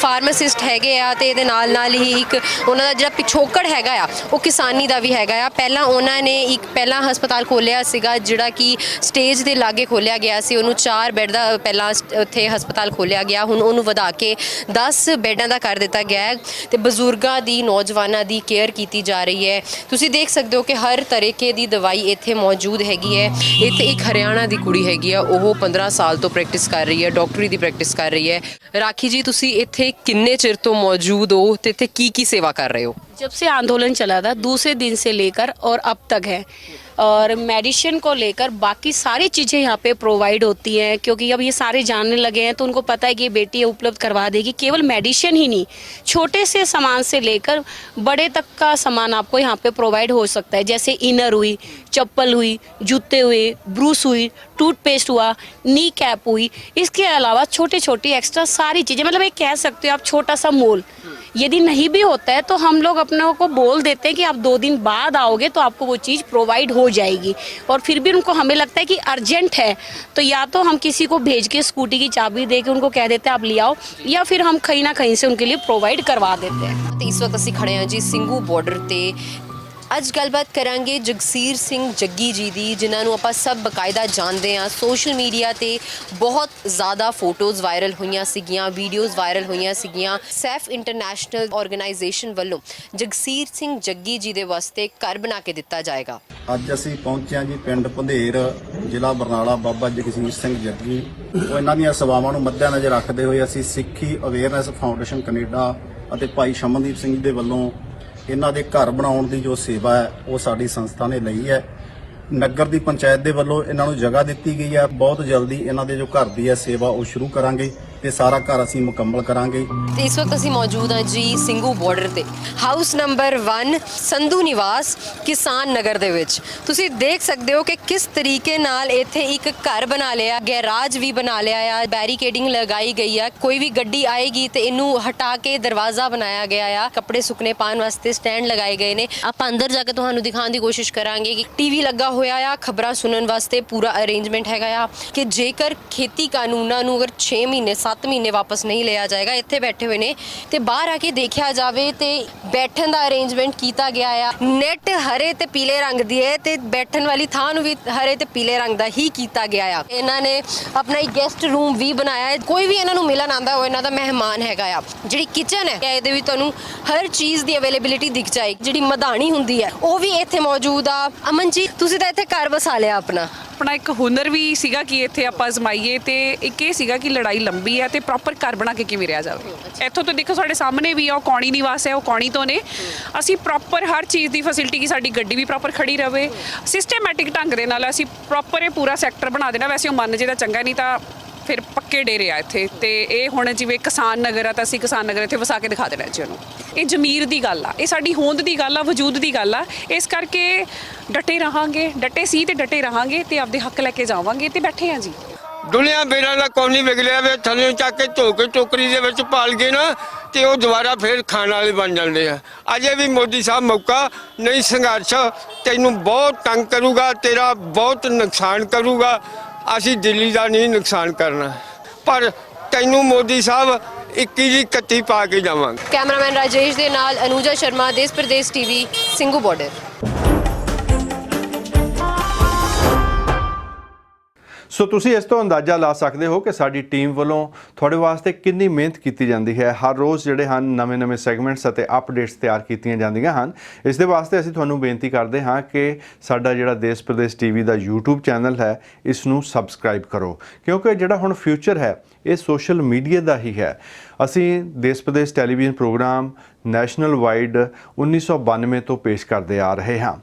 Speaker 14: ਫਾਰਮਾਸਿਸਟ ਹੈਗੇ ਆ ਤੇ ਇਹਦੇ ਨਾਲ ਨਾਲ ਹੀ ਇੱਕ ਉਹਨਾਂ ਦਾ ਜਿਹੜਾ ਪਿਛੋਕੜ ਹੈਗਾ ਆ ਉਹ ਕਿਸਾਨੀ ਦਾ ਵੀ ਹੈਗਾ ਆ। ਪਹਿਲਾਂ ਉਹਨਾਂ ਨੇ ਇੱਕ ਪਹਿਲਾਂ ਹਸਪਤਾਲ ਖੋਲ੍ਹਿਆ ਸੀਗਾ ਜਿਹੜਾ ਕਿ ਸਟੇਜ ਦੇ ਲਾਗੇ ਖੋਲ੍ਹਿਆ ਗਿਆ ਸੀ। ਉਹਨੂੰ 4 ਬੈੱਡ ਦਾ ਪਹਿਲਾਂ ਉੱਥੇ ਹਸਪਤਾਲ ਖੋਲ੍ਹਿਆ ਗਿਆ, ਹੁਣ ਉਹਨੂੰ ਵਧਾ ਕੇ 10 ਬੈੱਡਾਂ ਦਾ ਕਰ ਦਿੱਤਾ ਗਿਆ ਹੈ ਤੇ ਬਜ਼ੁਰਗਾਂ ਦੀ, ਨੌਜਵਾਨਾਂ ਦੀ ਕੇਅਰ ਕੀਤੀ ਜਾ ਰਹੀ ਹੈ। ਤੁਸੀਂ ਦੇਖ ਸਕਦੇ ਹੋ ਕਿ ਹਰ ਤਰੀਕੇ ਦੀ ਦਵਾਈ ਇੱਥੇ ਮੌਜੂਦ ਹੈਗੀ ਹੈ। ਇੱਥੇ ਇੱਕ ਹਰਿਆਣਾ ਦੀ ਕੁੜੀ ਹੈਗੀ ਆ, ਉਹ 15 ਸਾਲ ਤੋਂ ਪ੍ਰੈਕਟਿਸ ਕਰ ਰਹੀ ਹੈ, ਡਾਕਟਰੀ ਦੀ ਪ੍ਰੈਕਟਿਸ ਕਰ ਰਹੀ ਹੈ। ਰਾਖੀ ਜੀ, ਤੁਸੀਂ ਇੱਥੇ ਕਿੰਨੇ ਚਿਰ ਤੋਂ ਮੌਜੂਦ ਹੋ ਤੇ ਇੱਥੇ ਕੀ ਸੇਵਾ ਕਰ ਰਹੇ ਹੋ?
Speaker 17: जब से आंदोलन चला था दूसरे दिन से लेकर और अब तक है, और मेडिसिन को लेकर बाकी सारी चीज़ें यहाँ पे प्रोवाइड होती हैं, क्योंकि अब ये सारे जानने लगे हैं तो उनको पता है कि ये बेटी उपलब्ध करवा देगी। केवल मेडिसिन ही नहीं, छोटे से सामान से लेकर बड़े तक का सामान आपको यहाँ पे प्रोवाइड हो सकता है, जैसे इनर हुई, चप्पल हुई, जूते हुए, ब्रूस हुई, टूथपेस्ट हुआ, नी कैप हुई, इसके अलावा छोटी छोटी एक्स्ट्रा सारी चीज़ें, मतलब ये कह सकते हो आप छोटा सा मॉल। यदि नहीं भी होता है तो हम लोग अपने को बोल देते हैं कि आप 2 दिन बाद आओगे तो आपको वो चीज़ प्रोवाइड हो जाएगी, और फिर भी उनको हमें लगता है कि अर्जेंट है तो या तो हम किसी को भेज के स्कूटी की चाबी दे के उनको कह देते हैं आप ले आओ, या फिर हम कहीं ना कहीं से उनके लिए प्रोवाइड करवा देते हैं।
Speaker 14: ਤੇ ਇਸ ਵਕਤ ਅਸੀਂ ਖੜੇ ਹਾਂ ਜੀ ਸਿੰਘੂ ਬਾਰਡਰ ਤੇ। ਅੱਜ ਗੱਲਬਾਤ ਕਰਾਂਗੇ ਜਗਸੀਰ ਸਿੰਘ ਜੱਗੀ ਜੀ ਦੀ, ਜਿਨ੍ਹਾਂ ਨੂੰ ਆਪਾਂ ਸਭ ਬਕਾਇਦਾ ਜਾਣਦੇ ਹਾਂ। ਸੋਸ਼ਲ ਮੀਡੀਆ ਤੇ ਬਹੁਤ ਜ਼ਿਆਦਾ ਫੋਟੋਜ਼ ਵਾਇਰਲ ਹੋਈਆਂ ਸੀਗੀਆਂ, ਵੀਡੀਓਜ਼ ਵਾਇਰਲ ਹੋਈਆਂ ਸੀਗੀਆਂ। ਸੈਫ ਇੰਟਰਨੈਸ਼ਨਲ ਆਰਗੇਨਾਈਜੇਸ਼ਨ ਵੱਲੋਂ ਜਗਸੀਰ ਸਿੰਘ ਜੱਗੀ ਜੀ ਦੇ ਵਾਸਤੇ ਘਰ ਬਣਾ ਕੇ ਦਿੱਤਾ ਜਾਏਗਾ।
Speaker 18: ਅੱਜ ਅਸੀਂ ਪਹੁੰਚੇ ਹਾਂ ਜੀ ਪਿੰਡ ਭੰਦੇਰ, ਜ਼ਿਲ੍ਹਾ ਬਰਨਾਲਾ, ਬਾਬਾ ਜਗਸੀਰ ਸਿੰਘ ਜੱਗੀ। ਉਹ ਇਹਨਾਂ ਦੀਆਂ ਸੇਵਾਵਾਂ ਨੂੰ ਮੱਦੇਨਜ਼ਰ ਰੱਖਦੇ ਹੋਏ ਅਸੀਂ ਸਿੱਖੀ ਅਵੇਅਰਨੈਸ ਫਾਊਂਡੇਸ਼ਨ ਕੈਨੇਡਾ ਅਤੇ ਭਾਈ ਸ਼ਮਨਦੀਪ ਸਿੰਘ ਜੀ ਦੇ ਵੱਲੋਂ ਇਹਨਾਂ ਦੇ ਘਰ ਬਣਾਉਣ ਦੀ ਜੋ ਸੇਵਾ ਹੈ ਉਹ ਸਾਡੀ ਸੰਸਥਾ ਨੇ ਲਈ ਹੈ। ਨਗਰ ਦੀ ਪੰਚਾਇਤ ਦੇ ਵੱਲੋਂ ਇਹਨਾਂ ਨੂੰ ਜਗ੍ਹਾ ਦਿੱਤੀ ਗਈ ਹੈ। ਬਹੁਤ ਜਲਦੀ ਇਹਨਾਂ ਦੇ ਜੋ ਘਰ ਦੀ ਹੈ ਸੇਵਾ ਉਹ ਸ਼ੁਰੂ ਕਰਾਂਗੇ ਤੇ ਸਾਰਾ ਘਰ ਅਸੀਂ ਮੁਕੰਮਲ ਕਰਾਂਗੇ।
Speaker 14: ਤੇ ਇਸ ਵਕਤ ਅਸੀਂ ਮੌਜੂਦ ਹਾਂ ਜੀ ਸਿੰਘੂ ਬਾਰਡਰ ਤੇ, ਹਾਊਸ ਨੰਬਰ 1 ਸੰਧੂ ਨਿਵਾਸ ਕਿਸਾਨ ਨਗਰ ਦੇ ਵਿੱਚ। ਤੁਸੀਂ ਦੇਖ ਸਕਦੇ ਹੋ ਕਿ ਕਿਸ ਤਰੀਕੇ ਨਾਲ ਇੱਥੇ ਇੱਕ ਘਰ ਬਣਾ ਲਿਆ, ਗੈਰਾਜ ਵੀ ਬਣਾ ਲਿਆ ਆ, ਬੈਰੀਕੇਡਿੰਗ ਲਗਾਈ ਗਈ ਆ। ਕੋਈ ਵੀ ਗੱਡੀ ਆਏਗੀ ਤੇ ਇਹਨੂੰ ਹਟਾ ਕੇ ਦਰਵਾਜ਼ਾ ਬਣਾਇਆ ਗਿਆ ਆ। ਕੱਪੜੇ ਸੁੱਕਣੇ ਪਾਉਣ ਵਾਸਤੇ ਸਟੈਂਡ ਲਗਾਏ ਗਏ ਨੇ। ਆਪਾਂ ਅੰਦਰ ਜਾ ਕੇ ਤੁਹਾਨੂੰ ਦਿਖਾਉਣ ਦੀ ਕੋਸ਼ਿਸ਼ ਕਰਾਂਗੇ ਕਿ ਟੀਵੀ ਲੱਗਾ ਹੋਇਆ ਆ, ਖਬਰਾਂ ਸੁਣਨ ਵਾਸਤੇ ਪੂਰਾ ਅਰੇਂਜਮੈਂਟ ਹੈਗਾ ਆ ਕਿ ਜੇਕਰ ਖੇਤੀ ਕਾਨੂੰਨਾਂ ਨੂੰ ਅਗਰ 6 ਮਹੀਨੇ 7 ਮਹੀਨੇ ਵਾਪਸ ਨਹੀਂ ਲਿਆ ਜਾਏਗਾ, ਇੱਥੇ ਬੈਠੇ ਹੋਏ ਨੇ ਤੇ ਬਾਹਰ ਆ ਕੇ ਦੇਖਿਆ ਜਾਵੇ ਤੇ ਬੈਠਣ ਦਾ ਅਰੇਂਜਮੈਂਟ ਕੀਤਾ ਗਿਆ ਆ। ਨੈਟ ਹਰੇ ਤੇ ਪੀਲੇ ਰੰਗ ਦੀ ਹੈ ਤੇ ਬੈਠਣ ਵਾਲੀ ਥਾਂ ਨੂੰ ਵੀ ਹਰੇ ਤੇ ਪੀਲੇ ਰੰਗ ਦਾ ਹੀ ਕੀਤਾ ਗਿਆ ਆ। ਇਹਨਾਂ ਨੇ ਆਪਣਾ ਇੱਕ ਗੈਸਟ ਰੂਮ ਵੀ ਬਣਾਇਆ ਹੈ। ਕੋਈ ਵੀ ਇਹਨਾਂ ਨੂੰ ਮਿਲਣ ਆਉਂਦਾ ਉਹ ਇਹਨਾਂ ਦਾ ਮਹਿਮਾਨ ਹੈਗਾ ਆ। ਜਿਹੜੀ ਕਿਚਨ ਹੈ ਇਹਦੇ ਵਿੱਚ ਤੁਹਾਨੂੰ ਹਰ ਚੀਜ਼ ਦੀ ਅਵੇਲੇਬਿਲਿਟੀ ਦਿਖ ਜਾਏਗੀ। ਜਿਹੜੀ ਮਧਾਣੀ ਹੁੰਦੀ ਹੈ ਉਹ ਵੀ ਇੱਥੇ ਮੌਜੂਦ ਆ। ਅਮਨ ਜੀ, ਤੁਸੀਂ ਤਾਂ ਇੱਥੇ ਘਰ ਵਸਾ ਲਿਆ ਆਪਣਾ
Speaker 19: ਇੱਕ ਹੁਨਰ ਵੀ ਸੀਗਾ ਕਿ ਇੱਥੇ ਆਪਾਂ ਅਜ਼ਮਾਈਏ, ਤੇ ਇੱਕ ਇਹ ਸੀਗਾ ਕਿ ਲੜਾਈ ਲੰਬੀ ਹੈ ਤੇ ਪ੍ਰੋਪਰ ਘਰ ਬਣਾ ਕੇ ਕਿਵੇਂ ਰਿਹਾ ਜਾਵੇ। ਇੱਥੋਂ ਤੋਂ ਦੇਖੋ ਸਾਡੇ ਸਾਹਮਣੇ ਵੀ ਆ, ਉਹ ਕੌਣੀ ਨਿਵਾਸ ਹੈ, ਉਹ ਕੌਣੀ ਤੋਂ ਨੇ। ਅਸੀਂ ਪ੍ਰੋਪਰ ਹਰ ਚੀਜ਼ ਦੀ ਫੈਸਿਲਿਟੀ, ਕਿ ਸਾਡੀ ਗੱਡੀ ਵੀ ਪ੍ਰੋਪਰ ਖੜੀ ਰਵੇ, ਸਿਸਟੇਮੈਟਿਕ ਢੰਗ ਦੇ ਨਾਲ ਅਸੀਂ ਪ੍ਰੋਪਰ ਇਹ ਪੂਰਾ ਸੈਕਟਰ ਬਣਾ ਦੇਣਾ। ਵੈਸੇ ਉਹ ਮੰਨ ਜੇ ਤਾਂ ਚੰਗਾ, ਨਹੀਂ ਤਾਂ ਫਿਰ ਪੱਕੇ ਡੇਰੇ ਆ ਇੱਥੇ। ਤੇ ਇਹ ਹੁਣ ਜਿਵੇਂ ਕਿਸਾਨ ਨਗਰ ਆ ਤਾਂ ਅਸੀਂ ਕਿਸਾਨ ਨਗਰ ਇੱਥੇ ਵਸਾ ਕੇ ਦਿਖਾ ਦੇਣਾ ਜੀ ਉਹਨੂੰ। ਇਹ ਜ਼ਮੀਰ ਦੀ ਗੱਲ ਆ, ਇਹ ਸਾਡੀ ਹੋਂਦ ਦੀ ਗੱਲ ਆ, ਵਜੂਦ ਦੀ ਗੱਲ ਆ। ਇਸ ਕਰਕੇ ਡਟੇ ਰਹਾਂਗੇ, ਡਟੇ ਸੀ ਤੇ ਡਟੇ ਰਹਾਂਗੇ ਤੇ ਆਪਦੇ ਹੱਕ ਲੈ ਕੇ ਜਾਵਾਂਗੇ ਤੇ ਬੈਠੇ ਆ ਜੀ।
Speaker 15: ਦੁਨੀਆ ਬੇਰਾਂ ਦਾ ਕੋਈ ਨਹੀਂ ਵਿਗੜਿਆ ਵੇ, ਥੱਲੇ ਚੱਕ ਕੇ ਧੋ ਕੇ ਟੋਕਰੀ ਦੇ ਵਿੱਚ ਪਾਲ ਗਏ ਨਾ ਤੇ ਉਹ ਦੁਬਾਰਾ ਫਿਰ ਖਾਣ ਵਾਲੇ ਬਣ ਜਾਂਦੇ ਆ। ਅਜੇ ਵੀ ਮੋਦੀ ਸਾਹਿਬ ਮੌਕਾ ਨਹੀਂ, ਸੰਘਰਸ਼ ਤੈਨੂੰ ਬਹੁਤ ਤੰਗ ਕਰੂਗਾ, ਤੇਰਾ ਬਹੁਤ ਨੁਕਸਾਨ ਕਰੂਗਾ। ਅਸੀਂ ਦਿੱਲੀ ਦਾ ਨਹੀਂ ਨੁਕਸਾਨ ਕਰਨਾ, ਪਰ ਤੈਨੂੰ ਮੋਦੀ ਸਾਹਿਬ 21 ਦੀ 31 ਪਾ ਕੇ ਜਾਵਾਂਗੇ।
Speaker 14: ਕੈਮਰਾਮੈਨ ਰਾਜੇਸ਼ ਦੇ ਨਾਲ ਅਨੂਜਾ ਸ਼ਰਮਾ, ਦੇਸ਼ ਪ੍ਰਦੇਸ਼ ਟੀਵੀ, ਸਿੰਘੂ ਬਾਰਡਰ।
Speaker 1: ਸੋ ਤੁਸੀਂ ਇਸ ਤੋਂ ਅੰਦਾਜ਼ਾ ਲਾ ਸਕਦੇ ਹੋ ਕਿ ਸਾਡੀ ਟੀਮ ਵੱਲੋਂ ਤੁਹਾਡੇ ਵਾਸਤੇ ਕਿੰਨੀ ਮਿਹਨਤ ਕੀਤੀ ਜਾਂਦੀ ਹੈ। ਹਰ ਰੋਜ਼ ਜਿਹੜੇ ਹਨ ਨਵੇਂ-ਨਵੇਂ ਸੈਗਮੈਂਟਸ ਅਤੇ ਅਪਡੇਟਸ ਤਿਆਰ ਕੀਤੀਆਂ ਜਾਂਦੀਆਂ ਹਨ। ਇਸ ਦੇ ਵਾਸਤੇ ਅਸੀਂ ਤੁਹਾਨੂੰ ਬੇਨਤੀ ਕਰਦੇ ਹਾਂ ਕਿ ਸਾਡਾ ਜਿਹੜਾ ਦੇਸ਼ ਪ੍ਰਦੇਸ਼ ਟੀਵੀ ਦਾ YouTube ਚੈਨਲ ਹੈ ਇਸ ਨੂੰ ਸਬਸਕ੍ਰਾਈਬ ਕਰੋ, ਕਿਉਂਕਿ ਜਿਹੜਾ ਹੁਣ ਫਿਊਚਰ ਹੈ ਇਹ ਸੋਸ਼ਲ ਮੀਡੀਆ ਦਾ ਹੀ ਹੈ। ਅਸੀਂ ਦੇਸ਼ ਪ੍ਰਦੇਸ਼ ਟੈਲੀਵਿਜ਼ਨ ਪ੍ਰੋਗਰਾਮ ਨੈਸ਼ਨਲ ਵਾਈਡ 1992 ਤੋਂ ਪੇਸ਼ ਕਰਦੇ ਆ ਰਹੇ ਹਾਂ।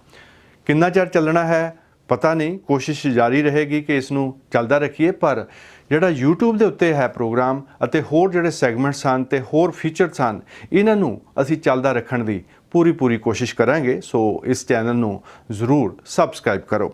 Speaker 1: ਕਿੰਨਾ ਚਿਰ ਚੱਲਣਾ ਹੈ ਪਤਾ ਨਹੀਂ, ਕੋਸ਼ਿਸ਼ ਜਾਰੀ ਰਹੇਗੀ ਕਿ ਇਸ ਨੂੰ ਚੱਲਦਾ ਰੱਖੀਏ, ਪਰ ਜਿਹੜਾ YouTube ਦੇ ਉੱਤੇ ਹੈ ਪ੍ਰੋਗਰਾਮ ਅਤੇ ਹੋਰ ਜਿਹੜੇ ਸੈਗਮੈਂਟਸ ਹਨ ਤੇ ਹੋਰ ਫੀਚਰਸ ਹਨ, ਇਹਨਾਂ ਨੂੰ ਅਸੀਂ ਚੱਲਦਾ ਰੱਖਣ ਦੀ ਪੂਰੀ ਕੋਸ਼ਿਸ਼ ਕਰਾਂਗੇ। ਸੋ ਇਸ ਚੈਨਲ ਨੂੰ ਜ਼ਰੂਰ ਸਬਸਕ੍ਰਾਈਬ ਕਰੋ।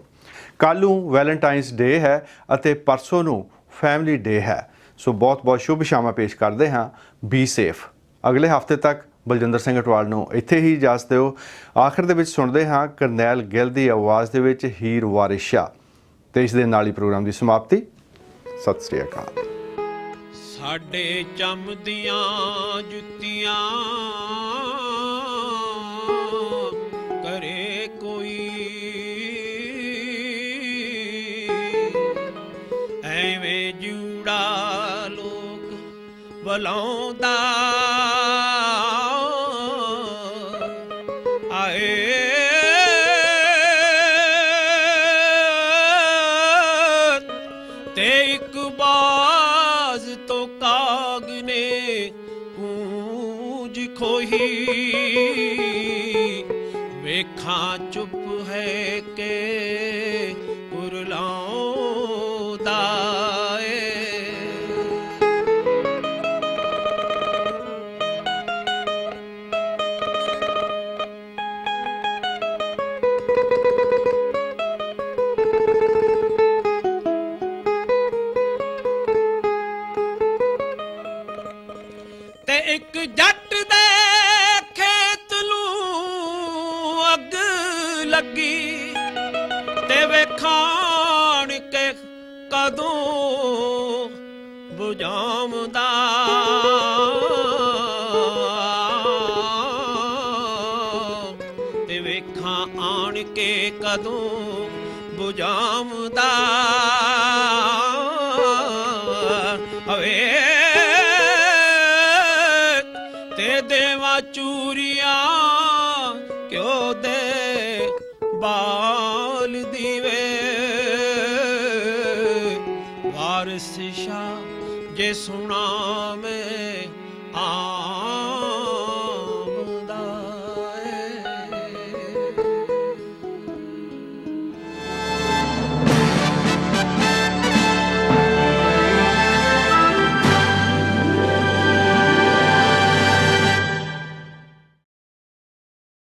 Speaker 1: ਕੱਲ੍ਹ ਨੂੰ ਵੈਲੈਂਟਾਈਨਸ ਡੇ ਹੈ ਅਤੇ ਪਰਸੋਂ ਨੂੰ ਫੈਮਿਲੀ ਡੇ ਹੈ। ਸੋ ਬਹੁਤ ਸ਼ੁਭ ਸ਼ਾਮਾਂ ਪੇਸ਼ ਕਰਦੇ ਹਾਂ। Be safe. ਅਗਲੇ ਹਫ਼ਤੇ ਤੱਕ ਬਲਜਿੰਦਰ ਸਿੰਘ ਅਟਵਾਲ ਨੂੰ ਇੱਥੇ ਹੀ ਇਜਾਜ਼ਤ ਦਿਓ। ਆਖਰ ਦੇ ਵਿੱਚ ਸੁਣਦੇ ਹਾਂ ਕਰਨੈਲ ਗਿੱਲ ਦੀ ਆਵਾਜ਼ ਦੇ ਵਿੱਚ ਹੀਰ ਵਾਰਿਸ ਸ਼ਾਹ, ਤੇ ਇਸ ਦੇ ਨਾਲ ਹੀ ਪ੍ਰੋਗਰਾਮ ਦੀ ਸਮਾਪਤੀ। ਸਤਿ ਸ੍ਰੀ ਅਕਾਲ।
Speaker 20: ਸਾਡੇ ਚਮਦੀਆਂ ਜੁੱਤੀਆਂ ਕਰੇ ਕੋਈ, ਐਵੇਂ ਜੂੜਾ ਲੋਕ ਬੁਲਾਉਂਦਾ ਤੇ ਇੱਕ ਬਾਜ਼ ਤੋਂ ਕਾਗ ਨੇ ਗੂੰਜ ਖੋਹੀ। ਵੇਖਾਂ ਚੁੱਪ ਹੈ ਕਿ ਕੁਰਲਾਉਂਦਾ ਏ। ਤੇ ਇੱਕ ਜੱਟ ਦੇ ਖੇਤ ਨੂੰ ਅੱਗ ਲੱਗੀ ਤੇ ਵੇਖਾਣ ਕੇ ਕਦੋਂ ਬੁਝਾਉਂਦਾ ਤੇ ਵੇਖਾਂ ਆਣ ਕੇ ਕਦੋਂ ਬੁਝਾਉਂਦਾ ਹਵੇ ਤੇ ਦੇਵਾ ਚੂਰੀਆਂ ਕਿਉਂ ਦੇ ਬਾਲ ਦੀਵੇ ਵਾਰਿਸ ਸ਼ਾਹ ਜੇ ਸੁਣਾ ਮੈਂ ਆ